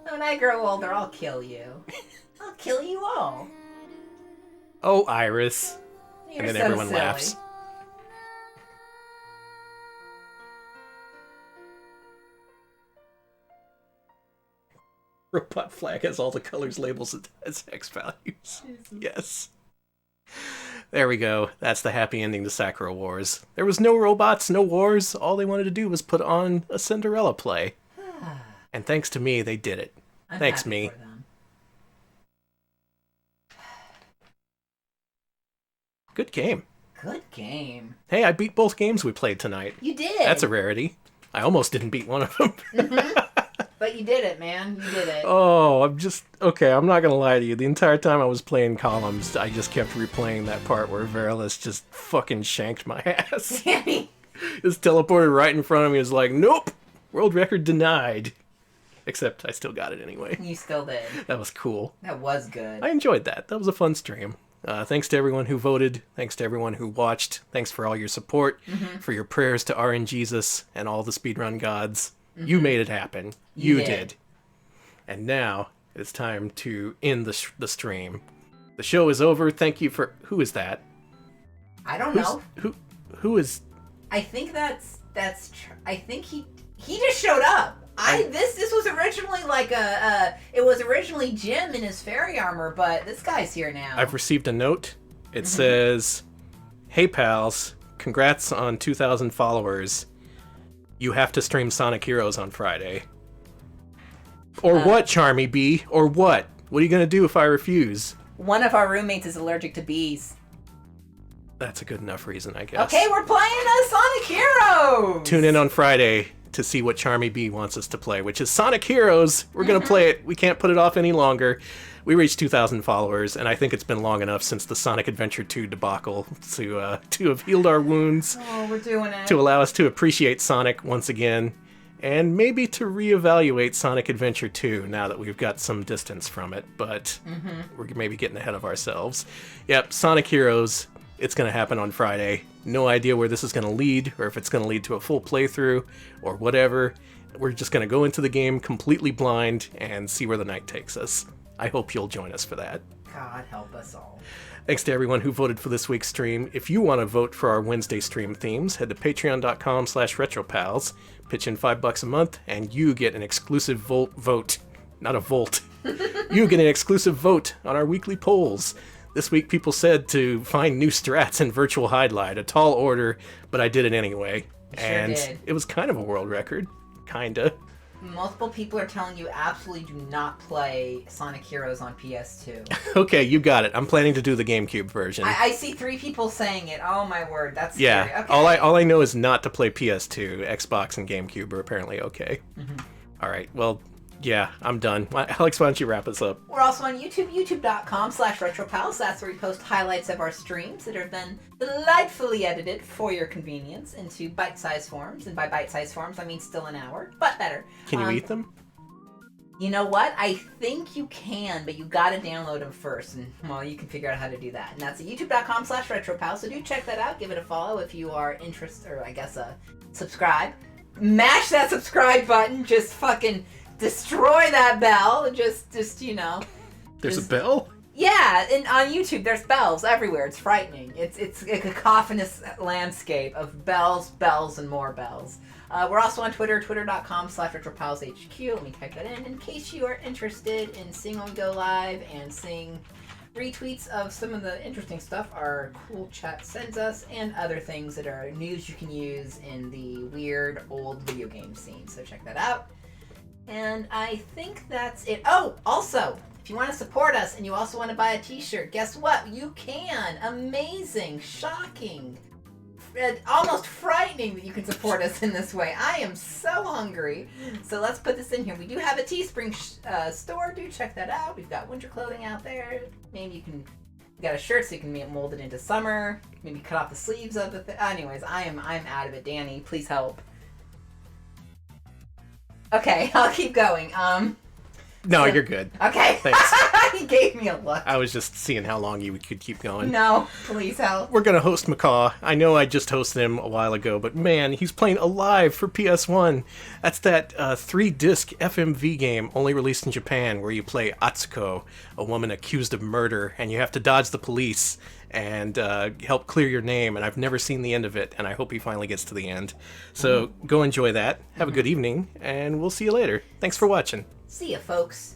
B: When I grow older, I'll kill you. I'll kill you all.
A: Oh, Iris.
B: You're
A: And then
B: so
A: everyone
B: silly.
A: laughs. Robot flag has all the colors labels as hex values. Yes. There we go. That's the happy ending to Sakura Wars. There was no robots, no wars. All they wanted to do was put on a Cinderella play. And thanks to me, they did it.
B: I'm
A: Thanks,
B: happy
A: me.
B: for them.
A: Good game.
B: Good game.
A: Hey, I beat both games we played tonight.
B: You did.
A: That's a rarity. I almost didn't beat one of them.
B: But you did it, man. You did it.
A: Oh, okay, I'm not gonna lie to you. The entire time I was playing Columns, I just kept replaying that part where Verilis just fucking shanked my ass. Just teleported right in front of me. It was like, nope, world record denied. Except I still got it anyway.
B: You still did.
A: That was cool.
B: That was good.
A: I enjoyed that. That was a fun stream. Thanks to everyone who voted. Thanks to everyone who watched. Thanks for all your support, for your prayers to RNGesus and all the speedrun gods. You made it happen. You did. And now it's time to end the stream. The show is over. Thank you for... Who is that?
B: I don't know.
A: Who is...
B: I think I think he just showed up. This was originally like it was originally Jim in his fairy armor, but this guy's here now.
A: I've received a note. It says, "Hey pals, congrats on 2,000 followers. You have to stream Sonic Heroes on Friday." Or what, Charmy B? Or what? What are you gonna do if I refuse?
B: One of our roommates is allergic to bees.
A: That's a good enough reason, I guess.
B: Okay, we're playing Sonic Heroes!
A: Tune in on Friday to see what Charmy B wants us to play, which is Sonic Heroes. We're going to play it. We can't put it off any longer. We reached 2,000 followers, and I think it's been long enough since the Sonic Adventure 2 debacle to have healed our wounds.
B: Oh, we're doing it.
A: To allow us to appreciate Sonic once again, and maybe to reevaluate Sonic Adventure 2 now that we've got some distance from it, but we're maybe getting ahead of ourselves. Yep, Sonic Heroes. It's going to happen on Friday. No idea where this is going to lead, or if it's going to lead to a full playthrough, or whatever. We're just going to go into the game completely blind and see where the night takes us. I hope you'll join us for that.
B: God help us all.
A: Thanks to everyone who voted for this week's stream. If you want to vote for our Wednesday stream themes, head to patreon.com/retropals, pitch in $5 a month, and you get an exclusive vote. Not a volt. You get an exclusive vote on our weekly polls. This week, people said to find new strats in Virtual Hydlide. A tall order, but I did it anyway. And it was kind of a world record. Kinda.
B: Multiple people are telling you absolutely do not play Sonic Heroes on PS2.
A: Okay, you got it. I'm planning to do the GameCube version.
B: I see 3 people saying it. Oh my word, that's scary.
A: Yeah,
B: Okay.
A: all I know is not to play PS2. Xbox and GameCube are apparently okay. All right, well... Yeah, I'm done. Alex, why don't you wrap us up?
B: We're also on YouTube, youtube.com/retropals. That's where we post highlights of our streams that have been delightfully edited for your convenience into bite-sized forms. And by bite-sized forms, I mean still an hour, but better.
A: Can you eat them?
B: You know what? I think you can, but you gotta download them first. And, well, you can figure out how to do that. And that's at youtube.com/retropals. So do check that out. Give it a follow if you are interested, or I guess subscribe. Mash that subscribe button. Just fucking... destroy that bell. Just you know.
A: There's a bell?
B: Yeah, and on YouTube there's bells everywhere. It's frightening. It's a cacophonous landscape of bells, and more bells. We're also on Twitter, twitter.com/retropalshq. Let me type that in case you are interested in seeing when we go live and seeing retweets of some of the interesting stuff our cool chat sends us and other things that are news you can use in the weird old video game scene. So check that out. And I think that's it. Oh, also, if you want to support us and you also want to buy a t-shirt, guess what? You can. Amazing. Shocking. Almost frightening that you can support us in this way. I am so hungry. So let's put this in here. We do have a Teespring store. Do check that out. We've got winter clothing out there. Maybe you can... We got a shirt so you can mold it into summer. Maybe cut off the sleeves of the thing. Anyways, I'm out of it. Danny, please help. Okay, I'll keep going.
A: No, you're good.
B: Okay.
A: Thanks.
B: He gave me a look.
A: I was just seeing how long you could keep going.
B: No, please help.
A: We're gonna host Macaw. I know I just hosted him a while ago, but man, he's playing Alive for PS1. That's that 3-disc FMV game only released in Japan where you play Atsuko, a woman accused of murder, and you have to dodge the police and help clear your name, and I've never seen the end of it, and I hope he finally gets to the end. So go enjoy that. Have a good evening, and we'll see you later. Thanks for watching.
B: See ya, folks.